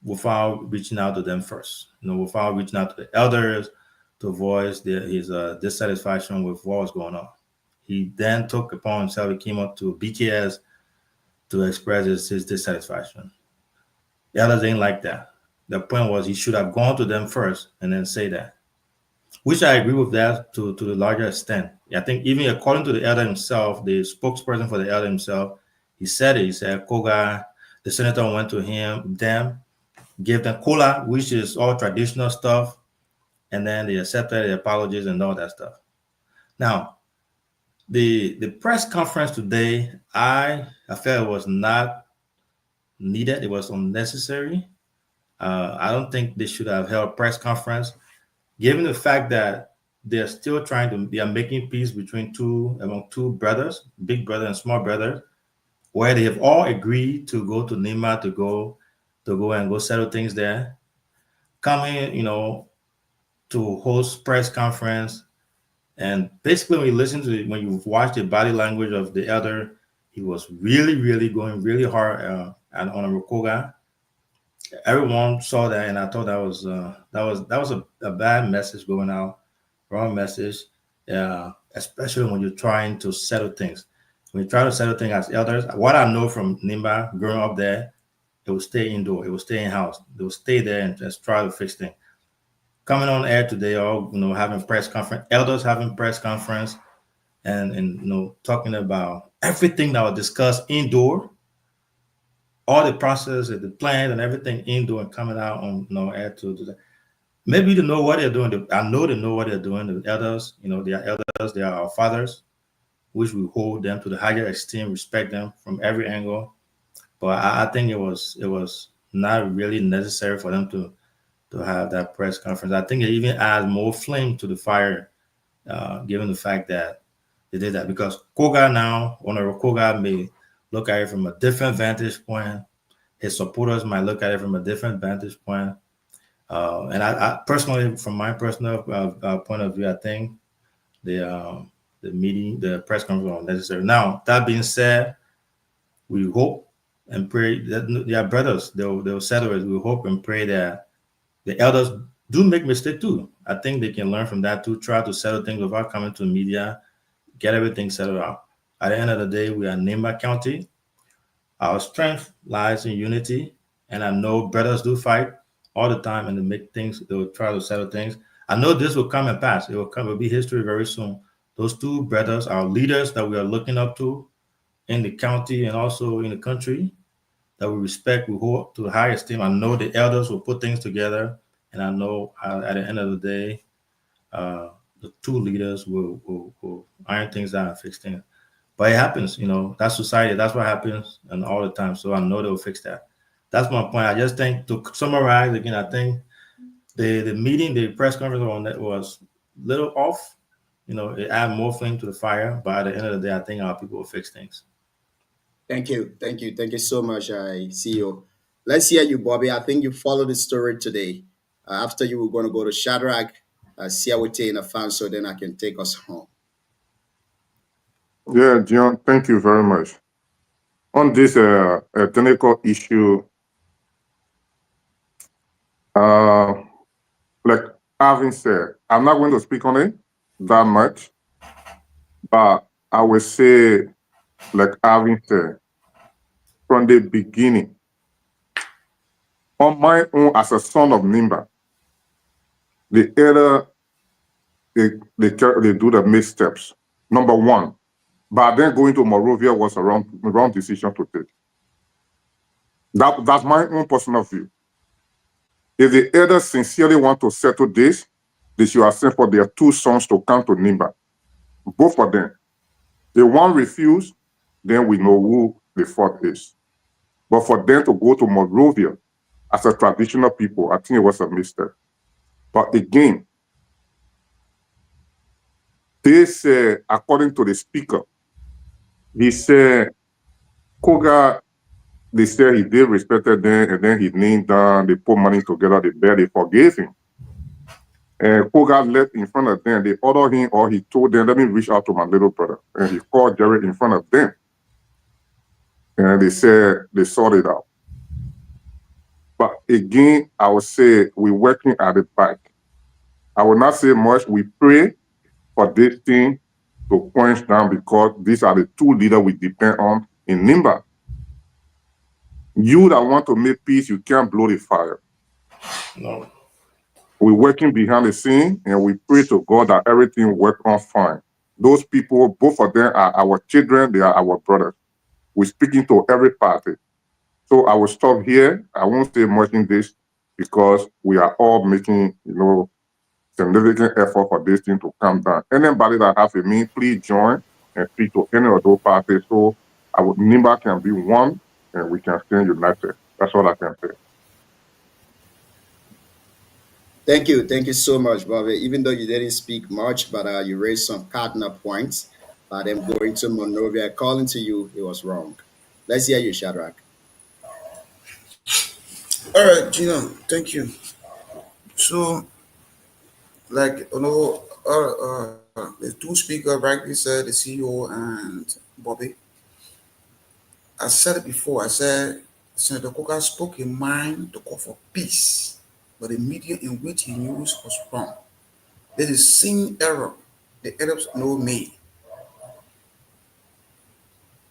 without reaching out to them first, without reaching out to the elders to voice his dissatisfaction with what was going on. He then took upon himself, he came up to BKS to express his dissatisfaction. The others ain't like that. The point was he should have gone to them first and then say that, which I agree with that to the larger extent. I think even according to the elder himself, the spokesperson for the elder himself, he said it. He said Koga, the senator went to them, gave them kola, which is all traditional stuff, and then they accepted the apologies and all that stuff. Now, the press conference today, I felt it was not needed. It was unnecessary. I don't think they should have held a press conference, given the fact that they're still they are making peace among two brothers, big brother and small brother, where they have all agreed to go to Nima to go and go settle things there. Coming, to host press conference. And basically, when you watch the body language of the elder, he was really, really going really hard on Rukoga. Everyone saw that, and I thought that was a bad message going out, wrong message. Especially when you're trying to settle things. When you try to settle things as elders, what I know from Nimba growing up there, it will stay indoor, it will stay in house, they will stay there and just try to fix things. Coming on air today, all having press conference, elders having press conference, and talking about everything that was discussed indoor, all the process and the plans and everything indoor, and coming out on air to do that. Maybe they know what they're doing. I know they know what they're doing. The elders, they are elders. They are our fathers, which we hold them to the higher esteem, respect them from every angle. But I think it was not really necessary for them to have that press conference. I think it even adds more flame to the fire, given the fact that they did that. Because Koga now, Honorable Koga, may look at it from a different vantage point. His supporters might look at it from a different vantage point. And I personally, from my personal point of view, I think the meeting, the press conference was necessary. Now, that being said, we hope and pray that their brothers, they'll settle it. We hope and pray that the elders do make mistakes too. I think they can learn from that too, try to settle things without coming to media, get everything settled out. At the end of the day, we are Nimba County. Our strength lies in unity, and I know brothers do fight all the time, and they make things, they'll try to settle things. I know this will come and pass. It will be history very soon. Those two brothers are leaders that we are looking up to in the county and also in the country, that we respect, we hold to the high esteem. I know the elders will put things together, and I know at the end of the day, the two leaders will iron things out and fix things. But it happens, that's society. That's what happens and all the time. So I know they'll fix that. That's my point. I just think, to summarize again, I think the meeting, the press conference on that was a little off. It added more flame to the fire. But at the end of the day, I think our people will fix things. Thank you. Thank you. Thank you so much, CEO. Let's hear you, Bobby. I think you followed the story today. After you, we're going to go to Shadrach, Siawate in a fan, so then I can take us home. Yeah, John, thank you very much. On this technical issue, like Alvin said, I'm not going to speak on it that much, but I will say, like Alvin said, from the beginning, on my own as a son of Nimba, the elder, they do the missteps. Number one, but then going to Monrovia was a wrong decision to take. That's my own personal view. If the elders sincerely want to settle this, they should accept for their two sons to come to Nimba. Both of them. If one refuse, then we know who the fault is. But for them to go to Monrovia as a traditional people, I think it was a mistake. But again, they say, according to the speaker, he said, Koga, they said he did respected them, and then he kneeled down, they put money together, they barely forgave him. And Koga left in front of them, they ordered him, or he told them, let me reach out to my little brother. And he called Jerry in front of them. And they said they sorted it out. But again, I would say we're working at the back. I will not say much. We pray for this thing to quench down, because these are the two leaders we depend on in Nimba. You that want to make peace, you can't blow the fire. No. We're working behind the scene, and we pray to God that everything works on fine. Those people, both of them are our children, they are our brothers. We're speaking to every party. So I will stop here. I won't say much in this, because we are all making, significant effort for this thing to come down. Anybody that has a mean, please join and speak to any of those parties, so Nimba can be one and we can stand united. That's all I can say. Thank you. Thank you so much, Bobby. Even though you didn't speak much, but you raised some cardinal points. But them going to Monrovia, calling to you, it was wrong. Let's hear you, Shadrach. All right, Gino, thank you. So, like, the two speakers rightly said, the CEO and Bobby. I said it before. I said Senator Koga spoke a mind to call for peace, but the media in which he used was wrong. There's the same error the Arabs know made.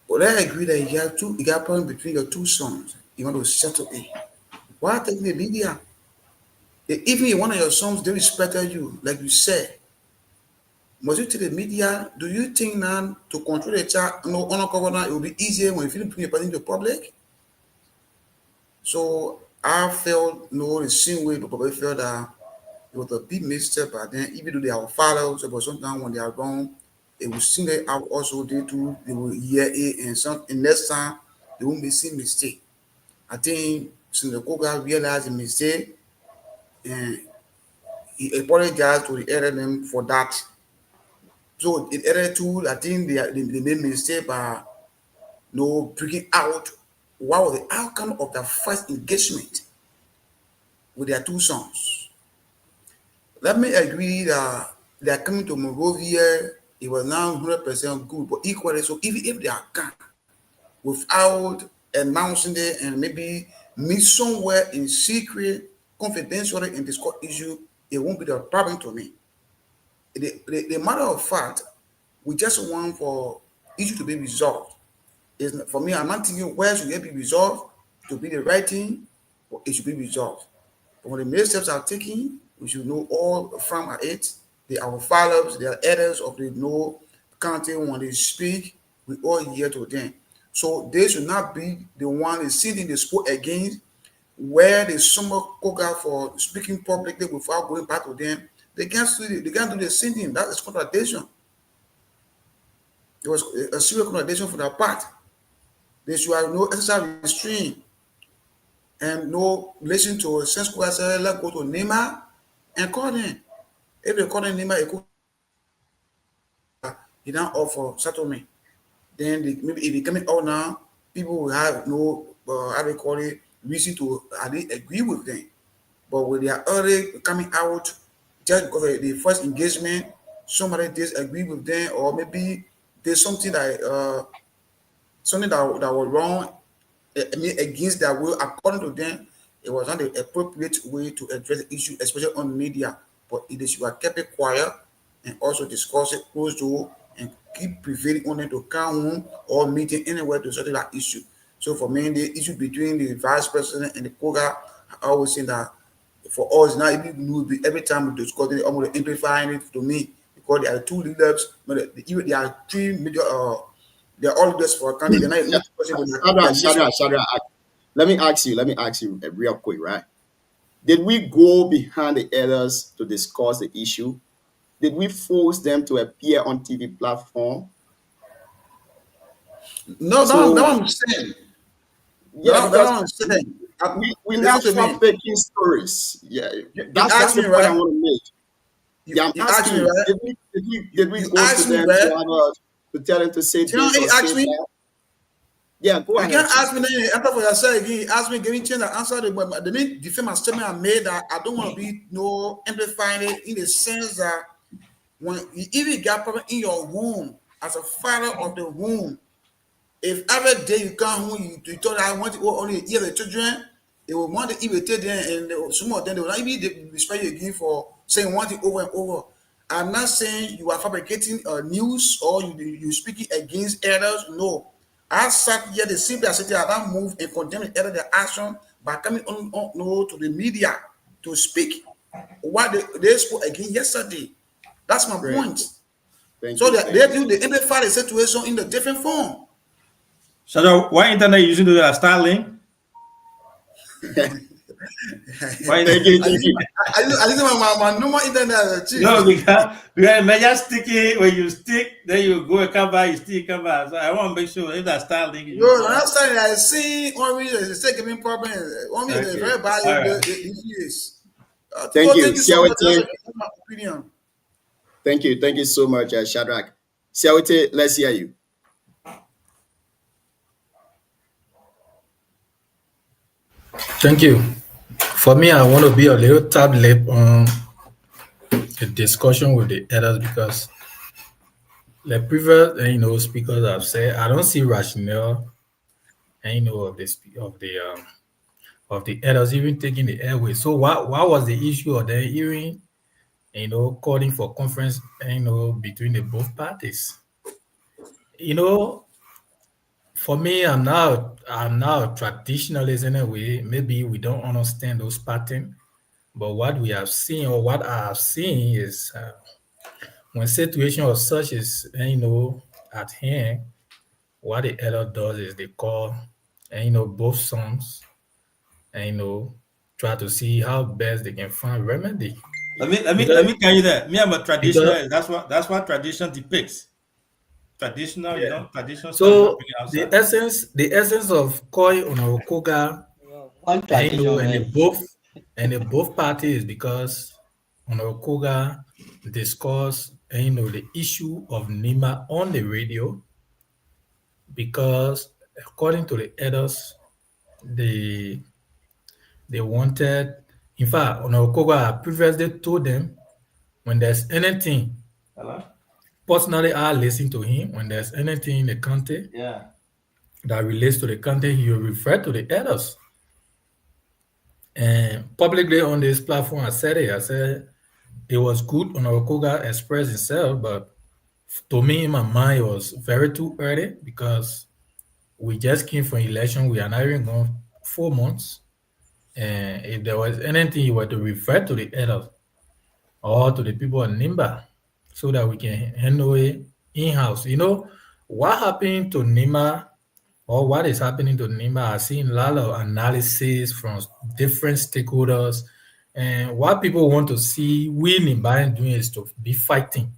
But I agree that you got a problem between your two sons. You want to settle it. Why take the media? Even if one of your sons they respected you, like you said, must you take the media? Do you think now to control the chat, honor governor, it will be easier when you feel bring your person to the public? So I felt the same way, but probably felt that it was a big mistake. But then, even though they are fathers, but sometimes when they are wrong, they will sing it out also. They will hear it, and next time they won't be same mistake. I think Senator Koga realized the mistake, and he apologized to the elder them for that. So the elder too, I think they made mistake by bringing out what was the outcome of their first engagement with their two sons. Let me agree that they are coming to Monrovia. It was now 100% good, but equally so, even if they are gone without announcing it and maybe meet somewhere in secret, confidentially and discuss issue, it won't be the problem to me. The matter of fact, we just want for issue to be resolved. For me, I'm not thinking where should it be resolved to be the right thing, but it should be resolved. But when the main steps are taken, we should know all from it. Our fathers, they are elders of the county. When they speak, we all hear to them. So they should not be the one sitting the sport against, where the summer cook for speaking publicly without going back to them. They can't do the same thing. That is contradiction. It was a serious contradiction for their part. They should have no exercise restraint and no relation to sense say, let's go to Nema and call them. If they call them Nema, he don't offer settlement. Then maybe if they coming out now, people will have no how they call it, reason to agree with them. But when they are already coming out just because of the first engagement, somebody disagree with them, or maybe there's something that was wrong, against their will, according to them, it was not the appropriate way to address the issue, especially on media. But they should have kept it quiet and also discuss it close to and keep prevailing on it to come home or meeting anywhere to settle that issue. So for me, the issue between the vice president and the Koga, I always say that for us now, every time we discuss it, I'm going to amplifying it to me, because there are two leaders, but there are three major. They are all leaders for a country. Shadrach, let me ask you real quick, right? Did we go behind the elders to discuss the issue? Did we force them to appear on TV platform? No, that's what I'm saying. Yeah, that's what I'm saying. We now start making stories. Yeah, that's the point I want to make. Yeah, I'm asking you, right? Did we go to them to tell them to say this or say that? Yeah, go ahead. You can't ask me then after what I said again. Ask me, give me a chance to answer the main defense statement I made, that I don't want to be amplifying it in the sense that when you even got problem in your home as a father of the home, if every day you come home, you told I want to only hear the children, they will want to irritate them, and some of them they will not even respect you again for saying one thing over and over. I'm not saying you are fabricating news or you speaking against elders. No. I sat here, the simply I said I don't move and condemn the elder their action by coming on to the media to speak what they spoke again yesterday. That's my point. So they amplify the situation in a different form. So why internet using the Starlink? Why thank you. I think my normal internet. No, because major sticky, when you stick, then you go and come back, you stick, come back. So I want to make sure if that Starlink. No, last time I see one reason is taking problem. One reason is very bad. Thank you. So much. That's my opinion. Thank you so much, Shadrach. Siawete, let's hear you. Thank you. For me, I want to be a little tab lip on the discussion with the elders, because the previous speakers have said I don't see rationale of the elders even taking the airway. So what was the issue of them even calling for conference between the both parties? For me, I'm now a traditionalist in a way. Maybe we don't understand those patterns, but what we have seen, or what I have seen, is when situation of such is at hand, what the elder does is they call both sons and try to see how best they can find remedy. Let me tell you that. Me, I'm a traditionalist. That's what tradition depicts. Traditional, traditional. So the essence of Koi Onarokoga, and both parties is because Onarokoga discussed the issue of Nima on the radio, because according to the elders, they wanted. In fact, on Okogo, I previously told them when there's anything. Hello? Personally, I listen to him when there's anything in the country that relates to the country. He will refer to the elders. And publicly on this platform, I said it was good on Okoga express himself, but to me, in my mind, it was very too early because we just came from election. We are not even gone 4 months. And if there was anything you were to refer to the elders or to the people of Nimba so that we can handle it in-house. You know, what happened to Nimba or what is happening to Nimba, I've seen a lot of analysis from different stakeholders. And what people want to see we Nimba doing is to be fighting.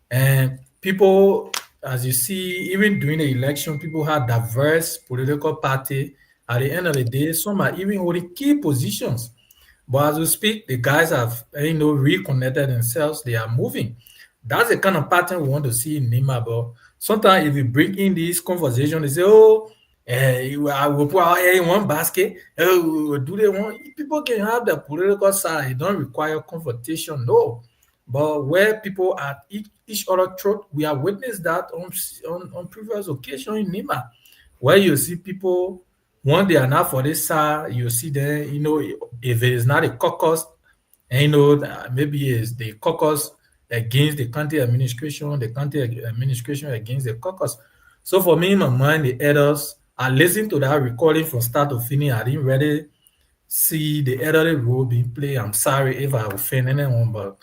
And people, as you see, even during the election, people have diverse political parties. At the end of the day, some are even holding key positions. But as we speak, the guys have reconnected themselves. They are moving. That's the kind of pattern we want to see in Nimba. But sometimes if you bring in this conversation, they say, I will put our hair in one basket. Do they want? People can have the political side. It don't require confrontation, no. But where people are each other throat, we have witnessed that on previous occasions in Nimba, where you see people, when they are not for this side, you see them, if it is not a caucus, and maybe it's the caucus against the county administration, the county administration against the caucus. So for me, in my mind, the elders, I listened to that recording from start to finish. I didn't really see the elderly role being played. I'm sorry if I offend anyone, but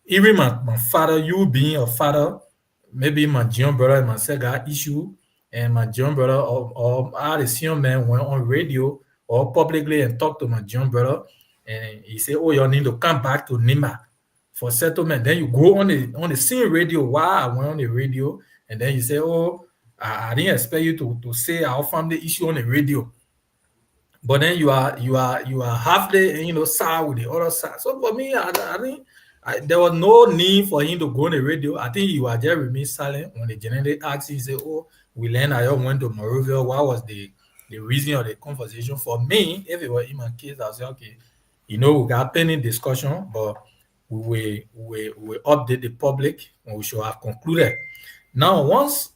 even my father, you being a father, maybe my young brother and myself got issue, and my young brother or I see young man went on radio or publicly and talked to my young brother, and he said, "Oh, you need to come back to Nimba for settlement." Then you go on the same radio. Why I went on the radio, and then you say, "Oh, I didn't expect you to say our family issue on the radio." But then you are half the side with the other side. So for me, I think there was no need for him to go on the radio. I think you are just remain silent when the general asked him, say, "Oh, we learned I went to Monrovia. What was the reason of the conversation?" For me, if it were in my case, I'll say, okay, we got pending discussion, but we update the public when we should have concluded. Now, once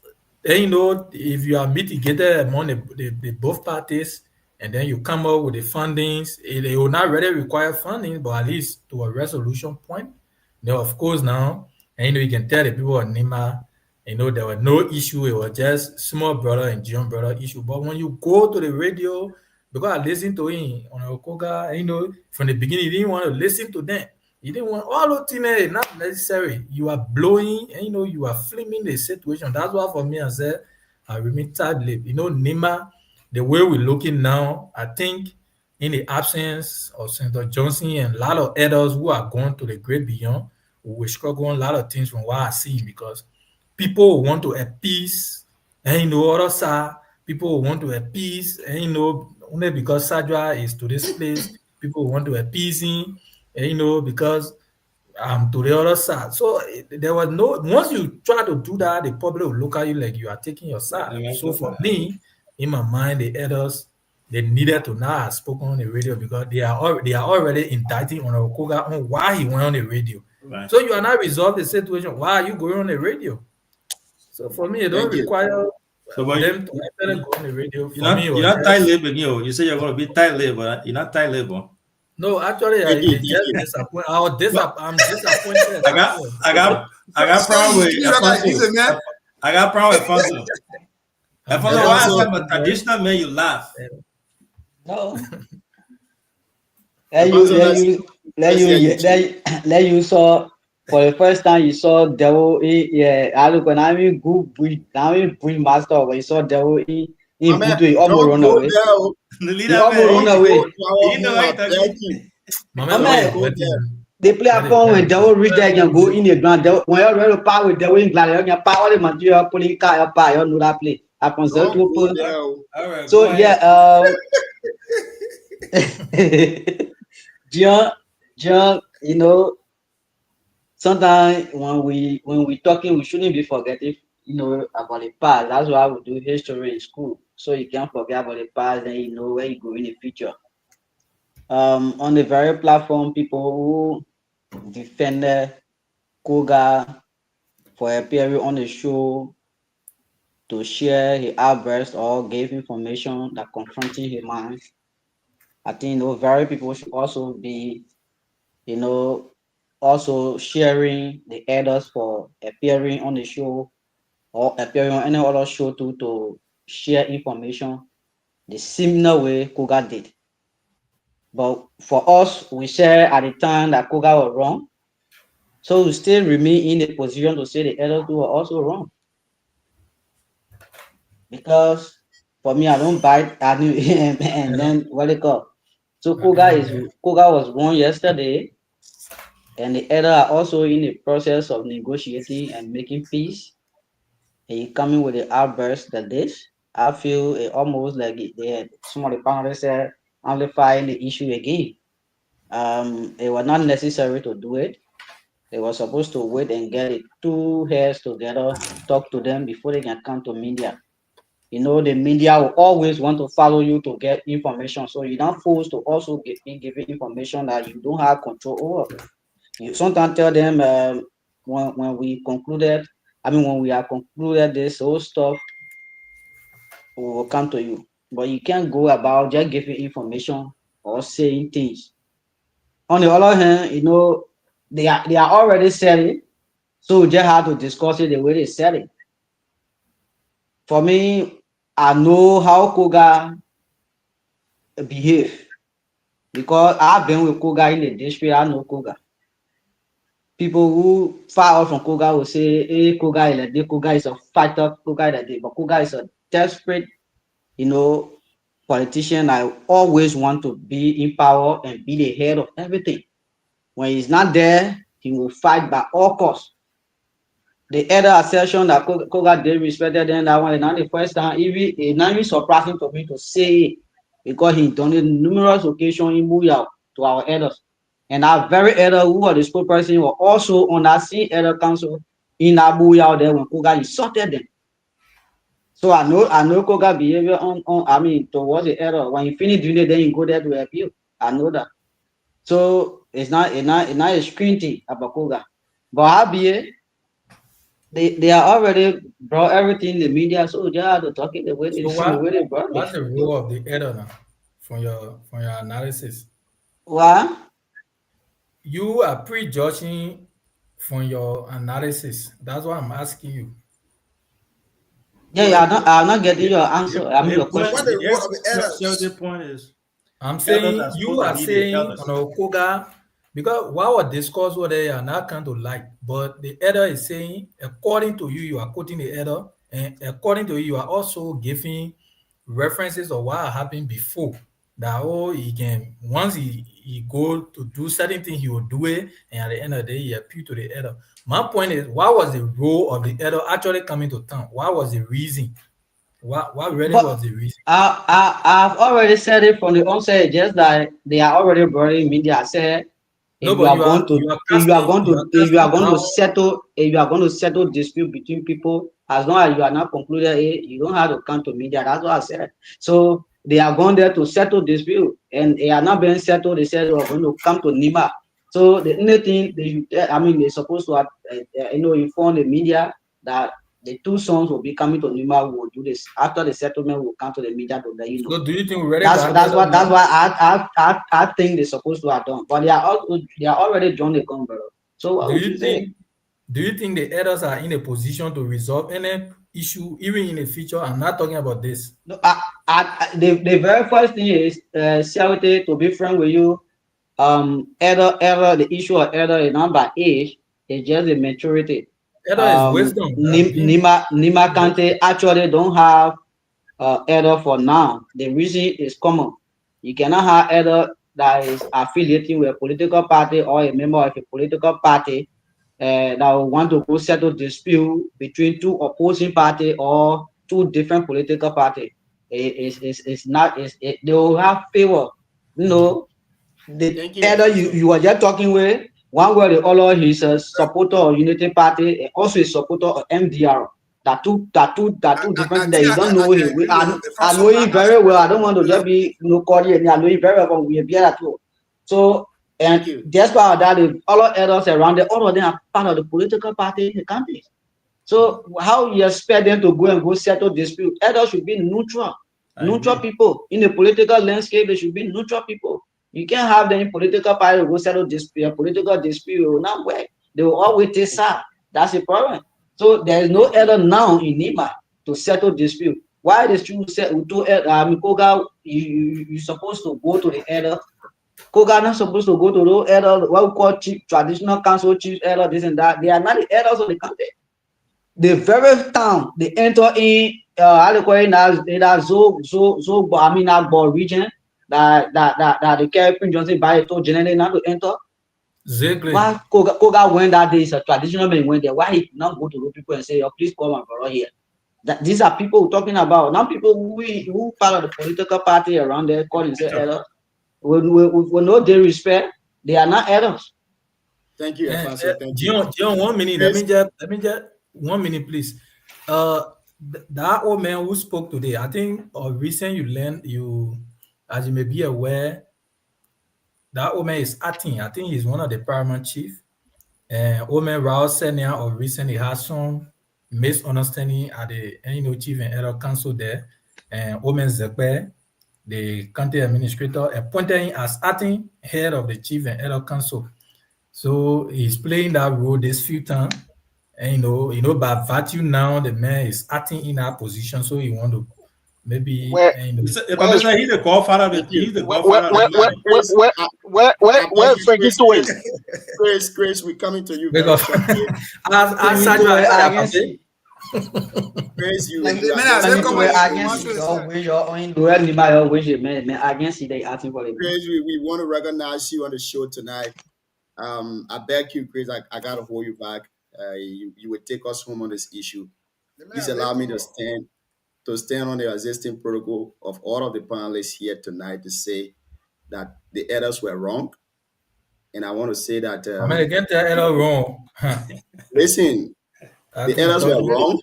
if you are mitigated among the both parties, and then you come up with the fundings, it will not really require funding, but at least to a resolution point. Then, of course, now, you can tell the people of Nimba, there was no issue. It was just small brother and young brother issue. But when you go to the radio, because I listened to him on Okoga, from the beginning, he didn't want to listen to them. He didn't want all those things, not necessary. You are blowing, and you are flaming the situation. That's why for me, I said, I remain tight-lipped. Nimba, the way we're looking now, I think in the absence of Senator Johnson and a lot of others who are going to the great beyond, we will struggle on a lot of things from what I see, because people want to appease, and other side, people want to appease, and only because Sajwa is to this place, people want to appease him, and because to the other side. So there was no, once you try to do that, the public will look at you like you are taking your side. So for me, in my mind, the elders, they needed to not have spoken on the radio, because they are already indicting on Okoga on why he went on the radio. Right. So you are not resolved the situation. Why are you going on the radio? So for me, it don't require them to go on the radio. You're not tight-lipped, you say you're going to be tight-lipped, but you're not tight-lipped. No, actually, it's just disappointed. I'm disappointed. I got problem with Afonso. I got problem with Afonso. Afonso, why I said, but traditional man, you laugh. No. Let you saw for the first time you saw devil. I look when I mean good breed. Now I breed master when you saw devil in Budu, you almost run away. You almost run away. They play a phone when devil reach there and go in the ground. When you're ready to power with devil in glass, you power the material pulling car up. You know that play. So yeah, John, sometimes when we talking, we shouldn't be forgetting about the past. That's why we do history in school. So you can't forget about the past and you know where you go in the future. On the very platform, people who defended Koga for appearing on the show to share his outburst or gave information that confronting his mind. I think very people should also be, also sharing the others for appearing on the show or appearing on any other show to share information the similar way Koga did. But for us, we share at the time that Koga was wrong. So we still remain in the position to say the others were also wrong. Because for me, I don't bite and then what they call. So Koga was wrong yesterday, and the other are also in the process of negotiating and making peace. And he coming with the outburst that this, I feel it almost like they had some of the panelists said amplifying the issue again. It was not necessary to do it. They were supposed to wait and get the two heads together, talk to them before they can come to media. The media will always want to follow you to get information. So you're not forced to also be giving information that you don't have control over. You sometimes tell them when we have concluded this whole stuff, we will come to you. But you can't go about just giving information or saying things. On the other hand, they are already selling, so we just have to discuss it the way they sell it. For me, I know how Koga behave because I've been with Koga in the district. I know Koga. People who far out from Koga will say, "Hey, Koga is like this. Koga is a fighter. Koga is like this." But Koga is a desperate, politician. I always want to be in power and be the head of everything. When he's not there, he will fight by all costs. The other assertion that Koga did respected them, that one is not the first time. It's not even surprising to me to say it because he done it numerous occasions in Booyah to our elders. And our very elder who was the spokesperson were also on that same elder council in Booyah there when Koga insulted them. So I know Koga behavior towards the elder. When he finish doing it, then he go there to appeal. I know that. So it's not a screen thing about Koga. But Habie, they are already brought everything in the media, so they have to talk it the way they brought it. What's the role of the elder now from your analysis? What? You are prejudging from your analysis. That's why I'm asking you. Yeah, I'm not getting your answer. Your question. What the role of the point is? I'm saying you are saying Koga, because what was discussed what they are not kind of like, but the elder is saying, according to you, you are quoting the elder, and according to you, you are also giving references of what happened before. That he can once he go to do certain things, he will do it, and at the end of the day, he appeal to the elder. My point is, what was the role of the elder actually coming to town? What was the reason? What really was the reason? I've already said it from the onset, just that they are already bringing media. I said if you are going to settle dispute between people, as long as you are not concluded it, you don't have to come to media. That's what I said. So they are going there to settle dispute, and they are not being settled. They said they are going to come to Nima. So the only thing they're supposed to inform the media that the two sons will be coming to Nima. We will do this after the settlement. Will come to the media to let you know. So do you think we're ready? That's why I think they're supposed to have done, but they are already done the gun, brother. So do you think the elders are in a position to resolve any issue even in the future? I'm not talking about this. No, the very first thing is Celtic to be friend with you. The issue of elder is not by age, it's just the maturity. Elder is wisdom. Nima Kante actually don't have elder for now. The reason is common. You cannot have elder that is affiliating with a political party or a member of a political party that will want to go settle dispute between two opposing parties or two different political parties. They will have favor. The elder you are just talking with, one way or the other, he's a supporter of Unity Party and also a supporter of MDR. two different things. You don't know him. I know him very well. I don't want to just be cordial. I know him very well. We are at all. So, and just by that, the other elders around there, all of them are part of the political party in the country. So, how you expect them to go settle dispute? Elders should be neutral. Neutral people in the political landscape. They should be neutral people. You can't have them in political party go settle dispute. Political dispute will not work. They will always take side. That's the problem. So there is no elder now in Nima to settle dispute. Why the student said Koga, you're supposed to go to the elder. Koga not supposed to go to the elder, what we call chief, traditional council, chief elder, this and that. They are not the elders of the country. The very town they enter in Agbo region that the Caribbean Johnson by to generally not to enter. Exactly. Why Koga went that day is a traditional man went there. Why he not go to those people and say, oh, please come and follow here? That these are people we're talking about. Not people who part of the political party around there calling say elders. With no due respect, they are not elders. Thank you, Pastor. Thank you. John, 1 minute. Let me just 1 minute, please. That old man who spoke today, I think recently as you may be aware, that old man is acting. I think he's one of the paramount chief. And old man Raul Senior recently had some misunderstanding at the chief and elder council there. And old man Zekbe, the county administrator, appointed him as acting head of the chief and elder council. So he's playing that role this few times. And by virtue now, the man is acting in that position, so he want to maybe. He's the godfather. He's the godfather. Where Frankie doing? Grace, we're coming to you. Grace, you. Grace, we want to recognize you on the show tonight. I beg you, Grace, I gotta hold you back. You would take us home on this issue. Please allow me to stand on the existing protocol of all of the panelists here tonight to say that the elders were wrong. And I want to say that again, the elder wrong. Listen, the elders were wrong.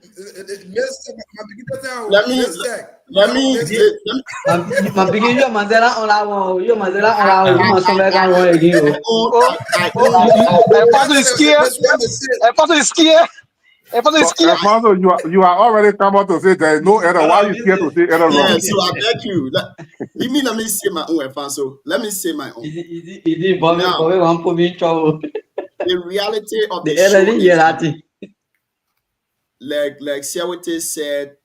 Let me you are already come out to say there is no error. Why are you scared to say error wrong? Yeah, so I beg you. Let me say my own, Alfonso. Let me say my own. Now, the reality of the show is, like Siawete said,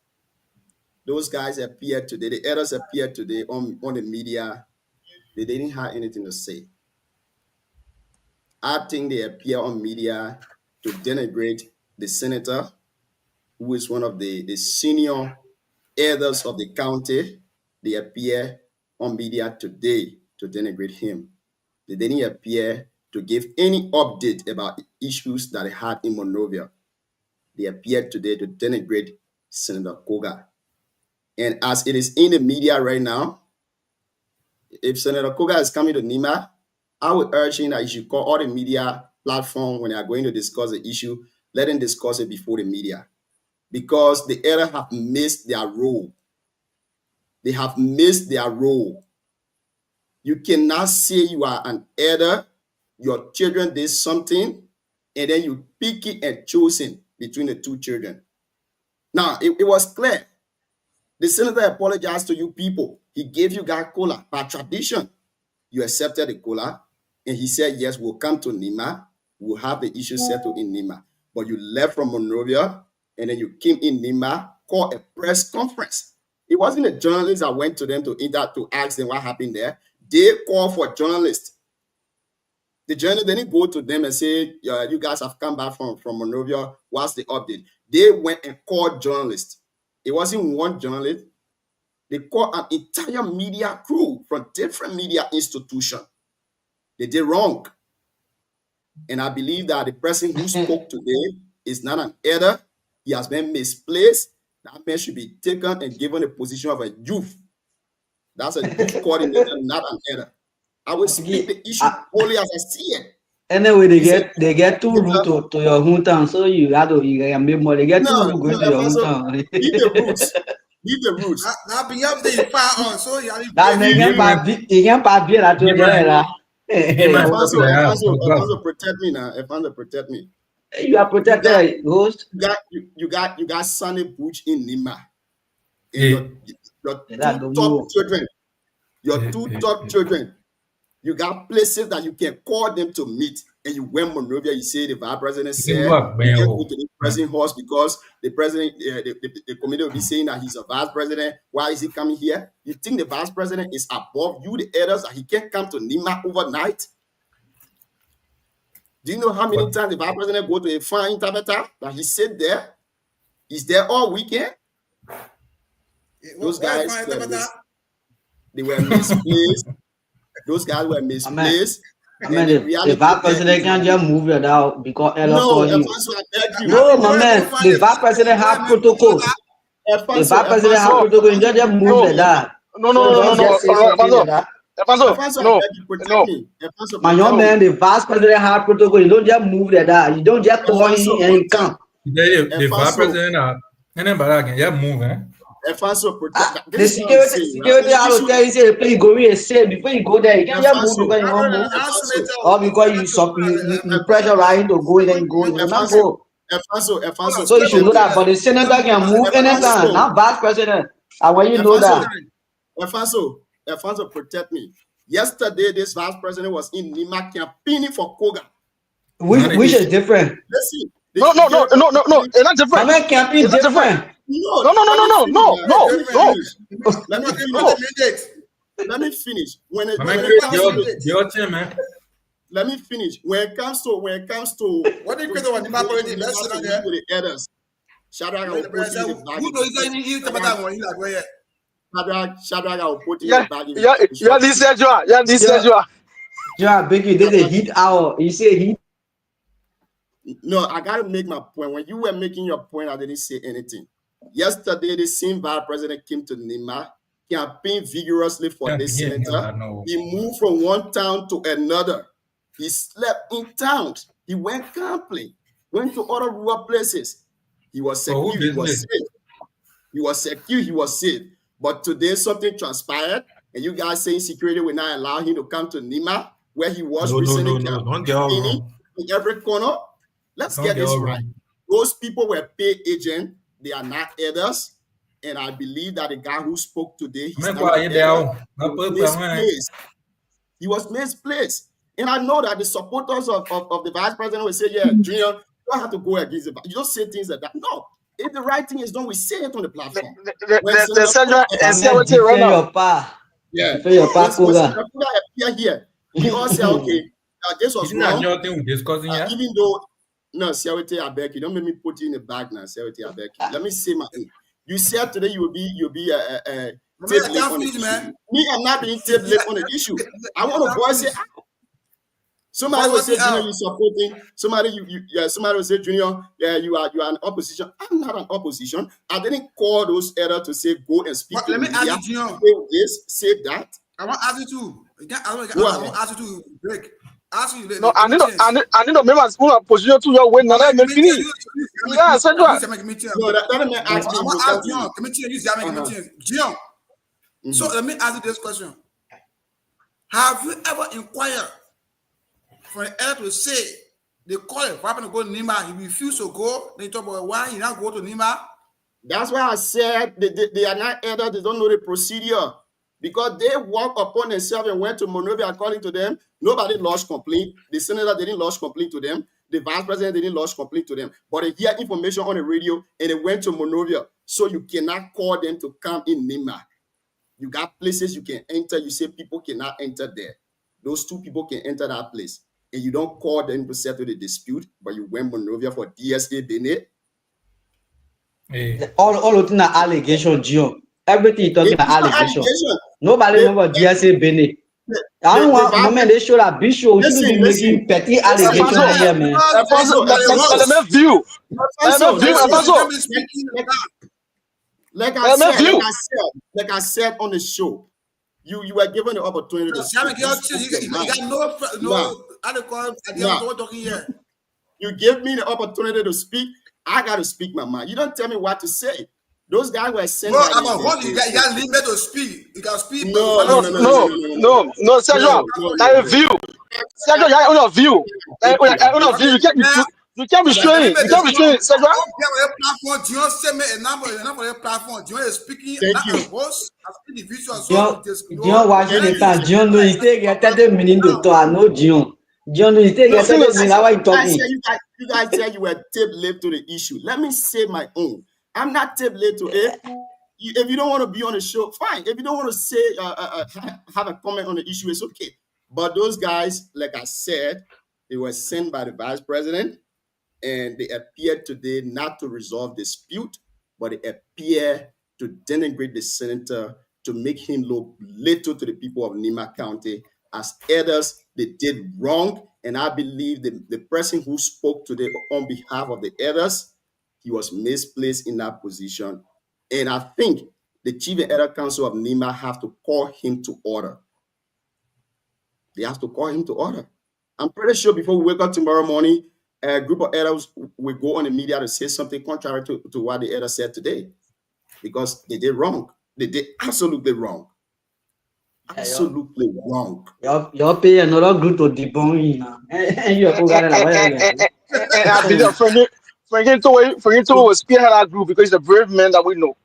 those guys appeared today, the elders appeared today on the media. They didn't have anything to say. I think they appear on media to denigrate the senator, who is one of the senior elders of the county. They appear on media today to denigrate him. They didn't appear to give any update about issues that they had in Monrovia. They appeared today to denigrate Senator Koga. And as it is in the media right now, if Senator Koga is coming to Nima, I would urge him that he should call all the media platforms when they are going to discuss the issue, let them discuss it before the media. Because the elders have missed their role. They have missed their role. You cannot say you are an elder, your children did something, and then you pick it and choose it between the two children. Now, it was clear. The senator apologized to you people. He gave you guys cola. By tradition, you accepted the cola, and he said, yes, we'll come to Nima. We'll have the issue settled in Nima. But you left from Monrovia, and then you came in Nima, called a press conference. It wasn't a journalist that went to them to ask them what happened there. They called for journalists. The journalist didn't go to them and say, you guys have come back from Monrovia. What's the update? They went and called journalists. It wasn't one journalist. They called an entire media crew from different media institutions. They did wrong. And I believe that the person who spoke today is not an elder. He has been misplaced. That man should be taken and given a position of a youth. That's a youth coordinator, not an elder. I will speak the issue only as I see it. Anyway, they get two routes to your hometown, so you can make more. They get two routes going to your hometown. Leave the roots. Leave the roots. Now be up there far on, so you can't pass bien at your Alfonso, protect me now. Alfonso, protect me. You are protected, host. You got Sonny Butch in Nima. And your two top children. Your two top children. You got places that you can call them to meet. And you went Monrovia, you say the vice president said you can't go to the president house because the president, the committee will be saying that he's a vice president. Why is he coming here? You think the vice president is above you, the elders, that he can't come to Nima overnight? Do you know how many times the vice president go to a farm in Tabata that he sit there? He's there all weekend. Those guys, they were misplaced. Those guys were misplaced. The vice president can't just move it out because no, my man, the vice president have protocol. The vice president have protocol. You just move it out. No. My young man, the vice president have protocol. You don't just move it out. You don't just call him and he come. The vice president, and then Barack, yeah, move, eh? The security out there, he said, please go in and say before you go there, you can't just move because you won't move. Or because you pressure right to go in and go in. You not go. So you should know that, but the senator can move anytime, not vice president. And when you know that. Alfonso, protect me. Yesterday, this vice president was in Nima campaigning for Koga. Which is different. Listen. No. It's not different. I mean, campaign is different. No. Let me finish. Let me finish. When it comes to what do you think about the elders, Shadrach will put in the bag. Shadrach will put in the bag. Yeah, this is you. Yeah, Biggie, this is a heat hour. You say heat. No, I gotta make my point. When you were making your point, I didn't say anything. Yesterday, the same vice president came to Nima, campaigned vigorously for this senator. He moved from one town to another. He slept in towns. He went camping, went to other rural places. He was secure, he was safe. He was secure, he was safe. But today, something transpired, and you guys saying security will not allow him to come to Nima, where he was recently campaigning in every corner. Let's get this right. Those people were paid agents. They are not elders. And I believe that the guy who spoke today, he's not an elder. He was misplaced. And I know that the supporters of the vice president will say, yeah, Junior, you don't have to go against it. You just say things like that. No. If the right thing is done, we say it on the platform. Here. We all say, okay, this was wrong. Even though no, Siawete, I beg you. Don't make me put you in the bag now, Siawete, I beg you. Let me say my thing. You said today you'll be tape late on the issue. Me, I'm not being tape late on the issue. I want to voice it out. Somebody will say, Junior, you supporting. Somebody will say, Junior, you are an opposition. I'm not an opposition. I didn't call those elders to say go and speak. Let me ask you, Junior. Say this, say that. I want to ask you too. I want to ask you to break. No, I need to remember who position to your win. Now let me finish. Yeah, Sandra. So let me ask you this question: have you ever inquired for an elder to say they call it Papa to go to Nima, he refused to go? They talk about why he not go to Nima. That's why I said they are not elders. They don't know the procedure. Because they walked upon themselves and went to Monrovia, according to them. Nobody lodged complaint. The senator didn't lodge complaint to them. The vice president didn't lodge complaint to them. But they hear information on the radio and they went to Monrovia. So you cannot call them to come in Nima. You got places you can enter. You say people cannot enter there. Those two people can enter that place. And you don't call them to settle the dispute, but you went Monrovia for DSA Bennett. All of the allegation, Gio. Everything you talking about allegation. Nobody know about DSA Bennett. I don't want moment they show that Bishop we shouldn't be making petty allegations here, man. Like I said on the show, you were given the opportunity to speak. I don't call Now, talking here. you give me the opportunity to speak. I got to speak my mind. You don't tell me what to say. Those guys were sent No, by I'm a hold. You got limit to speak. You can speak. No, Sergio, that is view. Sergio, you have your view. You can't restrain. You can't restrain, Sergio. Platform, do you say me a number platform? Do you speaking? Thank you. Host, individual. Dion watching the time. Dion no, he take 30 minutes to talk. No, Dion. Dion no, he take 30 minutes. Why you talking? You guys said you were tape-led to the issue. Let me say my own. I'm not tape-led to it. If you don't want to be on the show, fine. If you don't want to say have a comment on the issue, it's okay. But those guys, like I said, they were sent by the vice president, and they appeared today not to resolve dispute, but they appear to denigrate the senator, to make him look little to the people of Nima County. As elders, they did wrong, and I believe the person who spoke today on behalf of the elders, he was misplaced in that position. And I think the Chief and Elder Council of Nima have to call him to order. They have to call him to order. I'm pretty sure before we wake up tomorrow morning, a group of elders will go on the media to say something contrary to what the elder said today, because they did wrong. They did absolutely wrong. Absolutely wrong. You're paying another group to debunk you now. Frankie Towe will spearhead our group because he's a brave man that we know.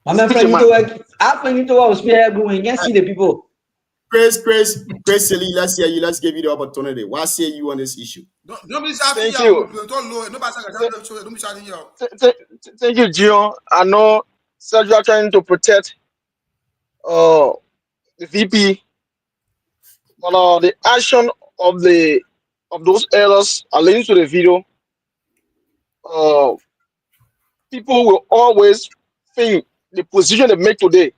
I mean, Frankie Towe will spearhead group and you can see the people. Chris, Silly, let's hear you. Let's give you the opportunity. What say you on this issue? Thank you. Thank you, Gio. I know Sergio are trying to protect the VP, but the action of those elders are leading to the video. People will always think the position they make today.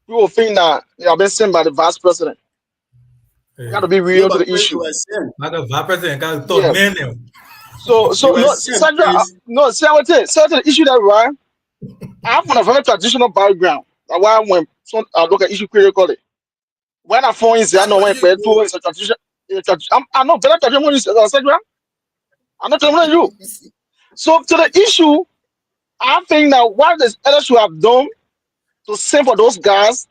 People will think that they have been sent by the vice president. You got to be real to the issue. The vice president got to talk. So Sandra, say the issue that right. I have a very traditional background. That's why when I look at issue critically, when I phone is I know when it's a tradition. I know better tradition is Sandra. I'm not telling you. So to the issue, I think that what the elders should have done to send for those guys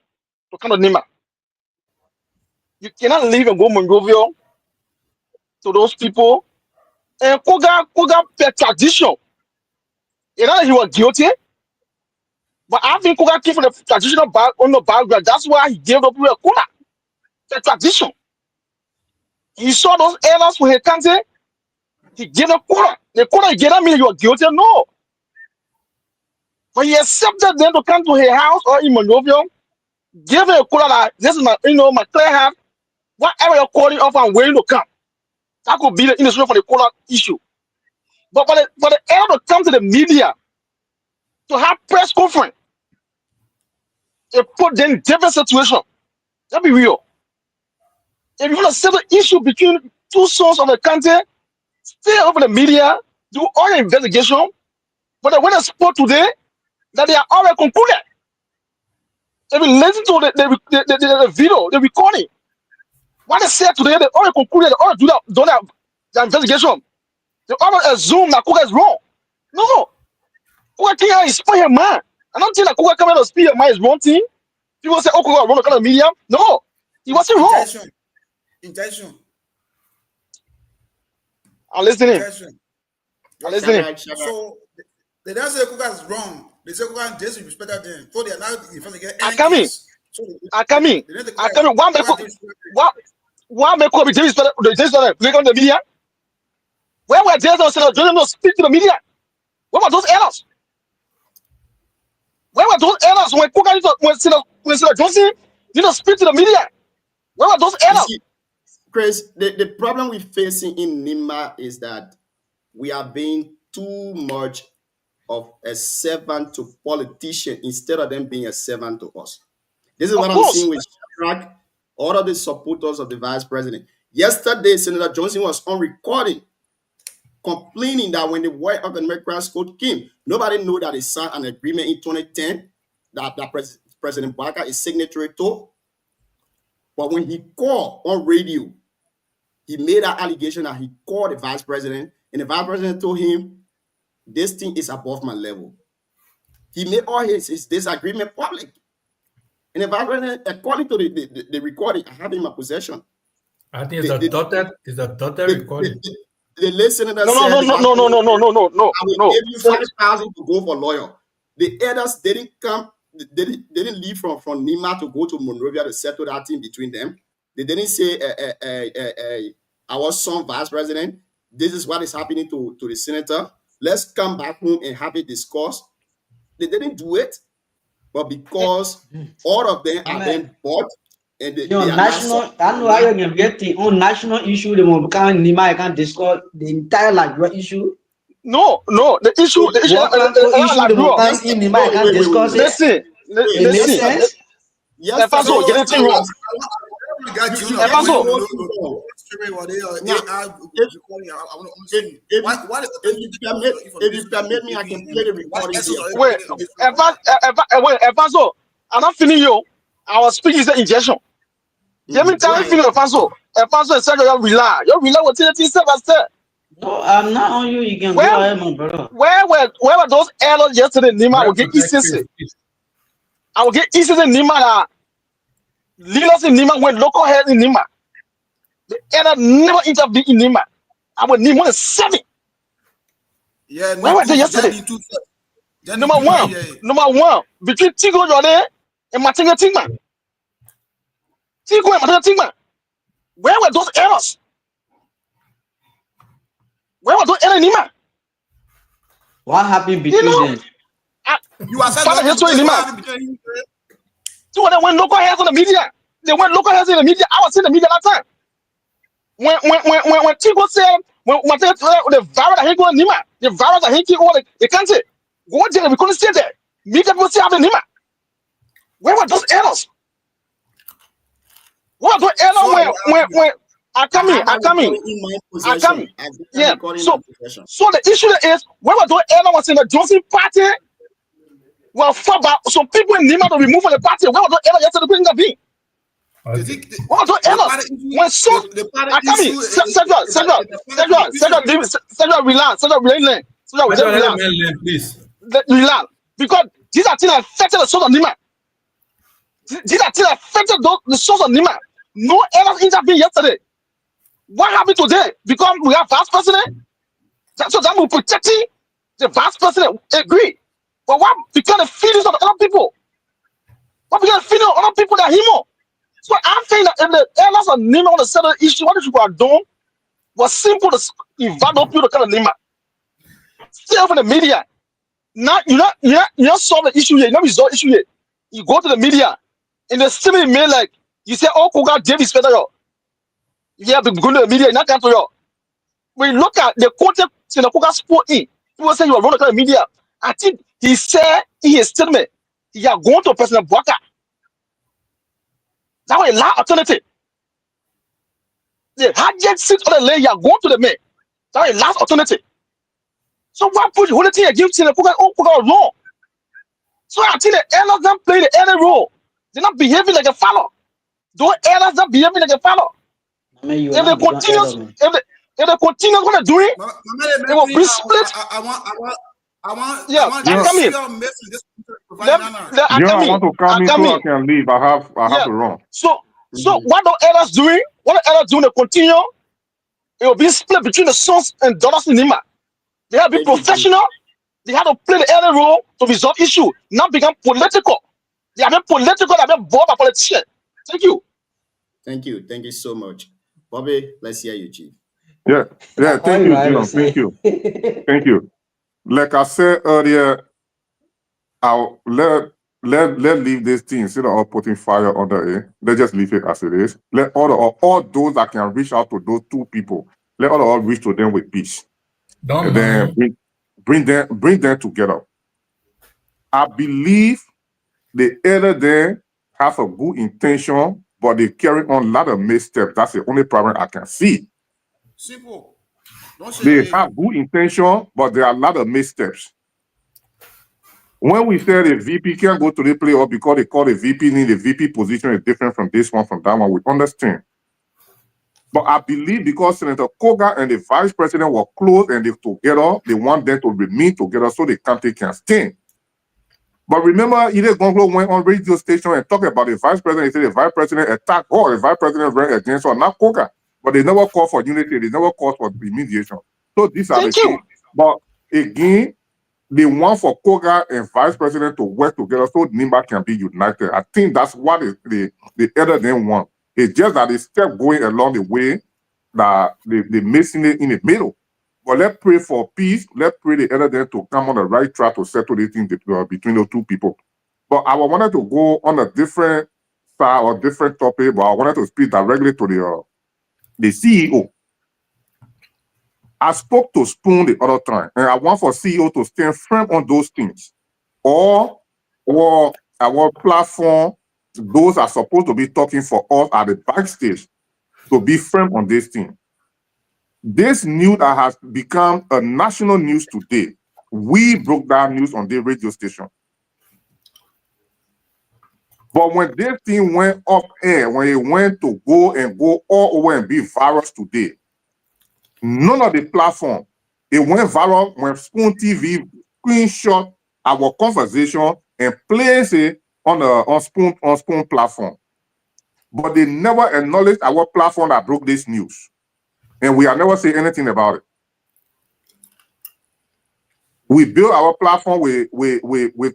to come to Nima. You cannot leave and go Monrovia to those people. And Koga per tradition. You know he was guilty. But I think Koga came from the traditional background. That's why he gave up with Koga. The tradition. He saw those elders when he can't. He gave up Koga. The Koga did not mean you were guilty. No. But he accepted them to come to his house or in Monrovia. Give him a Koga that this is my clear heart. Whatever you're calling off and waiting to come. That could be the industry for the Koga issue. But for the elder to come to the media to have press conference, it put them in different situation. Let's be real. If you want to settle the issue between two sons of the country, stay over the media, do all the investigation. But when they spoke today, that they are already concluded. If you listen to the video, the recording, what they said today, they already concluded, they already do the investigation. They already assume that Koga is wrong. No. Koga can't inspire your mind. I don't think that Koga coming to speak your mind is wrong thing. People say, oh, Koga wrong kind of media. No. He wasn't wrong. Intention. I'm listening. I'm listening. So they don't say Koga is wrong. They say Koga disrespected them. So they are now investigating. I come in. Why make Koga be disrespected? Click on the media. Where were they don't speak to the media? Where were those errors? Where were those errors when Koga when Senator Johnson didn't speak to the media? Where were those errors? Chris, the problem we're facing in Nima is that we are being too much of a servant to politicians instead of them being a servant to us. This is what I'm seeing with Shadrach, all of the supporters of the vice president. Yesterday, Senator Johnson was on recording complaining that when the White House and Democrats code came, nobody knew that he signed an agreement in 2010 that President Barker is signatory to. But when he called on radio He made that allegation that he called the vice president, and the vice president told him, this thing is above my level. He made all his disagreement public. And the vice president, according to the recording I have in my possession. I think it's a daughter recording. The listener that No. I will give you 5,000 to go for lawyer. The elders didn't come, they didn't leave from Nima to go to Monrovia to settle that thing between them. They didn't say, our son vice president, this is what is happening to the senator. Let's come back home and have a discourse. They didn't do it, but because all of them are being bought, and they are national, I know how you get the on national issue, the one becoming Nima, I can't discuss the entire like what issue. No, the issue, listen. Yes, Epaso, get it wrong. If you permit me, I can play the recording here. Wait, Epaso, I'm not finished you. I was speaking the injection. Let me tell you, Epaso said you rely with the step by step. No, I'm not on you. You can go ahead, my brother. Where were those errors yesterday? Nima will get ECC. I will get ECC Nima. Leaders in Nima went local head in Nima. The error never intervened in Nima. I will need more than 7. Yeah, where were they yesterday? Number one, between Tigo Jode and Matinga Tingman. Tigo and Matinga Tingman. Where were those errors? Where was those errors in Nima? What happened between them? You are saying Nima. Two of them went local heads on the media. They went local heads in the media. I was in the media that time. When Tigo said, when the virus that he going Nima, the virus that he came over the country, go there, we couldn't stay there. Media people say having Nima. Where were those errors? What were those errors when I come in? Yeah. So the issue is, where were those errors was in the Johnson party? Well, some people in Nima to remove from the party. Where were those errors yesterday couldn't intervene? What were those errors? When so I come in, Central, please. Relax. Because these are things that affected the source of Nima. These are things that affected the source of Nima. No errors intervened yesterday. What happened today? Because we have vice president, so that will protect the vice president. Agree. But what become the feelings of the other people? What become the feelings of other people that him? So I'm saying that if the errors of Nima on the settle issue, what the people are doing was simple to invite up people to come to Nima. Stay off in the media. Now you not solve the issue here, you not resolve the issue here. You go to the media and they still mail like you say, oh, Kuga Davis better. Yeah, but go to the media, not come to you. When you look at the content in the Kuga sport in, people say you are running the media. I think he said in his statement, he are going to President Bwaka. That was a lot alternative. The hardest seat on the lane, you are going to the man. That was a last alternative. So why put the whole thing against the Kuga wrong? So I think the elders don't play the elder role. They're not behaving like a follower. Those elders not behaving like a follower. If they continue what they're doing, they will be split. I want come in. I want to come in so I can leave. I have to run. So what the elders doing? What the elders doing? They continue. It will be split between the sons and daughters in Nima. They have to be professional. They have to play the elder role to resolve issue, not become political. They have been political. They have been bought by politicians. Thank you. Thank you so much, Bobby. Let's hear you, Chief. Yeah. Thank you, Jim. Thank you. Like I said earlier, I'll let leave this thing instead of putting fire under it. Let's just leave it as it is. Let all those that can reach out to those two people, let all reach to them with peace. And then bring them together. I believe the elder there has a good intention, but they carry on a lot of missteps. That's the only problem I can see. Simple. They have good intention, but there are a lot of missteps. When we say the VP can't go to the playoff because they call the VP, the VP position is different from this one, from that one, we understand. But I believe because Senator Koga and the vice president were close and they together, they want them to remain together so the country can stand. But remember, Ide Gonglo went on radio station and talked about the vice president. He said the vice president attacked or the vice president ran against her, not Koga. But they never called for unity. They never called for remediation. So these are the things. But again, they want for Koga and vice president to work together so Nimba can be united. I think that's what the elder them want. It's just that they kept going along the way that they missing it in the middle. But let's pray for peace. Let's pray the elder them to come on the right track to settle the thing between those two people. But I wanted to go on a different side or different topic, but I wanted to speak directly to the CEO. I spoke to Spoon the other time, and I want for CEO to stand firm on those things. Or our platform, those are supposed to be talking for us at the backstage, to be firm on this thing. This news that has become a national news today, we broke that news on the radio station. But when this thing went up air, when it went to go all over and be viral today, none of the platform, it went viral when Spoon TV screenshot our conversation and placed it on Spoon platform. But they never acknowledged our platform that broke this news. And we have never said anything about it. We built our platform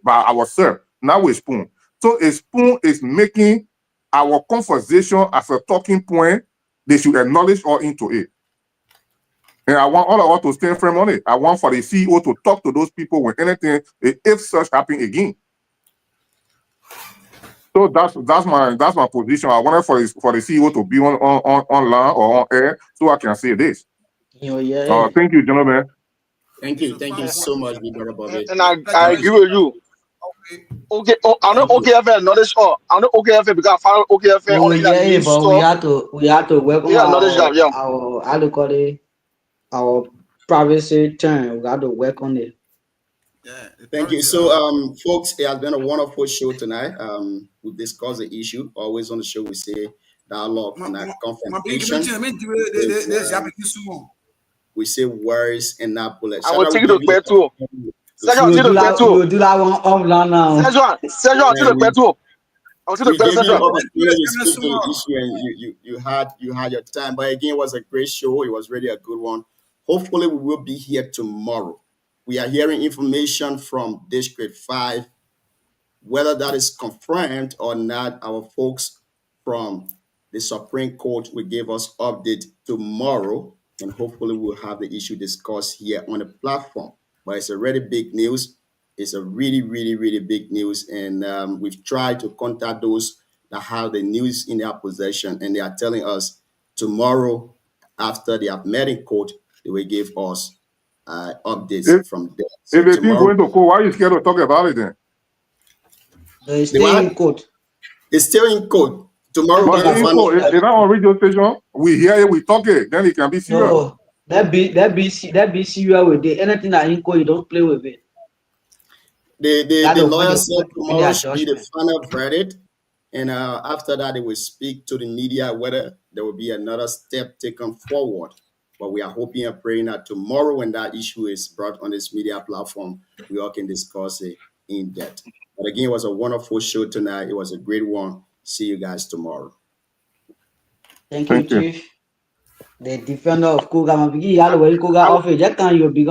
by ourselves, not with Spoon. So a Spoon is making our conversation as a talking point. They should acknowledge or into it. And I want all of us to stand firm on it. I want for the CEO to talk to those people when anything, if such happen again. So that's my position. I wanted for the CEO to be online or on air so I can say this. Thank you, gentlemen. Thank you so much, Brother Bobby. And I agree with you. Okay, I know OKFM knowledge. I know OKFM because I follow OKFM on the news but we have to welcome our how to call it, our privacy term. We got to work on it. Thank you. So, folks, it has been a wonderful show tonight. We discuss the issue. Always on the show, we say dialogue and confrontation. We say words and not bullets. I will take it to bed too. We'll do that one offline now. Sergio, to the bed too. I will take the bed, and you had your time. But again, it was a great show. It was really a good one. Hopefully, we will be here tomorrow. We are hearing information from District 5. Whether that is confirmed or not, our folks from the Supreme Court will give us update tomorrow, and hopefully we'll have the issue discussed here on the platform. But it's already big news. It's a really, really, really big news, and we've tried to contact those that have the news in their possession, and they are telling us tomorrow, after they have met in court, they will give us updates from there. So if it's going to court, why are you scared to talk about it then? It's still in court. It's still in court. Tomorrow, but it's not on radio station. We hear it, we talk it, then it can be serious. No, that be serious with it. Anything that in court, you don't play with it. The lawyer said tomorrow should be the final verdict, and after that, they will speak to the media whether there will be another step taken forward. But we are hoping and praying that tomorrow, when that issue is brought on this media platform, we all can discuss it in depth. But again, it was a wonderful show tonight. It was a great one. See you guys tomorrow. Thank you, Chief. The defender of Koga, Koga office, that can you become.